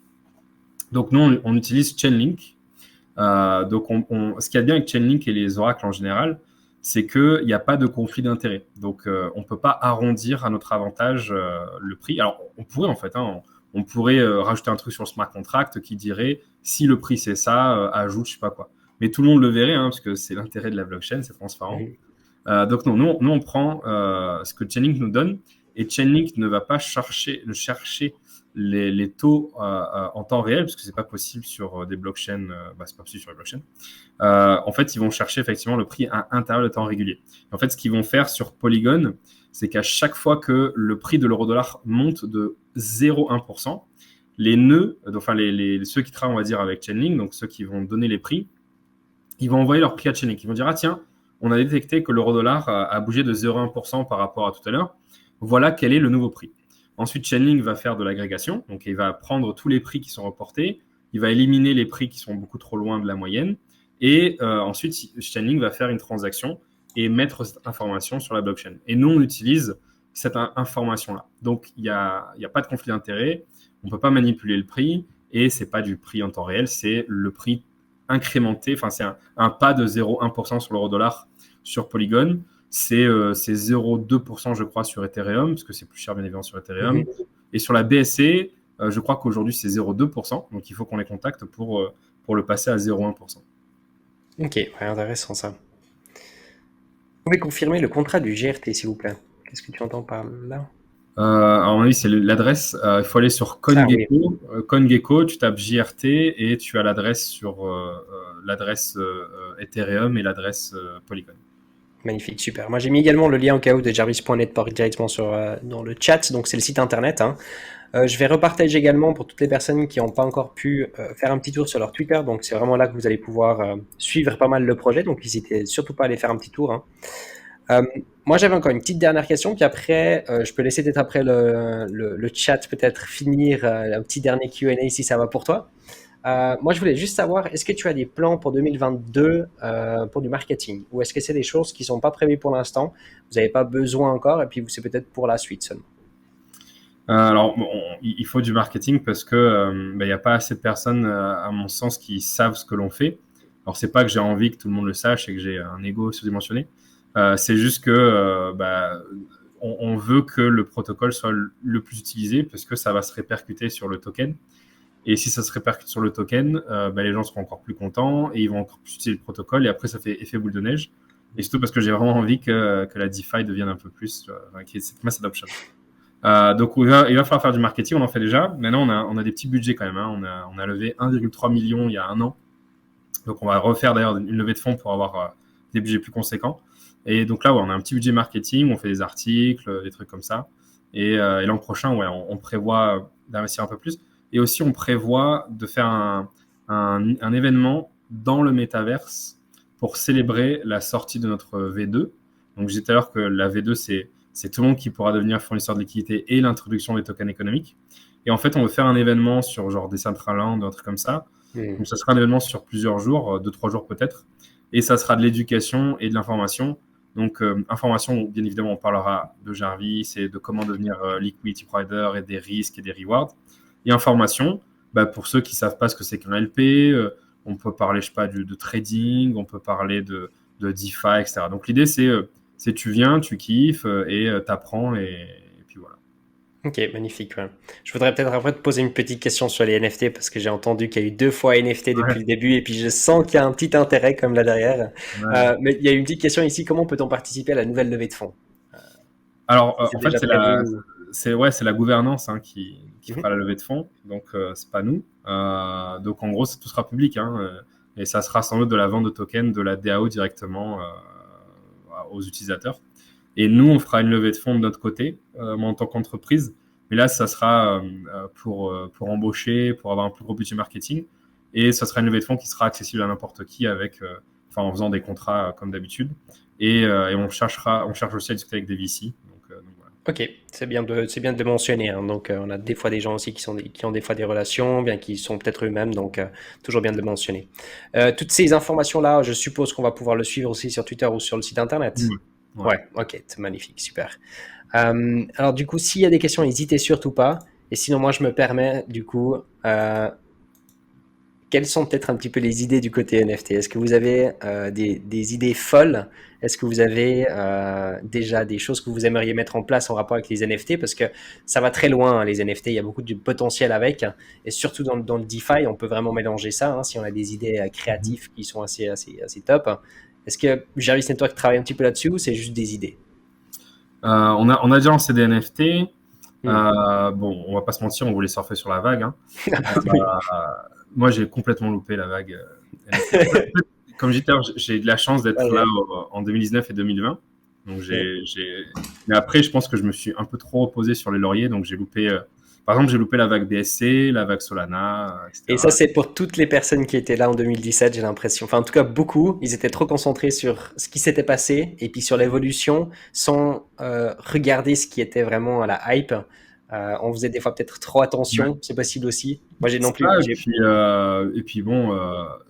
Donc, nous, on utilise Chainlink. Donc, ce qu'il y a de bien avec Chainlink et les oracles en général, c'est qu'il n'y a pas de conflit d'intérêt. Donc, on ne peut pas arrondir à notre avantage le prix. Alors, on pourrait en fait, hein, on pourrait rajouter un truc sur le smart contract qui dirait si le prix c'est ça, ajoute je sais pas quoi. Mais tout le monde le verrait, hein, parce que c'est l'intérêt de la blockchain, c'est transparent. Donc non, nous on prend ce que Chainlink nous donne, et Chainlink ne va pas chercher les taux en temps réel, parce que c'est pas possible sur des blockchains. C'est pas possible sur les blockchains. En fait, ils vont chercher effectivement le prix à intervalle de temps régulier. En fait, ce qu'ils vont faire sur Polygon, c'est qu'à chaque fois que le prix de l'euro-dollar monte de 0,1%, les nœuds, enfin ceux qui travaillent, on va dire, avec Chainlink, donc ceux qui vont donner les prix, ils vont envoyer leur prix à Chainlink. Ils vont dire, ah tiens, on a détecté que l'euro-dollar a bougé de 0,1% par rapport à tout à l'heure. Voilà quel est le nouveau prix. Ensuite, Chainlink va faire de l'agrégation. Donc, il va prendre tous les prix qui sont reportés. Il va éliminer les prix qui sont beaucoup trop loin de la moyenne. Et ensuite, Chainlink va faire une transaction et mettre cette information sur la blockchain. Et nous, on utilise cette information-là. Donc, il n'y a pas de conflit d'intérêt. On ne peut pas manipuler le prix. Et ce n'est pas du prix en temps réel. C'est le prix incrémenté. Enfin, c'est un pas de 0,1% sur l'euro-dollar sur Polygon. C'est 0,2% je crois sur Ethereum, parce que c'est plus cher bien évidemment sur Ethereum. Et sur la BSC, je crois qu'aujourd'hui c'est 0,2%, donc il faut qu'on les contacte pour le passer à 0,1%. Ok, ouais, intéressant ça. Vous pouvez confirmer le contrat du GRT s'il vous plaît? Qu'est-ce que tu entends par là? À mon avis, c'est l'adresse. Il faut aller sur CoinGecko. CoinGecko, tu tapes JRT et tu as l'adresse sur l'adresse Ethereum et l'adresse Polygon. Magnifique, super. Moi, j'ai mis également le lien au cas où de Jarvis.net directement dans le chat, donc c'est le site internet. Hein. Je vais repartager également pour toutes les personnes qui n'ont pas encore pu faire un petit tour sur leur Twitter, donc c'est vraiment là que vous allez pouvoir suivre pas mal le projet, donc n'hésitez surtout pas à aller faire un petit tour. Hein. Moi, j'avais encore une petite dernière question, puis après, je peux laisser peut-être après le chat peut-être finir un petit dernier Q&A si ça va pour toi. Moi, je voulais juste savoir, est-ce que tu as des plans pour 2022 pour du marketing? Ou est-ce que c'est des choses qui ne sont pas prévues pour l'instant, vous n'avez pas besoin encore, et puis c'est peut-être pour la suite seulement? Alors, il faut du marketing parce que il n'y a pas assez de personnes, à mon sens, qui savent ce que l'on fait. Alors, c'est pas que j'ai envie que tout le monde le sache et que j'ai un ego surdimensionné. C'est juste que on veut que le protocole soit le plus utilisé parce que ça va se répercuter sur le token. Et si ça se répercute sur le token, les gens seront encore plus contents et ils vont encore plus utiliser le protocole. Et après, ça fait effet boule de neige. Et surtout parce que j'ai vraiment envie que la DeFi devienne un peu plus, qu'il y ait cette mass adoption. Donc, il va falloir faire du marketing. On en fait déjà. Maintenant, on a des petits budgets quand même. Hein. On a levé 1,3 million il y a un an. Donc, on va refaire d'ailleurs une levée de fonds pour avoir des budgets plus conséquents. Et donc là, on a un petit budget marketing. On fait des articles, des trucs comme ça. Et l'an prochain, on prévoit d'investir un peu plus. Et aussi, on prévoit de faire un événement dans le métaverse pour célébrer la sortie de notre V2. Donc, je disais tout à l'heure que la V2, c'est tout le monde qui pourra devenir fournisseur de liquidité et l'introduction des tokens économiques. Et en fait, on veut faire un événement sur genre Decentraland, un truc comme ça. Donc, ça sera un événement sur plusieurs jours, 2-3 jours peut-être. Et ça sera de l'éducation et de l'information. Donc, information, bien évidemment, on parlera de Jarvis et de comment devenir liquidity provider et des risques et des rewards. Et information, pour ceux qui ne savent pas ce que c'est qu'un LP, on peut parler, je sais pas, de trading, on peut parler de DeFi, etc. Donc, l'idée, c'est tu viens, tu kiffes et tu apprends et puis voilà. Ok, magnifique. Ouais. Je voudrais peut-être après te poser une petite question sur les NFT parce que j'ai entendu qu'il y a eu 2 fois NFT depuis le début et puis je sens qu'il y a un petit intérêt comme là derrière. Mais il y a une petite question ici, comment peut-on participer à la nouvelle levée de fonds? Alors, en fait, c'est la gouvernance qui fera la levée de fonds, donc c'est pas nous. Donc en gros, tout sera public, et ça sera sans doute de la vente de tokens de la DAO directement aux utilisateurs. Et nous, on fera une levée de fonds de notre côté, en tant qu'entreprise. Mais là, ça sera pour embaucher, pour avoir un plus gros budget marketing. Et ça sera une levée de fonds qui sera accessible à n'importe qui en faisant des contrats comme d'habitude. Et on cherche aussi à discuter avec des VC. Donc voilà. Ok, c'est bien de le mentionner. Donc, on a des fois des gens aussi qui ont des fois des relations, bien qu'ils sont peut-être eux-mêmes. Donc, toujours bien de le mentionner. Toutes ces informations-là, je suppose qu'on va pouvoir le suivre aussi sur Twitter ou sur le site internet. Ouais, ok, c'est magnifique, super. Alors, du coup, s'il y a des questions, n'hésitez surtout pas. Et sinon, moi, je me permets, du coup, quel quelles sont peut-être un petit peu les idées du côté NFT? Est-ce que vous avez des idées folles? Est-ce que vous avez déjà des choses que vous aimeriez mettre en place en rapport avec les NFT? Parce que ça va très loin, hein, les NFT, il y a beaucoup de potentiel avec. Et surtout dans le DeFi, on peut vraiment mélanger ça, hein, si on a des idées créatives qui sont assez top. Est-ce que Jarvis Network travaille un petit peu là-dessus ou c'est juste des idées? On a déjà lancé des NFT. Hmm. Bon, on va pas se mentir, on voulait surfer sur la vague, hein. Oui. Moi, j'ai complètement loupé la vague NFT. Comme je disais, j'ai eu de la chance d'être là en 2019 et 2020. Donc, Mais après, je pense que je me suis un peu trop reposé sur les lauriers. Donc, j'ai loupé, par exemple, j'ai loupé la vague BSC, la vague Solana, Et etc. ça, c'est pour toutes les personnes qui étaient là en 2017, j'ai l'impression. Enfin, en tout cas, beaucoup. Ils étaient trop concentrés sur ce qui s'était passé et puis sur l'évolution sans regarder ce qui était vraiment à la hype. On faisait des fois peut-être trop attention, c'est possible aussi. Moi, j'ai non Ça, plus. et puis bon, alors,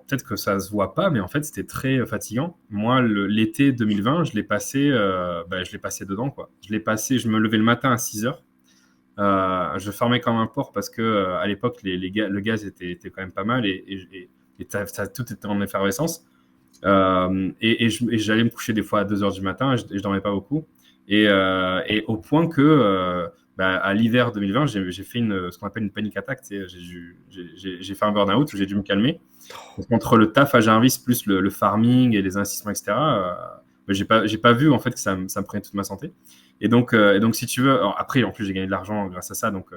peut-être que ça se voit pas, mais en fait, c'était très fatigant. Moi, l'été 2020, je l'ai passé dedans, quoi. Je me levais le matin à 6 heures. Je fermais comme un porc parce que à l'époque, le gaz était quand même pas mal et tout était en effervescence. Et j'allais me coucher des fois à 2 heures du matin et je dormais pas beaucoup. Et au point que à l'hiver 2020, j'ai fait ce qu'on appelle une panic attack. Tu sais, j'ai fait un burn-out où j'ai dû me calmer. Donc, entre le taf à Jarvis plus le farming et les investissements, etc., j'ai pas vu en fait que ça me prenait toute ma santé. Et donc si tu veux, alors après en plus j'ai gagné de l'argent grâce à ça, donc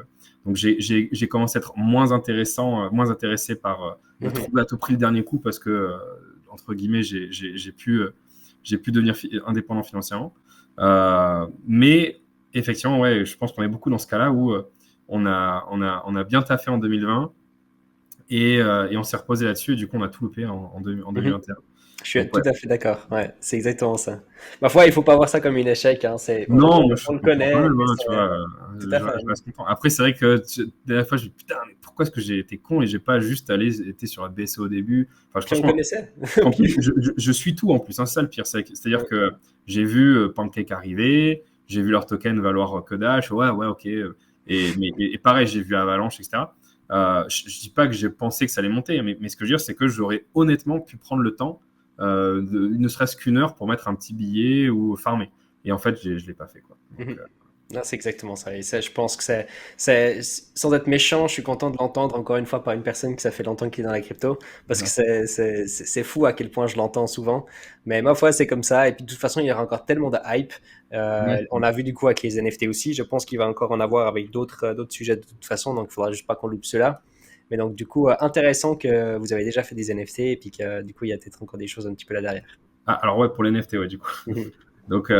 j'ai commencé à être moins intéressé par le trouble à tout prix le dernier coup parce que entre guillemets j'ai pu devenir indépendant financièrement. Mais effectivement, ouais, je pense qu'on est beaucoup dans ce cas-là où on a bien taffé en 2020 et on s'est reposé là-dessus et du coup on a tout loupé en Mhm. 2021. Je suis Donc tout ouais. à fait d'accord. Ouais, c'est exactement ça. Ma foi, il faut pas voir ça comme un échec, hein. Non, moi je On le comprends quand connaît, même, mais hein, tu vois, tout à fait. je reste content. Après, c'est vrai que la fois, je me dis putain, mais pourquoi est-ce que j'ai été con et j'ai pas juste été sur la BSC au début. Enfin, Tu en franchement, connaissais? en plus, je suis tout en plus, hein, c'est ça le pire. C'est-à-dire que j'ai vu Pancake arriver, j'ai vu leur token valoir que dash, ouais, ouais, ok. Et pareil, j'ai vu Avalanche, etc. Je dis pas que j'ai pensé que ça allait monter, mais ce que je veux dire, c'est que j'aurais honnêtement pu prendre le temps, ne serait-ce qu'une heure pour mettre un petit billet ou farmer. Et en fait, je l'ai pas fait, quoi. Donc, Mhm. Non, c'est exactement ça. Et ça, je pense que sans être méchant, je suis content de l'entendre encore une fois par une personne qui ça fait longtemps qu'il est dans la crypto, parce que voilà. c'est fou à quel point je l'entends souvent. Mais ma foi, c'est comme ça. Et puis de toute façon, il y aura encore tellement de hype. Ouais. On a vu du coup avec les NFT aussi. Je pense qu'il va encore en avoir avec d'autres sujets de toute façon. Donc, il faudra juste pas qu'on loupe cela. Mais donc, du coup, intéressant que vous avez déjà fait des NFT et puis que du coup, il y a peut-être encore des choses un petit peu là derrière. Ah, alors ouais, pour les NFT, ouais, du coup. Mhm. Donc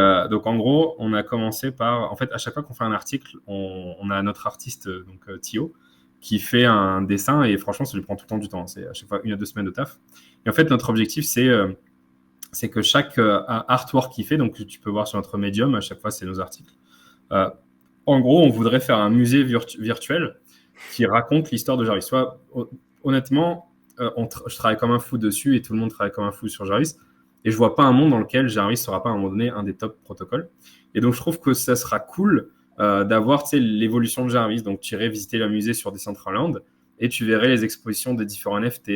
en gros, on a commencé par, en fait, à chaque fois qu'on fait un article, on a notre artiste, donc Thio, qui fait un dessin et franchement, ça lui prend tout le temps du temps. C'est à chaque fois 1 à 2 semaines de taf. Et en fait, notre objectif, c'est que chaque artwork qu'il fait, donc tu peux voir sur notre Medium, à chaque fois, c'est nos articles. Euh, En gros, on voudrait faire un musée virtuel qui raconte l'histoire de Jarvis. Soit, honnêtement, je travaille comme un fou dessus et tout le monde travaille comme un fou sur Jarvis. Et je vois pas un monde dans lequel Jarvis sera pas à un moment donné un des top protocoles. Et donc, je trouve que ça sera cool d'avoir l'évolution de Jarvis. Donc, tu irais visiter le musée sur Decentraland et tu verrais les expositions des différents NFT.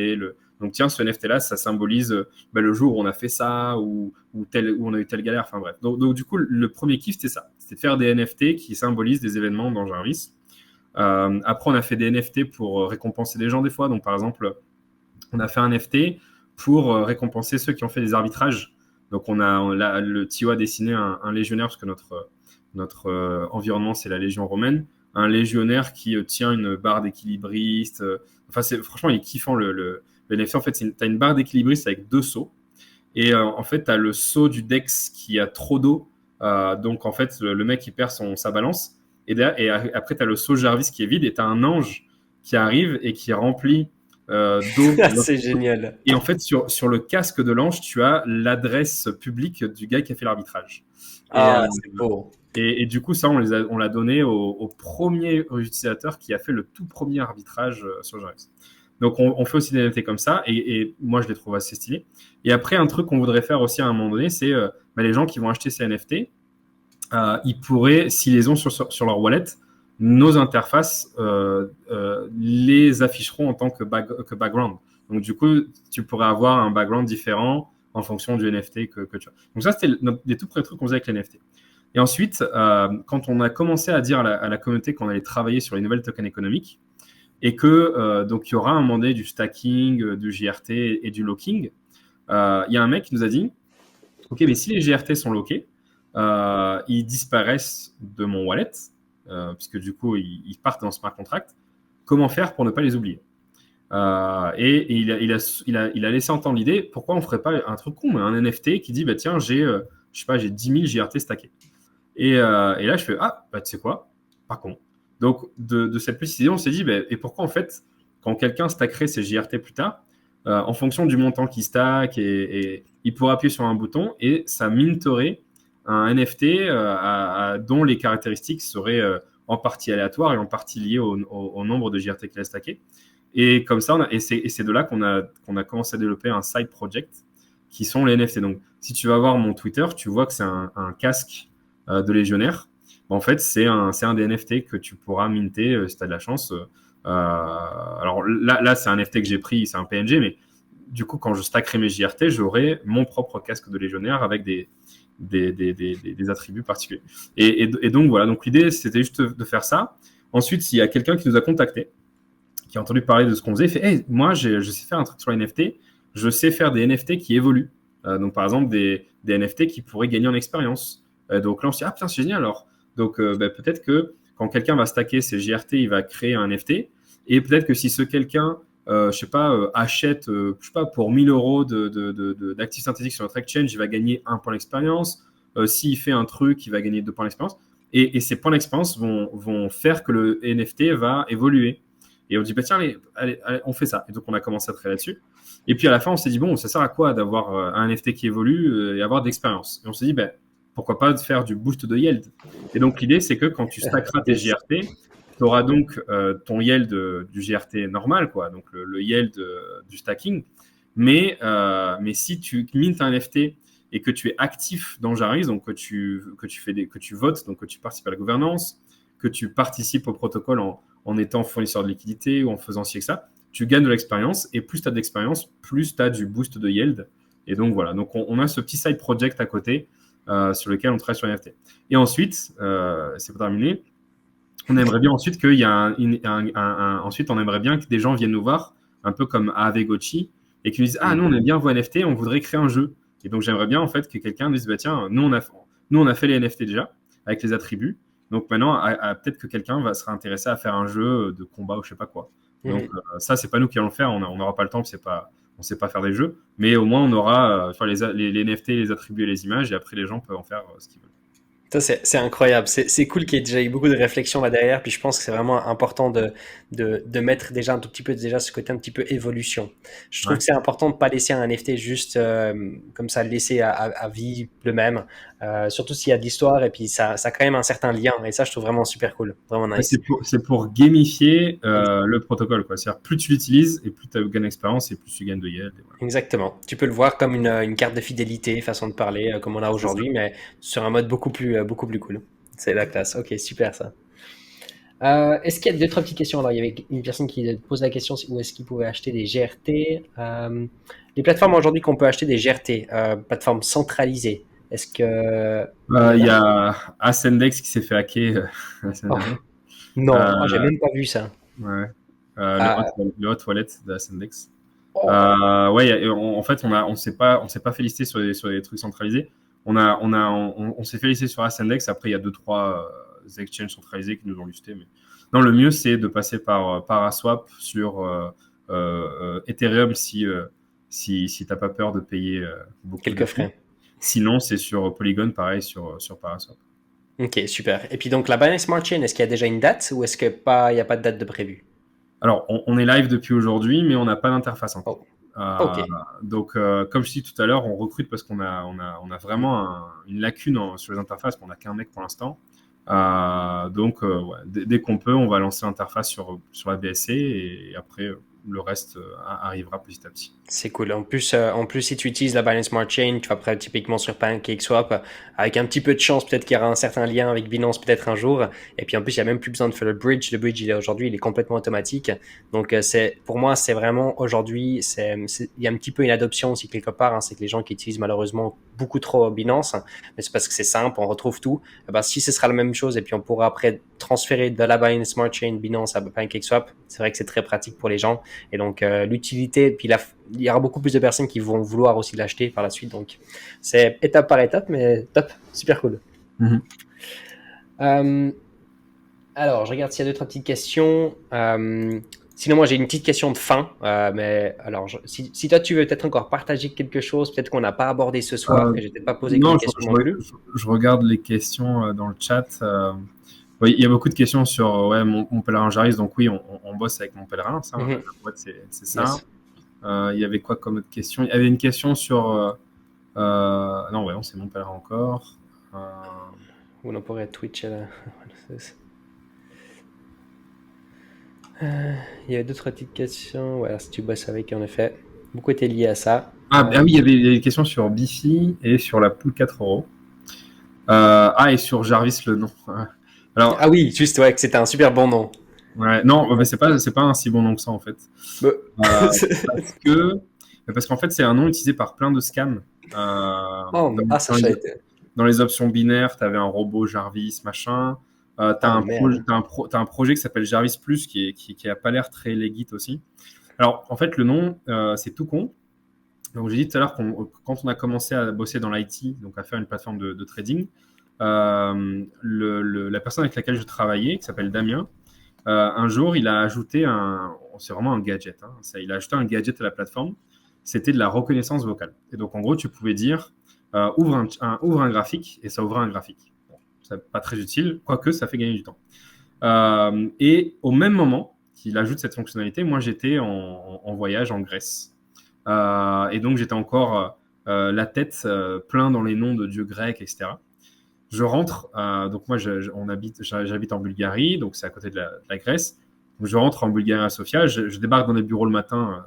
Donc, tiens, ce NFT-là, ça symbolise le jour où on a fait ça ou on a eu telle galère. Enfin, bref. Donc, du coup, le premier kiff, c'était ça. C'était de faire des NFT qui symbolisent des événements dans Jarvis. Après, on a fait des NFT pour récompenser des gens des fois. Donc, par exemple, on a fait un NFT pour récompenser ceux qui ont fait des arbitrages. Donc, le TIO a dessiné un légionnaire, parce que notre environnement, c'est la Légion romaine. Un légionnaire qui tient une barre d'équilibriste. Enfin, franchement, il est kiffant le NFT. En fait, tu as une barre d'équilibriste avec 2 seaux. Et en fait, tu as le seau du Dex qui a trop d'eau. Donc, en fait, le mec, il perd sa balance. Et après, tu as le seau Jarvis qui est vide. Et tu as un ange qui arrive et qui remplit d'eau. C'est génial. Et en fait, sur le casque de l'ange, tu as l'adresse publique du gars qui a fait l'arbitrage. Et, Ah, c'est beau. et du coup, ça, on l'a donné au premier utilisateur qui a fait le tout premier arbitrage sur Jarvis. Donc, on fait aussi des NFT comme ça, et moi, je les trouve assez stylés. Et après, un truc qu'on voudrait faire aussi à un moment donné, c'est les gens qui vont acheter ces NFT, ils pourraient, s'ils les ont sur leur wallet, nos interfaces les afficheront en tant que background. Donc, du coup, tu pourrais avoir un background différent en fonction du NFT que tu as. Donc, ça, c'était des tout premiers trucs qu'on faisait avec les NFT. Et ensuite, quand on a commencé à dire à la communauté qu'on allait travailler sur les nouvelles tokens économiques et que donc il y aura un moment donné du stacking, du GRT et du locking, il y a un mec qui nous a dit OK, mais si les GRT sont lockés, ils disparaissent de mon wallet, puisque du coup, ils partent dans smart contract. Comment faire pour ne pas les oublier? Et il a laissé entendre l'idée, pourquoi on ne ferait pas un truc con, un NFT qui dit, bah, tiens, j'ai 10 000 GRT stackés. Et là, je fais, tu sais quoi? Pas con. Donc, de cette petite idée, on s'est dit, bah, et pourquoi en fait, quand quelqu'un stackerait ses JRT plus tard, en fonction du montant qu'il stack, et il pourrait appuyer sur un bouton et ça minterait un NFT dont les caractéristiques seraient en partie aléatoires et en partie liées au nombre de JRT qu'il a stacké. Et comme ça, c'est de là qu'on a commencé à développer un side project qui sont les NFT. Donc, si tu vas voir mon Twitter, tu vois que c'est un casque de légionnaire. En fait, c'est un des NFT que tu pourras minter si tu as de la chance. Alors là c'est un NFT que j'ai pris, c'est un PNG, mais du coup, quand je stackerai mes JRT, j'aurai mon propre casque de légionnaire avec des attributs particuliers. Et donc, voilà. Donc, l'idée, c'était juste de faire ça. Ensuite, s'il y a quelqu'un qui nous a contacté, qui a entendu parler de ce qu'on faisait, il fait hey, moi, je sais faire un truc sur les NFT, je sais faire des NFT qui évoluent. Donc, par exemple, des NFT qui pourraient gagner en expérience. Donc là, on se dit, putain, c'est génial. Alors, donc, peut-être que quand quelqu'un va stacker ses JRT, il va créer un NFT. Et peut-être que si ce quelqu'un, achète, pour 1 000 € d'actifs synthétiques sur notre exchange, il va gagner 1 point d'expérience. S'il fait un truc, il va gagner 2 points d'expérience. Et ces points d'expérience vont faire que le NFT va évoluer. Et on dit, tiens, allez, on fait ça. Et donc, on a commencé à travailler là-dessus. Et puis, à la fin, on s'est dit, bon, ça sert à quoi d'avoir un NFT qui évolue et avoir de l'expérience? Et on s'est dit, pourquoi pas faire du boost de yield? Et donc, l'idée, c'est que quand tu stackeras tes JRT, tu auras donc ton yield du GRT normal, quoi, donc le yield du stacking. Mais si tu mintes un NFT et que tu es actif dans Jarvis, donc que tu votes, donc que tu participes à la gouvernance, que tu participes au protocole en étant fournisseur de liquidité ou en faisant ci et ça, tu gagnes de l'expérience. Et plus tu as d'expérience, plus tu as du boost de yield. Et donc, voilà. Donc, on a ce petit side project à côté sur lequel on travaille sur NFT. Et ensuite, c'est pour terminer, on aimerait bien ensuite qu'il y a ensuite, on aimerait bien que des gens viennent nous voir, un peu comme Avegochi, et qu'ils nous disent nous, on aime bien vos NFT, on voudrait créer un jeu. Et donc, j'aimerais bien en fait que quelqu'un dise tiens, nous, on a fait les NFT déjà, avec les attributs. Donc, maintenant, peut-être que quelqu'un sera intéressé à faire un jeu de combat ou je sais pas quoi. Donc, ça, c'est pas nous qui allons le faire, on n'aura pas le temps, on sait pas faire des jeux, mais au moins, on aura les NFT, les attributs et les images, et après, les gens peuvent en faire ce qu'ils veulent. C'est incroyable, c'est cool qu'il y ait déjà eu beaucoup de réflexion là derrière, puis je pense que c'est vraiment important de mettre déjà un tout petit peu déjà ce côté un petit peu évolution. Je trouve que c'est important de pas laisser un NFT juste comme ça, le laisser à vie le même, surtout s'il y a de l'histoire et puis ça a quand même un certain lien, et ça je trouve vraiment super cool, vraiment nice. C'est pour gamifier le protocole, quoi. C'est-à-dire plus tu l'utilises et plus tu gagnes d'expérience et plus tu gagnes de yield. Voilà. Exactement. Tu peux le voir comme une carte de fidélité, façon de parler, comme on a aujourd'hui, mais sur un mode beaucoup plus cool. C'est la classe. Ok, super ça. Est-ce qu'il y a deux, trois petites questions? Alors, il y avait une personne qui pose la question où est-ce qu'il pouvait acheter des GRT. Les plateformes aujourd'hui qu'on peut acheter des GRT, plateformes centralisées, est-ce que... Il y a Ascendex qui s'est fait hacker. Non, j'ai même pas vu ça. Ouais. Le hot wallet d'Ascendex. Oh. En fait, on s'est pas félicité sur les trucs centralisés. On s'est félicité sur Ascendex. Après, il y a 2-3 exchanges centralisés qui nous ont listé. Mais non, le mieux, c'est de passer par Paraswap sur Ethereum si t'as pas peur de payer beaucoup quelques frais. Sinon, c'est sur Polygon, pareil, sur Paraswap. Ok, super. Et puis donc, la Binance Smart Chain, est-ce qu'il y a déjà une date ou est-ce qu'il n'y a pas de date de prévu? Alors, on est live depuis aujourd'hui, mais on n'a pas d'interface encore. Okay. Donc, comme je dis tout à l'heure, on recrute parce qu'on a vraiment une lacune sur les interfaces, qu'on n'a qu'un mec pour l'instant. Donc, dès qu'on peut, on va lancer l'interface sur la BSC et après, le reste arrivera petit à petit. C'est cool. En plus, si tu utilises la Binance Smart Chain, tu vas après typiquement sur PancakeSwap, avec un petit peu de chance, peut-être qu'il y aura un certain lien avec Binance peut-être un jour. Et puis en plus, il n'y a même plus besoin de faire le bridge. Le bridge, aujourd'hui, il est complètement automatique. Donc pour moi, c'est vraiment aujourd'hui, il y a un petit peu une adoption aussi quelque part. C'est que les gens qui utilisent malheureusement beaucoup trop Binance, mais c'est parce que c'est simple, on retrouve tout. Si ce sera la même chose et puis on pourra après transférer de la Binance Smart Chain Binance à PancakeSwap, c'est vrai que c'est très pratique pour les gens. Et donc l'utilité, puis il y aura beaucoup plus de personnes qui vont vouloir aussi l'acheter par la suite. Donc c'est étape par étape, mais top, super cool. Alors, je regarde s'il y a d'autres petites questions. Sinon, moi, j'ai une petite question de fin. Mais alors, si toi, tu veux peut-être encore partager quelque chose, peut-être qu'on n'a pas abordé ce soir, que je t'ai pas posé comme question non plus. Je regarde les questions dans le chat. Oui, il y a beaucoup de questions sur mon pèlerin Jarvis. Donc oui, on bosse avec mon pèlerin. Ça, la boîte, c'est ça. Yes. Il y avait quoi comme autre question? Il y avait une question sur... non, ouais, c'est mon pèlerin encore. Ou on pourrait Twitch là. Il y a d'autres petites questions. Ouais, si tu bosses avec, en effet. Beaucoup étaient liés à ça. Oui, il y avait des questions sur Bifi et sur la poule 4 euros. Et sur Jarvis, le nom. Alors, oui, juste, ouais, que c'était un super bon nom. Ouais, non, mais c'est pas un si bon nom que ça, en fait. Parce qu'en fait, c'est un nom utilisé par plein de scams. Dans les options binaires, tu avais un robot Jarvis, machin. T'as un projet qui s'appelle Jarvis Plus qui a pas l'air très legit aussi. Alors, en fait, le nom, c'est tout con. Donc, j'ai dit tout à l'heure quand on a commencé à bosser dans l'IT, donc à faire une plateforme de trading, la personne avec laquelle je travaillais, qui s'appelle Damien, un jour, il a ajouté c'est vraiment un gadget. Il a ajouté un gadget à la plateforme. C'était de la reconnaissance vocale. Et donc, en gros, tu pouvais dire ouvre un graphique et ça ouvrait un graphique. Bon, c'est pas très utile, quoique ça fait gagner du temps. Et au même moment qu'il ajoute cette fonctionnalité, moi, j'étais en voyage en Grèce. Et donc, j'étais encore la tête plein dans les noms de dieux grecs, etc. Je rentre, donc moi j'habite en Bulgarie, donc c'est à côté de la Grèce. Donc je rentre en Bulgarie à Sofia, je débarque dans les bureaux le matin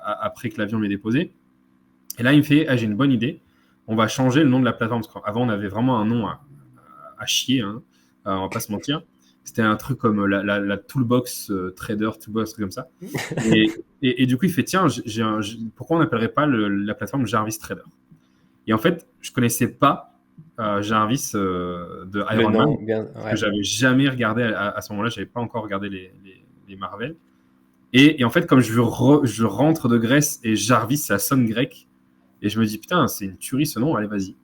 après que l'avion m'ait déposé. Et là il me fait, j'ai une bonne idée, on va changer le nom de la plateforme. Parce qu'avant on avait vraiment un nom à chier, on va pas se mentir. C'était un truc comme la Toolbox Trader, Toolbox, truc comme ça. Et du coup il fait, tiens, pourquoi on n'appellerait pas la plateforme Jarvis Trader? Et en fait je connaissais pas Jarvis de Iron Man, parce que j'avais jamais regardé à ce moment-là, j'avais pas encore regardé les Marvel. Et en fait, comme je rentre de Grèce et Jarvis, ça sonne grec, et je me dis putain, c'est une tuerie ce nom, allez vas-y.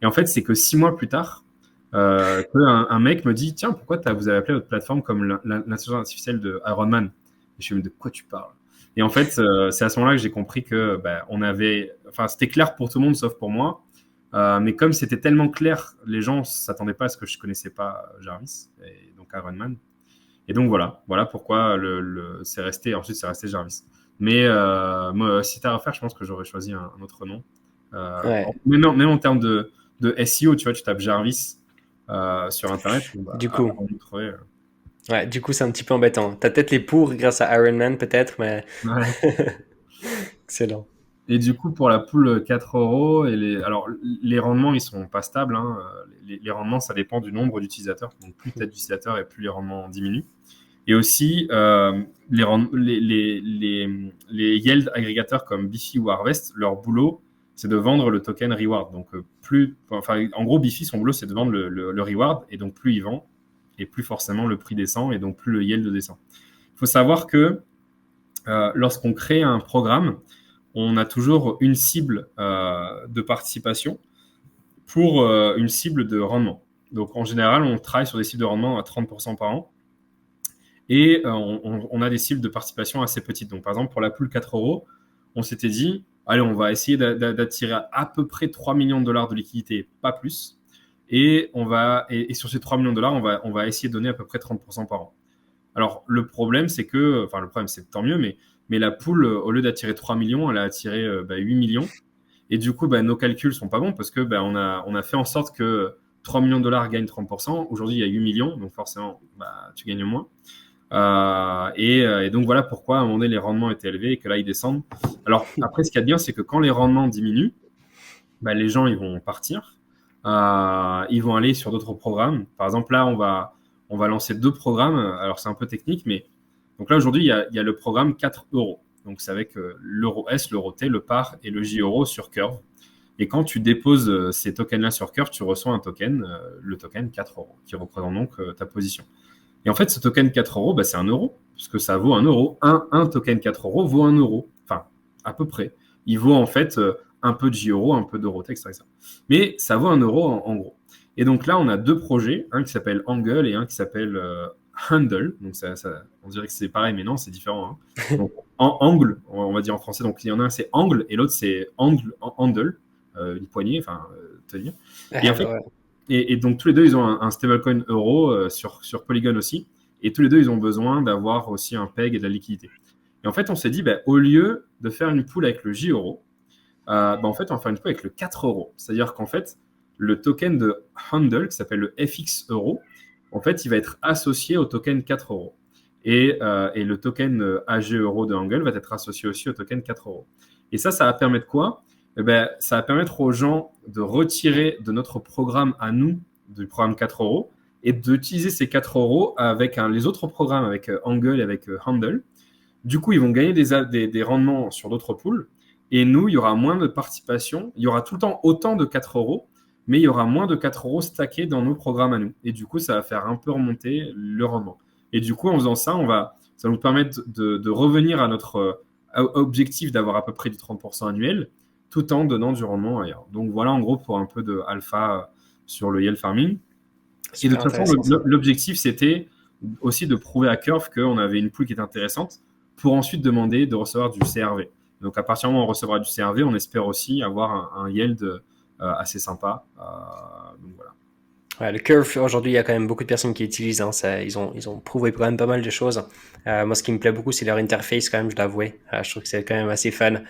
Et en fait, c'est que 6 mois plus tard, un mec me dit tiens, pourquoi vous avez appelé votre plateforme comme l'intelligence artificielle de Iron Man? Et je me dis de quoi tu parles? Et en fait, c'est à ce moment-là que j'ai compris que c'était clair pour tout le monde sauf pour moi. Mais comme c'était tellement clair, les gens s'attendaient pas à ce que je connaissais pas Jarvis, et donc Iron Man. Et donc voilà pourquoi c'est resté Jarvis. Mais moi, si t'as à refaire, je pense que j'aurais choisi un autre nom. Même en termes de SEO, tu vois, tu tapes Jarvis sur Internet. Du coup, du coup, c'est un petit peu embêtant. T'as peut-être les pour grâce à Iron Man, peut-être, mais excellent. Et du coup, pour la poule 4 euros, alors les rendements, ils sont pas stables. Les rendements, ça dépend du nombre d'utilisateurs. Donc, plus tu as d'utilisateurs et plus les rendements diminuent. Et aussi, les yield agrégateurs comme Bifi ou Harvest, leur boulot, c'est de vendre le token reward. Donc, en gros, Bifi, son boulot, c'est de vendre le reward. Et donc, plus il vend, et plus forcément le prix descend, et donc plus le yield descend. Il faut savoir que lorsqu'on crée un programme, on a toujours une cible de participation pour une cible de rendement. Donc, en général, on travaille sur des cibles de rendement à 30% par an. Et on a des cibles de participation assez petites. Donc, par exemple, pour la poule 4 euros, on s'était dit, allez, on va essayer d'attirer à peu près 3 millions de dollars de liquidité, pas plus. Et sur ces 3 millions de dollars, on va essayer de donner à peu près 30% par an. Alors, le problème, c'est tant mieux, mais la poule, au lieu d'attirer 3 millions, elle a attiré 8 millions. Et du coup, nos calculs sont pas bons parce que on a fait en sorte que 3 millions de dollars gagnent 30%. Aujourd'hui, il y a 8 millions, donc forcément, tu gagnes moins. Et donc voilà pourquoi à un moment donné les rendements étaient élevés et que là ils descendent. Alors après, ce qu'il y a de bien, c'est que quand les rendements diminuent, bah, les gens ils vont partir, ils vont aller sur d'autres programmes. Par exemple, là on va lancer 2 programmes. Alors c'est un peu technique, mais donc là aujourd'hui il y a le programme 4 euros. Donc c'est avec l'euro S, l'euro T, le par et le J euro sur Curve. Et quand tu déposes ces tokens-là sur Curve, tu reçois un token, le token 4 euros, qui représente donc ta position. Et en fait, ce token 4 euros, bah, c'est 1 euro, puisque ça vaut 1 euro. Un token 4 euros vaut 1 euro. Enfin, à peu près. Il vaut en fait un peu de J-euro, un peu d'euro, etc. Mais ça vaut 1 euro en gros. Et donc là, on a 2 projets, un qui s'appelle Angle et un qui s'appelle Handle. Donc on dirait que c'est pareil, mais non, c'est différent. Hein. Donc, Angle, on va dire en français. Donc il y en a un, c'est Angle, et l'autre, c'est Handle, une poignée, enfin, tenir. Et en fait, Ouais. et donc, tous les deux, ils ont un stablecoin euro sur Polygon aussi. Et tous les deux, ils ont besoin d'avoir aussi un PEG et de la liquidité. Et en fait, on s'est dit, bah, au lieu de faire une pool avec le J euro, bah, en fait, on va faire une pool avec le 4 euros. C'est-à-dire qu'en fait, le token de Handle, qui s'appelle le FX euro, en fait, il va être associé au token 4 euros. Et le token AG euro de Angle va être associé aussi au token 4 euros. Et ça va permettre quoi? Eh ben, ça va permettre aux gens de retirer de notre programme à nous, du programme 4 euros, et d'utiliser ces 4 euros avec les autres programmes, avec Angle et avec Handle. Du coup, ils vont gagner des rendements sur d'autres pools. Et nous, il y aura moins de participation. Il y aura tout le temps autant de 4 euros, mais il y aura moins de 4 euros stackés dans nos programmes à nous. Et du coup, ça va faire un peu remonter le rendement. Et du coup, en faisant ça, ça va nous permettre de revenir à notre objectif d'avoir à peu près du 30% annuel, tout en donnant du rendement ailleurs. Donc voilà, en gros, pour un peu de alpha sur le yield farming. Et de Super toute façon, intéressant, ça. l'objectif, c'était aussi de prouver à Curve qu'on avait une pool qui était intéressante pour ensuite demander de recevoir du CRV. Donc, à partir du moment où on recevra du CRV, on espère aussi avoir un yield assez sympa. Donc, voilà. Ouais, le Curve, aujourd'hui, il y a quand même beaucoup de personnes qui l'utilisent. Hein, ils ont prouvé quand même pas mal de choses. Moi, ce qui me plaît beaucoup, c'est leur interface, quand même, je l'avouais. Je trouve que c'est quand même assez fun.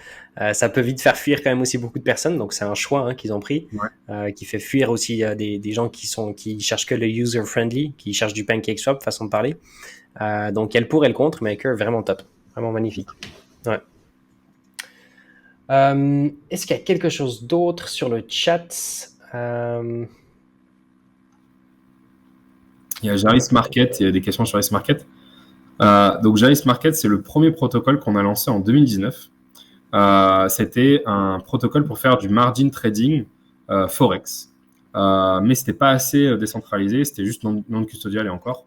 Ça peut vite faire fuir quand même aussi beaucoup de personnes. Donc, c'est un choix hein, qu'ils ont pris, Ouais. qui fait fuir aussi des gens qui cherchent que le user-friendly, qui cherchent du PancakeSwap, façon de parler. Donc, il y a le pour et le contre, mais Curve, vraiment top. Vraiment magnifique. Ouais. Est-ce qu'il y a quelque chose d'autre sur le chat? Il y a Jaris Market, il y a des questions sur Jaris Market. Donc, Jaris Market, c'est le premier protocole qu'on a lancé en 2019. C'était un protocole pour faire du margin trading Forex. Mais ce n'était pas assez décentralisé, c'était juste non custodial et encore.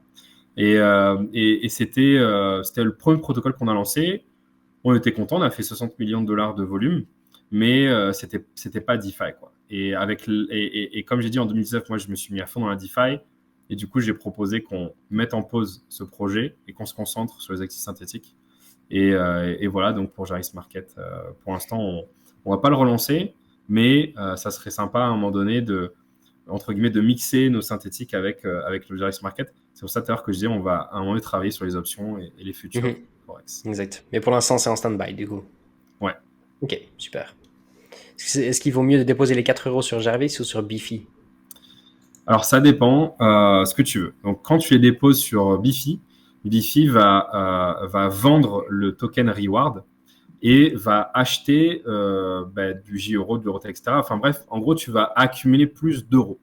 Et c'était le premier protocole qu'on a lancé. On était content, on a fait 60 millions de dollars de volume, mais c'était pas DeFi, quoi. Et comme j'ai dit en 2019, moi je me suis mis à fond dans la DeFi, et du coup j'ai proposé qu'on mette en pause ce projet et qu'on se concentre sur les actifs synthétiques. Et voilà, donc pour Jaris Market, pour l'instant on va pas le relancer, mais ça serait sympa à un moment donné entre guillemets, de mixer nos synthétiques avec le Jaris Market. C'est pour ça tout à l'heure que je disais, on va à un moment donné travailler sur les options et les futurs Forex. Exact. Mais pour l'instant, c'est en stand-by, du coup. Ouais. Ok, super. Est-ce qu'il vaut mieux de déposer les 4 euros sur Jarvis ou sur Bifi? Alors, ça dépend ce que tu veux. Donc, quand tu les déposes sur Bifi, Bifi va vendre le token reward et va acheter du J-euro, de l'euro, etc. Enfin bref, en gros, tu vas accumuler plus d'euros.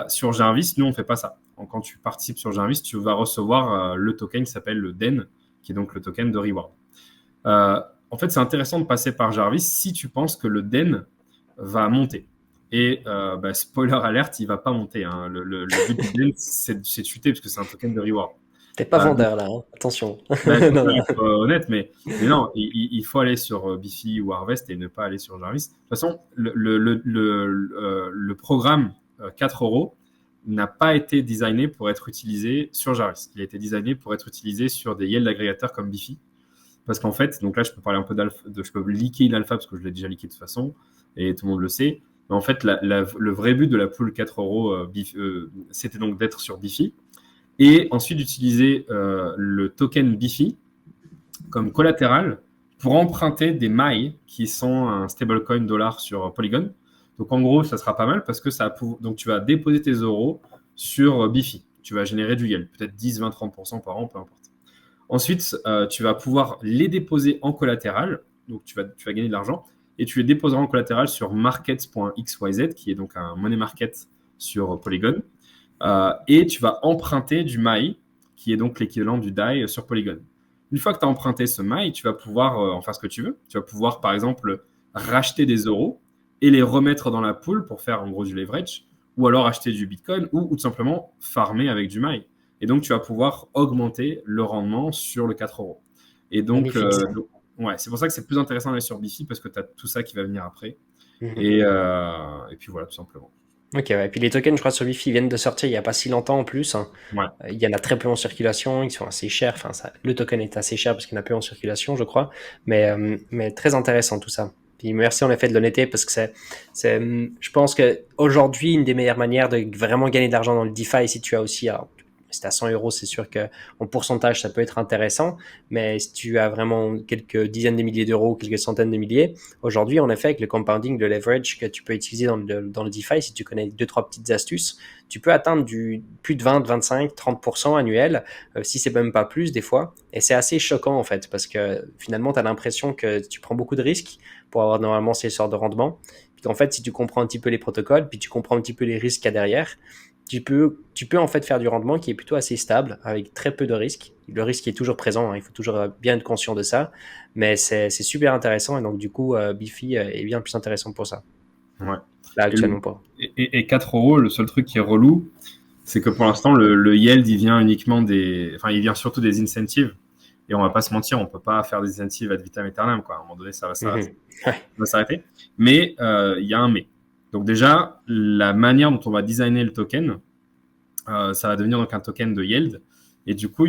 Sur Jarvis, nous, on ne fait pas ça. Donc, quand tu participes sur Jarvis, tu vas recevoir le token qui s'appelle le DEN, qui est donc le token de reward. En fait, c'est intéressant de passer par Jarvis si tu penses que le DEN va monter. Et spoiler alert, il ne va pas monter. Hein. Le but du DEN, c'est de chuter parce que c'est un token de reward. T'es pas vendeur là, hein. Attention. Il Non, non. faut être honnête, mais non, il faut aller sur Bifi ou Harvest et ne pas aller sur Jarvis. De toute façon, le programme 4 euros n'a pas été designé pour être utilisé sur Jarvis. Il a été designé pour être utilisé sur des yield agrégateurs comme Bifi. Parce qu'en fait, donc là, je peux parler un peu d'alpha, je peux leaker l'alpha parce que je l'ai déjà leaké de toute façon et tout le monde le sait. Mais en fait, le vrai but de la pool 4 euros, c'était donc d'être sur Bifi et ensuite d'utiliser le token Bifi comme collatéral pour emprunter des mailles qui sont un stablecoin dollar sur Polygon. Donc en gros, ça sera pas mal parce que donc tu vas déposer tes euros sur Bifi. Tu vas générer du yield, peut-être 10, 20, 30% par an, peu importe. Ensuite, tu vas pouvoir les déposer en collatéral. Donc, tu vas gagner de l'argent. Et tu les déposeras en collatéral sur markets.xyz, qui est donc un money market sur Polygon. Et tu vas emprunter du MAI, qui est donc l'équivalent du DAI sur Polygon. Une fois que tu as emprunté ce MAI, tu vas pouvoir en faire ce que tu veux. Tu vas pouvoir, par exemple, racheter des euros et les remettre dans la pool pour faire en gros du leverage, ou alors acheter du Bitcoin, ou tout simplement farmer avec du MAI. Et donc, tu vas pouvoir augmenter le rendement sur le 4 euros. Et donc, Magnifique, ça. ouais, c'est pour ça que c'est plus intéressant d'aller sur Bifi parce que tu as tout ça qui va venir après. Mhm. Et puis voilà, tout simplement. Ok, ouais. Et puis les tokens, je crois, sur Wi-Fi viennent de sortir il n'y a pas si longtemps en plus, hein. Ouais. Il y en a très peu en circulation, ils sont assez chers. Enfin, le token est assez cher parce qu'il y en a peu en circulation, je crois. Mais très intéressant tout ça. Puis merci en effet de l'honnêteté parce que je pense que aujourd'hui une des meilleures manières de vraiment gagner de l'argent dans le DeFi, si tu as aussi, alors, si tu as 100 euros, c'est sûr que en pourcentage ça peut être intéressant. Mais si tu as vraiment quelques dizaines de milliers d'euros, quelques centaines de milliers, aujourd'hui, en effet, avec le compounding, le leverage que tu peux utiliser dans le DeFi, si tu connais deux, trois petites astuces, tu peux atteindre plus de 20, 25, 30% annuel, si c'est même pas plus des fois. Et c'est assez choquant en fait, parce que finalement, tu as l'impression que tu prends beaucoup de risques pour avoir normalement ces sortes de rendements. Puis en fait, si tu comprends un petit peu les protocoles, puis tu comprends un petit peu les risques qu'il y a derrière, tu peux en fait faire du rendement qui est plutôt assez stable, avec très peu de risques. Le risque est toujours présent, hein, il faut toujours bien être conscient de ça, mais c'est super intéressant, et donc du coup, Bifi est bien plus intéressant pour ça. Ouais. Là, Et, le- actuellement pas. et 4 euros, le seul truc qui est relou, c'est que pour l'instant, le yield, il vient uniquement enfin, il vient surtout des incentives. Et on va pas se mentir, on peut pas faire des incentives ad vitam aeternam, quoi. À un moment donné, Mhm. Ouais. va s'arrêter. Mais il y a un mais. Donc déjà, la manière dont on va designer le token, ça va devenir donc un token de yield. Et du coup,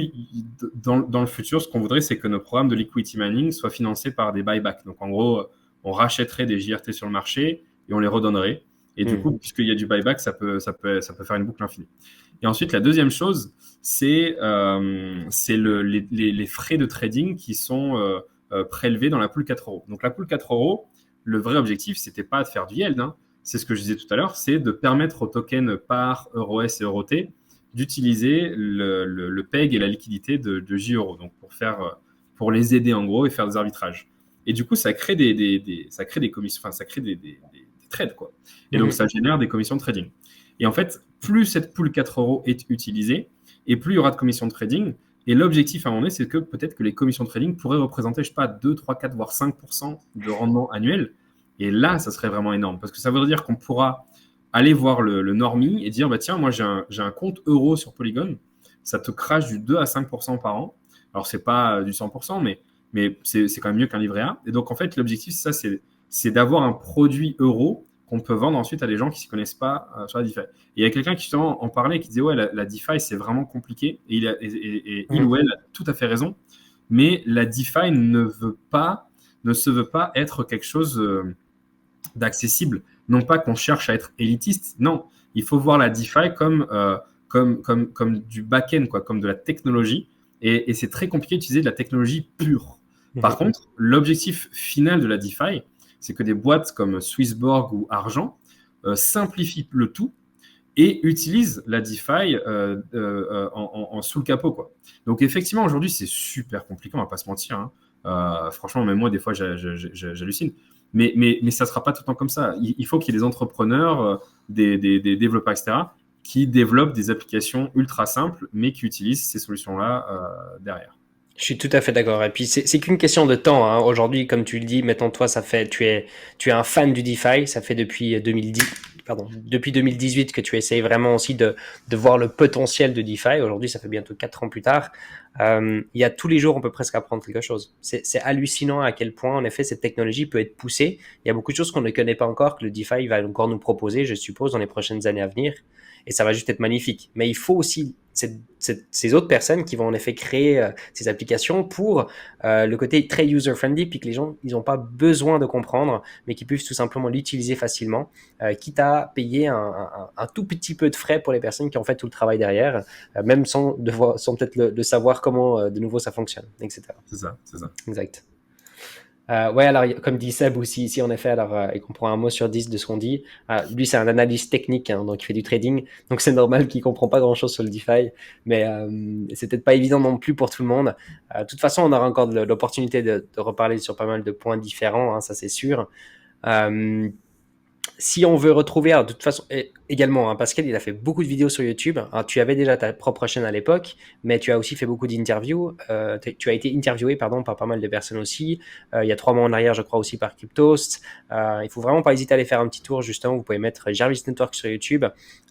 dans le futur, ce qu'on voudrait, c'est que nos programmes de liquidity mining soient financés par des buybacks. Donc en gros, on rachèterait des JRT sur le marché et on les redonnerait. Et du coup, Mhm. puisqu'il y a du buyback, ça peut faire une boucle infinie. Et ensuite, la deuxième chose, c'est les frais de trading qui sont prélevés dans la pool 4 euros. Donc la pool 4 euros, le vrai objectif, c'était pas de faire du yield, hein. C'est ce que je disais tout à l'heure, c'est de permettre aux tokens par EUROS et EUROT d'utiliser le PEG et la liquidité de J-Euro, donc pour les aider en gros et faire des arbitrages. Et du coup, ça crée ça crée des commissions, enfin, ça crée des trades, quoi. Et donc, Mhm. ça génère des commissions de trading. Et en fait, plus cette pool 4 euros est utilisée, et plus il y aura de commissions de trading. Et l'objectif à un moment donné, c'est que peut-être que les commissions de trading pourraient représenter, je sais pas, 2, 3, 4, voire 5% de rendement annuel. Et là, ça serait vraiment énorme. Parce que ça veut dire qu'on pourra aller voir le normie et dire, bah, tiens, moi, j'ai un compte euro sur Polygon. Ça te crache du 2 à 5% par an. Alors, c'est pas du 100%, mais c'est quand même mieux qu'un livret A. Et donc, en fait, l'objectif, c'est d'avoir un produit euro qu'on peut vendre ensuite à des gens qui ne s'y connaissent pas sur la DeFi. Et il y a quelqu'un qui justement en parlait, qui disait, ouais, la DeFi, c'est vraiment compliqué. Et il ou Mhm. elle a tout à fait raison. Mais la DeFi ne se veut pas être quelque chose d'accessible. Non pas qu'on cherche à être élitiste, non. Il faut voir la DeFi comme du back-end, quoi, comme de la technologie. Et c'est très compliqué d'utiliser de la technologie pure. Par Mhm. contre, l'objectif final de la DeFi, c'est que des boîtes comme Swissborg ou Argent simplifient le tout et utilisent la DeFi sous le capot, quoi. Donc effectivement, aujourd'hui, c'est super compliqué, on va pas se mentir, hein. Franchement, même moi, des fois, j'hallucine. Mais ça ne sera pas tout le temps comme ça. Il faut qu'il y ait des entrepreneurs, des développeurs, etc., qui développent des applications ultra simples, mais qui utilisent ces solutions-là derrière. Je suis tout à fait d'accord. Et puis c'est qu'une question de temps, hein. Aujourd'hui, comme tu le dis, mettons toi, tu es un fan du DeFi. Ça fait depuis 2010, pardon, depuis 2018 que tu essayes vraiment aussi de voir le potentiel de DeFi. Aujourd'hui, ça fait bientôt 4 ans plus tard. Il y a tous les jours, on peut presque apprendre quelque chose. C'est hallucinant à quel point, en effet, cette technologie peut être poussée. Il y a beaucoup de choses qu'on ne connaît pas encore, que le DeFi va encore nous proposer, je suppose, dans les prochaines années à venir. Et ça va juste être magnifique. Mais il faut aussi ces autres personnes qui vont en effet créer ces applications pour le côté très user-friendly, puis que les gens, ils n'ont pas besoin de comprendre, mais qui puissent tout simplement l'utiliser facilement, quitte à payer un tout petit peu de frais pour les personnes qui ont fait tout le travail derrière, même sans peut-être le savoir comment de nouveau ça fonctionne, etc. C'est ça, c'est ça. Exact. Ouais, alors comme dit Seb aussi ici, en effet, alors il comprend un mot sur 10 de ce qu'on dit. Lui, c'est un analyste technique, hein, donc il fait du trading, donc c'est normal qu'il comprend pas grand-chose sur le DeFi, mais c'est peut-être pas évident non plus pour tout le monde. De toute façon, on aura encore l'opportunité de reparler sur pas mal de points différents, hein, ça c'est sûr. Euh, Si on veut retrouver, alors de toute façon, également, hein, Pascal, il a fait beaucoup de vidéos sur YouTube. Alors, tu avais déjà ta propre chaîne à l'époque, mais tu as aussi fait beaucoup d'interviews. Tu as été interviewé, pardon, par pas mal de personnes aussi. Il y a 3 mois en arrière, je crois aussi par Cryptost. Il faut vraiment pas hésiter à aller faire un petit tour, justement. Vous pouvez mettre Jarvis Network sur YouTube.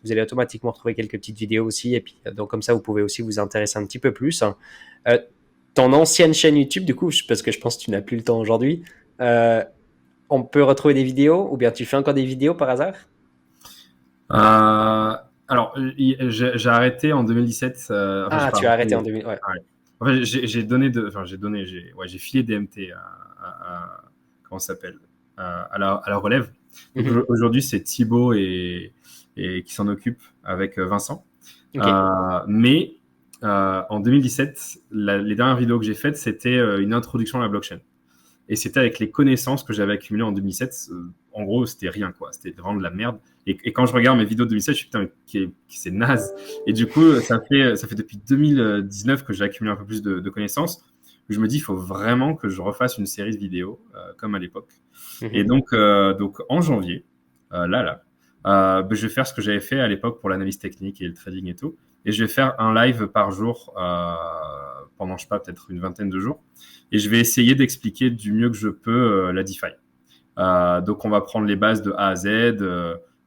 Vous allez automatiquement retrouver quelques petites vidéos aussi. Et puis, donc, comme ça, vous pouvez aussi vous intéresser un petit peu plus. Ton ancienne chaîne YouTube, du coup, parce que je pense que tu n'as plus le temps aujourd'hui, euh, on peut retrouver des vidéos, ou bien tu fais encore des vidéos par hasard? Alors, j'ai arrêté en 2017. Enfin, j'ai Ah, pas tu as arrêté arrêté. en 2000. Ouais. Ouais. En fait, j'ai filé DMT comment ça s'appelle, à la relève. Donc Mhm. aujourd'hui, c'est Thibaut et qui s'en occupe avec Vincent. Ok. Mais en 2017, les dernières vidéos que j'ai faites, c'était une introduction à la blockchain. Et c'était avec les connaissances que j'avais accumulées en 2007. En gros, c'était rien, quoi. C'était vraiment de la merde. Et quand je regarde mes vidéos de 2007, je suis putain, c'est naze. Et du coup, ça fait depuis 2019 que j'ai accumulé un peu plus de connaissances. Je me dis, il faut vraiment que je refasse une série de vidéos comme à l'époque. Et Mhm. donc en janvier, je vais faire ce que j'avais fait à l'époque pour l'analyse technique et le trading et tout. Et je vais faire un live par jour pendant, je sais pas, peut-être une vingtaine de jours. Et je vais essayer d'expliquer du mieux que je peux la DeFi. Donc, on va prendre les bases de A à Z,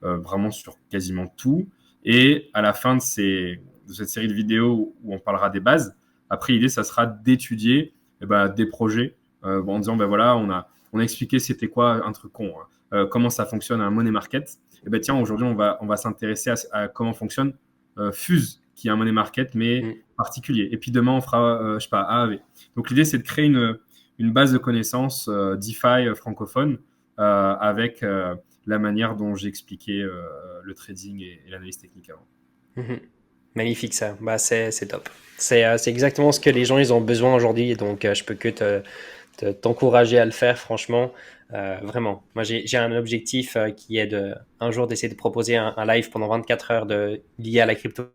vraiment sur quasiment tout. Et à la fin de cette série de vidéos où on parlera des bases, après, l'idée, ça sera d'étudier des projets en disant, voilà, on a expliqué c'était quoi un truc con, hein. Comment ça fonctionne un money market. Et ben tiens, aujourd'hui, on va s'intéresser à comment fonctionne Fuse, qui est un money market, mais Mhm. particulier. Et puis demain, on fera, je sais pas, A à B. Donc, l'idée, c'est de créer une base de connaissances DeFi francophone avec la manière dont j'ai expliqué le trading et l'analyse technique avant. Mhm. Magnifique ça. Bah, c'est top. C'est exactement ce que les gens ils ont besoin aujourd'hui. Donc, je peux que t'encourager à le faire, franchement. Vraiment. Moi, j'ai un objectif qui est de un jour d'essayer de proposer un live pendant 24 heures lié à la crypto.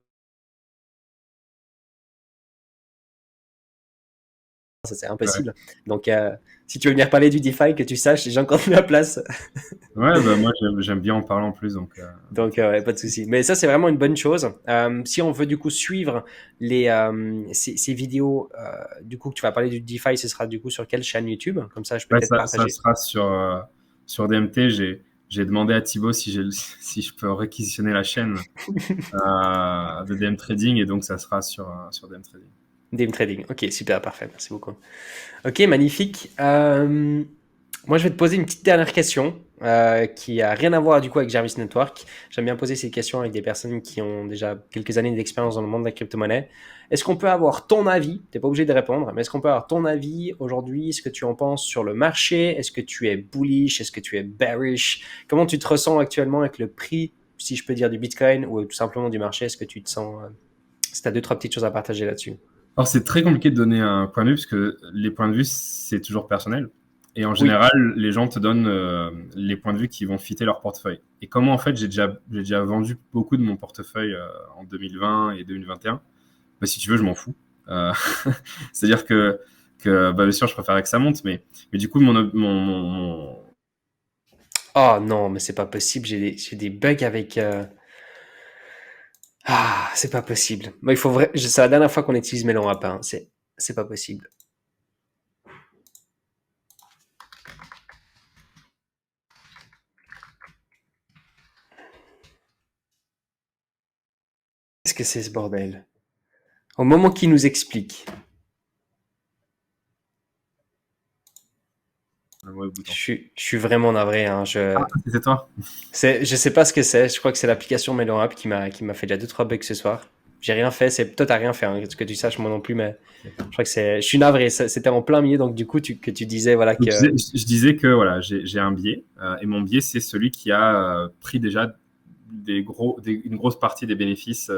Ça, c'est Ouais, impossible. Donc, si tu veux venir parler du DeFi, que tu saches, j'ai encore de la place. ouais bah, moi, j'aime bien en parler en plus. Donc, Donc, ouais, pas de souci. Mais ça, c'est vraiment une bonne chose. Si on veut du coup suivre ces vidéos, du coup, que tu vas parler du DeFi, ce sera du coup sur quelle chaîne YouTube? Comme ça, je peux ouais, peut-être ça partager. sera sur DMT. J'ai demandé à Thibaut si je peux réquisitionner la chaîne de DM Trading et donc ça sera sur DM Trading. Dame Trading. Ok, super, parfait. Merci beaucoup. Ok, magnifique. Moi, je vais te poser une petite dernière question qui a rien à voir du coup avec Jarvis Network. J'aime bien poser ces questions avec des personnes qui ont déjà quelques années d'expérience dans le monde de la crypto-monnaie. Est-ce qu'on peut avoir ton avis? T'es pas obligé de répondre, mais est-ce qu'on peut avoir ton avis aujourd'hui? Ce que tu en penses sur le marché? Est-ce que tu es bullish? Est-ce que tu es bearish? Comment tu te ressens actuellement avec le prix, si je peux dire, du Bitcoin ou tout simplement du marché? Est-ce que tu te sens... si tu as deux, trois petites choses à partager là-dessus. Alors, c'est très compliqué de donner un point de vue parce que les points de vue, c'est toujours personnel. Et en Oui. général, les gens te donnent les points de vue qui vont fitter leur portefeuille. Et comment, en fait, j'ai déjà vendu beaucoup de mon portefeuille en 2020 et 2021. Bah, si tu veux, je m'en fous. Euh, C'est-à-dire bien sûr, je préférerais que ça monte, mais du coup, Oh non, mais c'est pas possible. J'ai des bugs avec. Ah, c'est pas possible. Moi, il faut vrai... C'est la dernière fois qu'on utilise Melon App, hein. C'est pas possible. Qu'est-ce que c'est ce bordel? Au moment qu'il nous explique, un mauvais bouton. je suis vraiment navré, hein. C'est toi. Je sais pas ce que c'est. Je crois que c'est l'application Melon App qui m'a fait déjà deux trois bugs ce soir. J'ai rien fait. Toi, t'as rien fait, hein, que tu saches, moi non plus, mais je crois que je suis navré. C'était en plein milieu, donc du coup, que tu disais, voilà, Donc, que. je disais que voilà, j'ai un biais et mon biais, c'est celui qui a pris déjà une grosse partie des bénéfices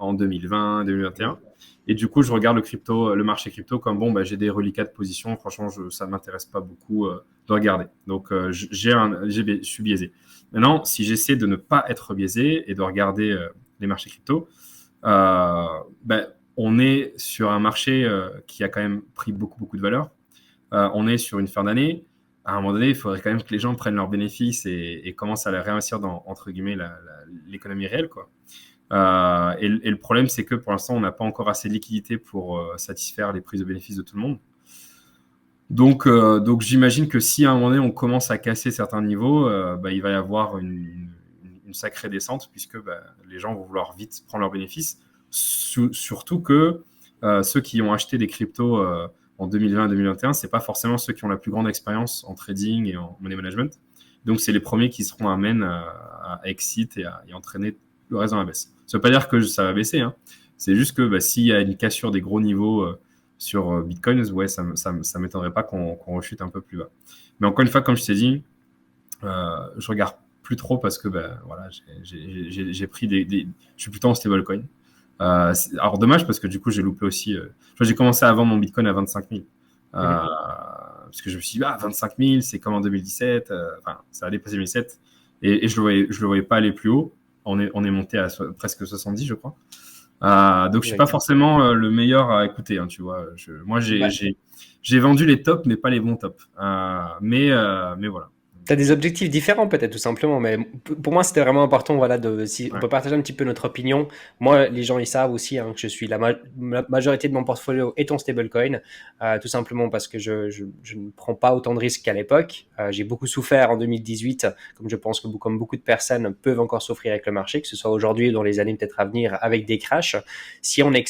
en 2020, 2021. Et du coup, je regarde le marché crypto comme bon, bah, j'ai des reliquats de position. Franchement, ça ne m'intéresse pas beaucoup de regarder. Donc, je suis biaisé. Maintenant, si j'essaie de ne pas être biaisé et de regarder les marchés crypto, ben, on est sur un marché qui a quand même pris beaucoup, beaucoup de valeur. On est sur une fin d'année. À un moment donné, il faudrait quand même que les gens prennent leurs bénéfices et commencent à les réinvestir dans, entre guillemets, l'économie réelle, quoi. Et le problème, c'est que pour l'instant, on n'a pas encore assez de liquidité pour satisfaire les prises de bénéfices de tout le monde. Donc j'imagine que si à un moment donné, on commence à casser certains niveaux, bah, il va y avoir une sacrée descente puisque bah, les gens vont vouloir vite prendre leurs bénéfices. Surtout que ceux qui ont acheté des cryptos en 2020 et 2021, c'est pas forcément ceux qui ont la plus grande expérience en trading et en money management. Donc, c'est les premiers qui seront amènés à exit et à entraîner le reste dans la baisse. Ça veut pas dire que ça va baisser. Hein. C'est juste que bah, s'il y a une cassure des gros niveaux sur Bitcoin, ouais, ça m'étonnerait pas qu'on rechute un peu plus bas. Mais encore une fois, comme je t'ai dit, je regarde plus trop parce que bah, voilà, j'ai pris je suis plutôt en stablecoin. Alors dommage parce que du coup j'ai loupé aussi. J'ai commencé à vendre mon Bitcoin à 25 000 parce que je me suis dit 25 000 c'est comme en 2017. Enfin ça a dépassé 2007 et je le voyais pas aller plus haut. On est monté à presque 70 je crois. Donc je suis pas forcément le meilleur à écouter. Hein, tu vois. Moi j'ai vendu les tops mais pas les bons tops. Mais voilà. Tu as des objectifs différents peut-être tout simplement, mais pour moi c'était vraiment important voilà, on peut partager un petit peu notre opinion. Moi les gens ils savent aussi hein, que je suis la majorité de mon portfolio est en stablecoin, tout simplement parce que je ne prends pas autant de risques qu'à l'époque. J'ai beaucoup souffert en 2018, comme je pense que comme beaucoup de personnes peuvent encore souffrir avec le marché, que ce soit aujourd'hui ou dans les années peut-être à venir avec des crashs, si on est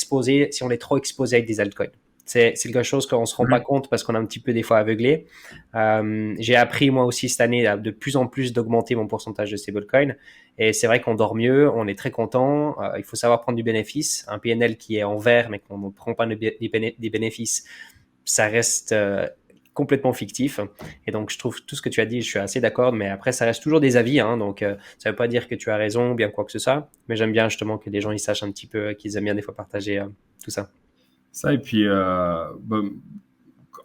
trop exposé avec des altcoins. C'est quelque chose qu'on ne se rend pas compte parce qu'on est un petit peu des fois aveuglé. J'ai appris moi aussi cette année de plus en plus d'augmenter mon pourcentage de stablecoin et c'est vrai qu'on dort mieux, on est très content. Il faut savoir prendre du bénéfice. Un PNL qui est en vert mais qu'on ne prend pas des bénéfices, ça reste complètement fictif. Et donc je trouve tout ce que tu as dit, je suis assez d'accord, mais après ça reste toujours des avis, hein, donc ça veut pas dire que tu as raison ou bien quoi que ce soit. Mais j'aime bien justement que les gens ils sachent un petit peu, qu'ils aiment bien des fois partager tout ça. Ça, et puis, bah,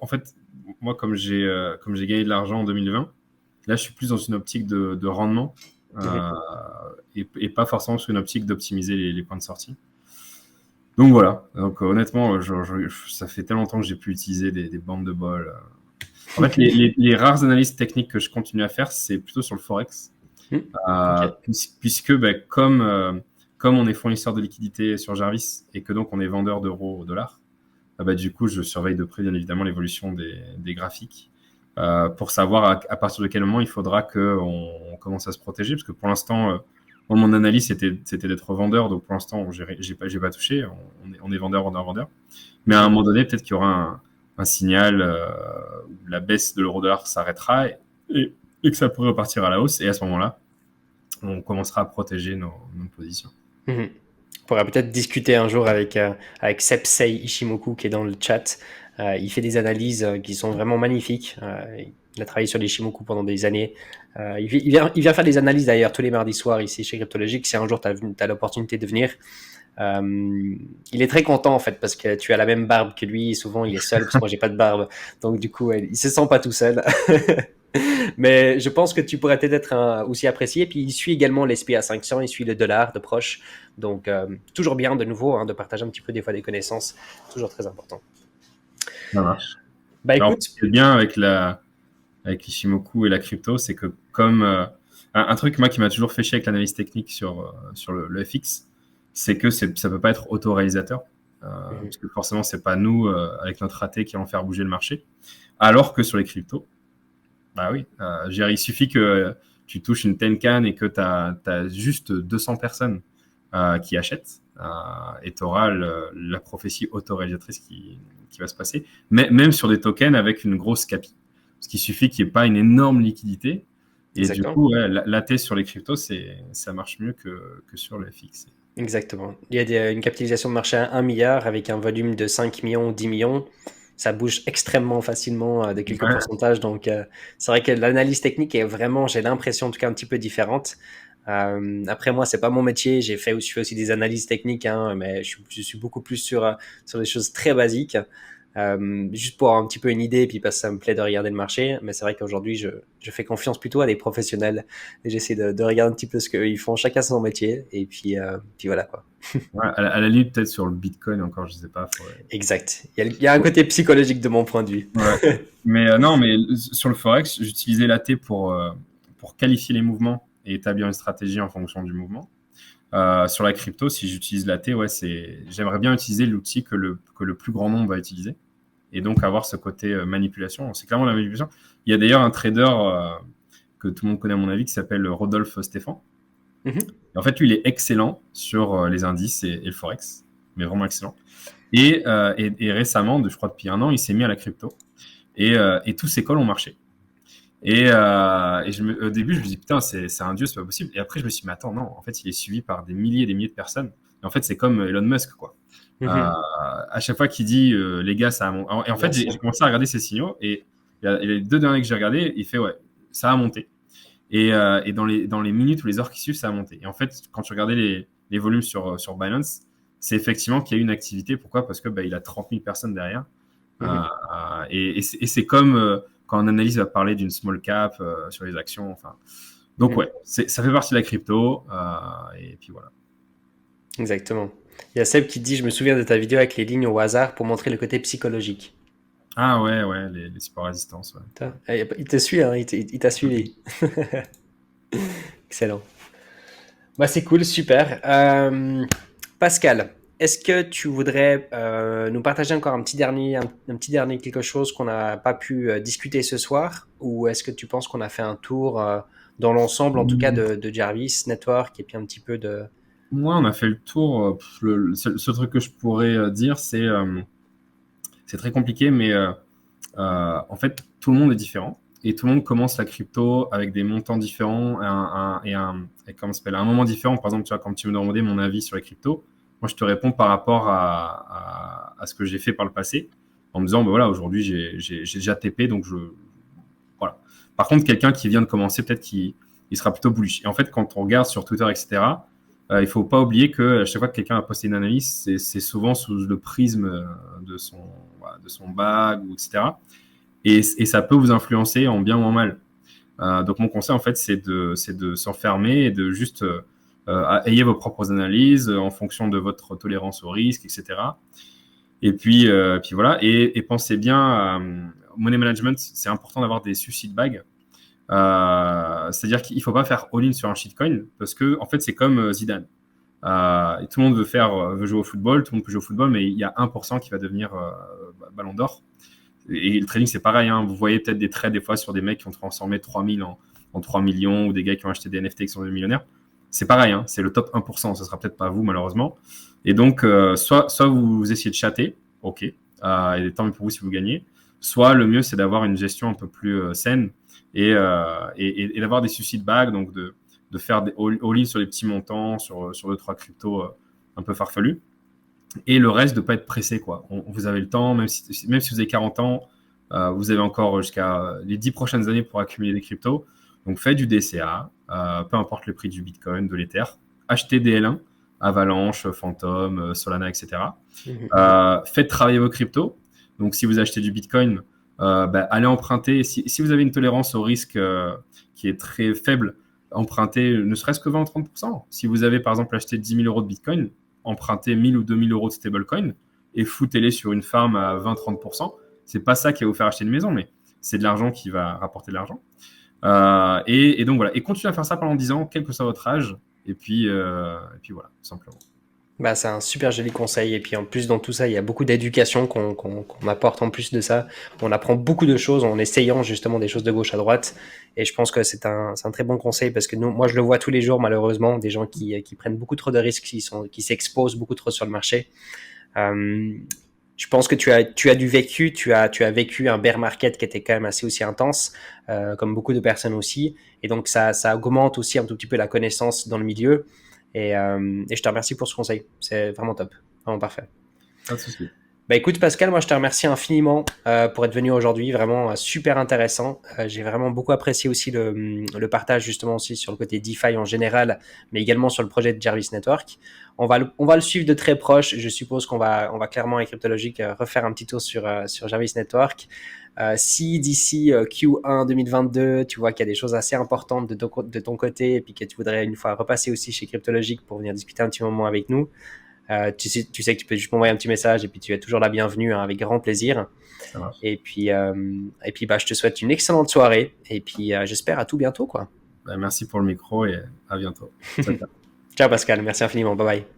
en fait, moi, comme j'ai gagné de l'argent en 2020, là, je suis plus dans une optique de rendement et pas forcément sur une optique d'optimiser les points de sortie. Donc voilà. Donc honnêtement, ça fait tellement longtemps que j'ai pu utiliser des bandes de bol. En fait, les rares analyses techniques que je continue à faire, c'est plutôt sur le forex, puisque bah, comme on est fournisseur de liquidité sur Jarvis et que donc on est vendeur d'euros au dollar, bah, du coup, je surveille de près, bien évidemment, l'évolution des graphiques pour savoir à partir de quel moment il faudra qu'on commence à se protéger. Parce que pour l'instant, mon analyse, c'était d'être vendeur. Donc pour l'instant, j'ai pas touché. On est vendeur, vendeur, vendeur. Mais à un moment donné, peut-être qu'il y aura un signal où la baisse de l'euro-dollar s'arrêtera et que ça pourrait repartir à la hausse. Et à ce moment-là, on commencera à protéger nos positions. On pourra peut-être discuter un jour avec Sepsei Ishimoku qui est dans le chat. Il fait des analyses qui sont vraiment magnifiques. Il a travaillé sur l'Ishimoku pendant des années. Il vient faire des analyses d'ailleurs tous les mardis soirs ici chez Cryptologique. Si un jour tu as l'opportunité de venir. Il est très content en fait parce que tu as la même barbe que lui. Souvent il est seul parce que moi j'ai pas de barbe. Donc du coup il se sent pas tout seul. Mais je pense que tu pourrais peut-être être aussi apprécié. Puis il suit également l'SPI à 500, il suit le dollar de proche. Donc toujours bien de nouveau hein, de partager un petit peu des fois des connaissances. Toujours très important. Ça marche. Bah alors, écoute. ce qui est bien avec l'Ishimoku et la crypto, c'est que comme un truc moi qui m'a toujours fait chier avec l'analyse technique sur le FX, c'est que ça peut pas être autoréalisateur. Parce que forcément, c'est pas nous, avec notre raté, qui allons faire bouger le marché. Alors que sur les cryptos, bah oui, il suffit que tu touches une Tenkan et que tu as juste 200 personnes qui achètent et tu auras la prophétie autoréalisatrice qui va se passer. Mais même sur des tokens avec une grosse capi. Parce qu'il suffit qu'il n'y ait pas une énorme liquidité. Et exactement. Du coup, l'AT sur les cryptos, ça marche mieux que sur le FX. Exactement. Il y a une capitalisation de marché à 1 milliard avec un volume de 5 millions ou 10 millions. Ça bouge extrêmement facilement de quelques pourcentages. Donc, c'est vrai que l'analyse technique est vraiment, j'ai l'impression en tout cas, un petit peu différente. Après, moi, c'est pas mon métier. Je fais aussi des analyses techniques, hein, mais je suis beaucoup plus sur des choses très basiques, juste pour avoir un petit peu une idée, puis parce que ça me plaît de regarder le marché. Mais c'est vrai qu'aujourd'hui, je fais confiance plutôt à des professionnels et j'essaie de regarder un petit peu ce qu'ils font, chacun son métier, et puis voilà quoi. Ouais, à la limite, peut-être sur le Bitcoin encore, je sais pas. Exact. Il y a un côté psychologique de mon point de vue. Ouais. Mais non, mais sur le Forex, j'utilisais l'AT pour qualifier les mouvements et établir une stratégie en fonction du mouvement. Sur la crypto, si j'utilise l'AT, ouais, j'aimerais bien utiliser l'outil que le plus grand nombre va utiliser et donc avoir ce côté manipulation. C'est clairement la manipulation. Il y a d'ailleurs un trader que tout le monde connaît à mon avis qui s'appelle Rodolphe Stéphan. Mhm. Et en fait, lui, il est excellent sur les indices et le Forex, mais vraiment excellent. Et récemment, je crois depuis un an, il s'est mis à la crypto et tous ses calls ont marché. Au début, je me dis, putain, c'est un dieu, c'est pas possible. Et après, je me suis dit, mais attends, non, en fait, il est suivi par des milliers et des milliers de personnes. Et en fait, c'est comme Elon Musk, quoi. Mhm. À chaque fois qu'il dit, les gars, ça a monté. Et en Bien fait, sûr. j'ai commencé à regarder ses signaux et les deux derniers que j'ai regardés, il fait, ouais, ça a monté. Et dans les minutes ou les heures qui suivent, ça a monté. Et en fait, quand tu regardais les volumes sur Binance, c'est effectivement qu'il y a eu une activité. Pourquoi? Parce que il a 30 000 personnes derrière. Mhm. Et c'est comme quand un analyste va parler d'une small cap sur les actions. Enfin, donc Mhm. ouais, ça fait partie de la crypto. Et puis voilà. Exactement. Il y a Seb qui dit, je me souviens de ta vidéo avec les lignes au hasard pour montrer le côté psychologique. Ah ouais, ouais, les supports résistance. Ouais. Il te suit, hein, il t'a suivi. Excellent. Bah, c'est cool, super. Pascal, est-ce que tu voudrais nous partager encore un petit dernier quelque chose qu'on n'a pas pu discuter ce soir? Ou est-ce que tu penses qu'on a fait un tour dans l'ensemble, en tout cas, de Jarvis Network et puis un petit peu de... Moi, on a fait le tour. Le seul truc que je pourrais dire, c'est très compliqué, mais en fait, tout le monde est différent et tout le monde commence la crypto avec des montants différents et comment ça s'appelle, à un moment différent. Par exemple, tu vois, quand tu me demandais mon avis sur les cryptos, moi, je te réponds par rapport à ce que j'ai fait par le passé en me disant, ben voilà, aujourd'hui, j'ai déjà TP, donc voilà. Par contre, quelqu'un qui vient de commencer, peut-être qu'il il sera plutôt bullish. Et en fait, quand on regarde sur Twitter, etc., il faut pas oublier que à chaque fois que quelqu'un a posté une analyse, c'est souvent sous le prisme de son, voilà, de son bag, ou etc. Et ça peut vous influencer en bien ou en mal. Donc mon conseil en fait c'est de s'enfermer et de juste ayez vos propres analyses en fonction de votre tolérance au risque, etc. Et puis voilà. Et pensez bien à money management. C'est important d'avoir des suicide bags. C'est-à-dire qu'il faut pas faire all-in sur un shitcoin parce que en fait c'est comme Zidane. Et tout le monde veut jouer au football, tout le monde peut jouer au football, mais il y a 1% qui va devenir ballon d'or. Et le trading, c'est pareil. Hein. Vous voyez peut-être des trades des fois sur des mecs qui ont transformé 3000 en 3 millions ou des gars qui ont acheté des NFT qui sont des millionnaires. C'est pareil. Hein. C'est le top 1%. Ce sera peut-être pas vous, malheureusement. Et donc, soit vous essayez de chatter, ok, et tant mieux pour vous si vous gagnez. Soit le mieux, c'est d'avoir une gestion un peu plus saine et d'avoir des suicide bags, donc de faire des all-in sur les petits montants, sur 2-3 cryptos un peu farfelus et le reste de pas être pressé quoi. Vous avez le temps, même si vous avez 40 ans, vous avez encore jusqu'à les 10 prochaines années pour accumuler des cryptos. Donc faites du DCA, peu importe le prix du Bitcoin, de l'Ether, achetez des L1, Avalanche, Phantom, Solana, etc. Mhm. Faites travailler vos cryptos. Donc si vous achetez du Bitcoin, allez emprunter. Si vous avez une tolérance au risque qui est très faible, empruntez ne serait-ce que 20-30%. Si vous avez par exemple acheté 10 000 euros de Bitcoin, empruntez 1000 ou 2000 euros de stablecoin et foutez-les sur une farm à 20-30%. C'est pas ça qui va vous faire acheter une maison, mais c'est de l'argent qui va rapporter de l'argent. Et donc voilà. Et continuez à faire ça pendant 10 ans, quel que soit votre âge. Et puis voilà, tout simplement. Bah, c'est un super joli conseil. Et puis en plus, dans tout ça, il y a beaucoup d'éducation qu'on apporte en plus de ça. On apprend beaucoup de choses en essayant justement des choses de gauche à droite. Et je pense que c'est un très bon conseil parce que moi, je le vois tous les jours, malheureusement, des gens qui prennent beaucoup trop de risques, qui s'exposent beaucoup trop sur le marché. Euh, je pense que tu as du vécu, tu as vécu un bear market qui était quand même assez aussi intense, comme beaucoup de personnes aussi. Et donc, ça augmente aussi un tout petit peu la connaissance dans le milieu. Et je te remercie pour ce conseil. C'est vraiment top. Vraiment parfait. Pas de souci. Bah écoute Pascal, moi je te remercie infiniment pour être venu aujourd'hui, vraiment super intéressant. J'ai vraiment beaucoup apprécié aussi le partage justement aussi sur le côté DeFi en général, mais également sur le projet de Jarvis Network. On va le suivre de très proche. Je suppose qu'on va clairement avec Cryptologic refaire un petit tour sur Jarvis Network. Si d'ici Q1 2022, tu vois qu'il y a des choses assez importantes de ton côté et puis que tu voudrais une fois repasser aussi chez Cryptologic pour venir discuter un petit moment avec nous, tu sais que tu peux juste m'envoyer un petit message et puis tu es toujours la bienvenue hein, avec grand plaisir. Ça marche. Et puis bah, je te souhaite une excellente soirée et puis j'espère à tout bientôt quoi. Bah, merci pour le micro et à bientôt. Ciao, ciao. Ciao Pascal, merci infiniment, bye bye.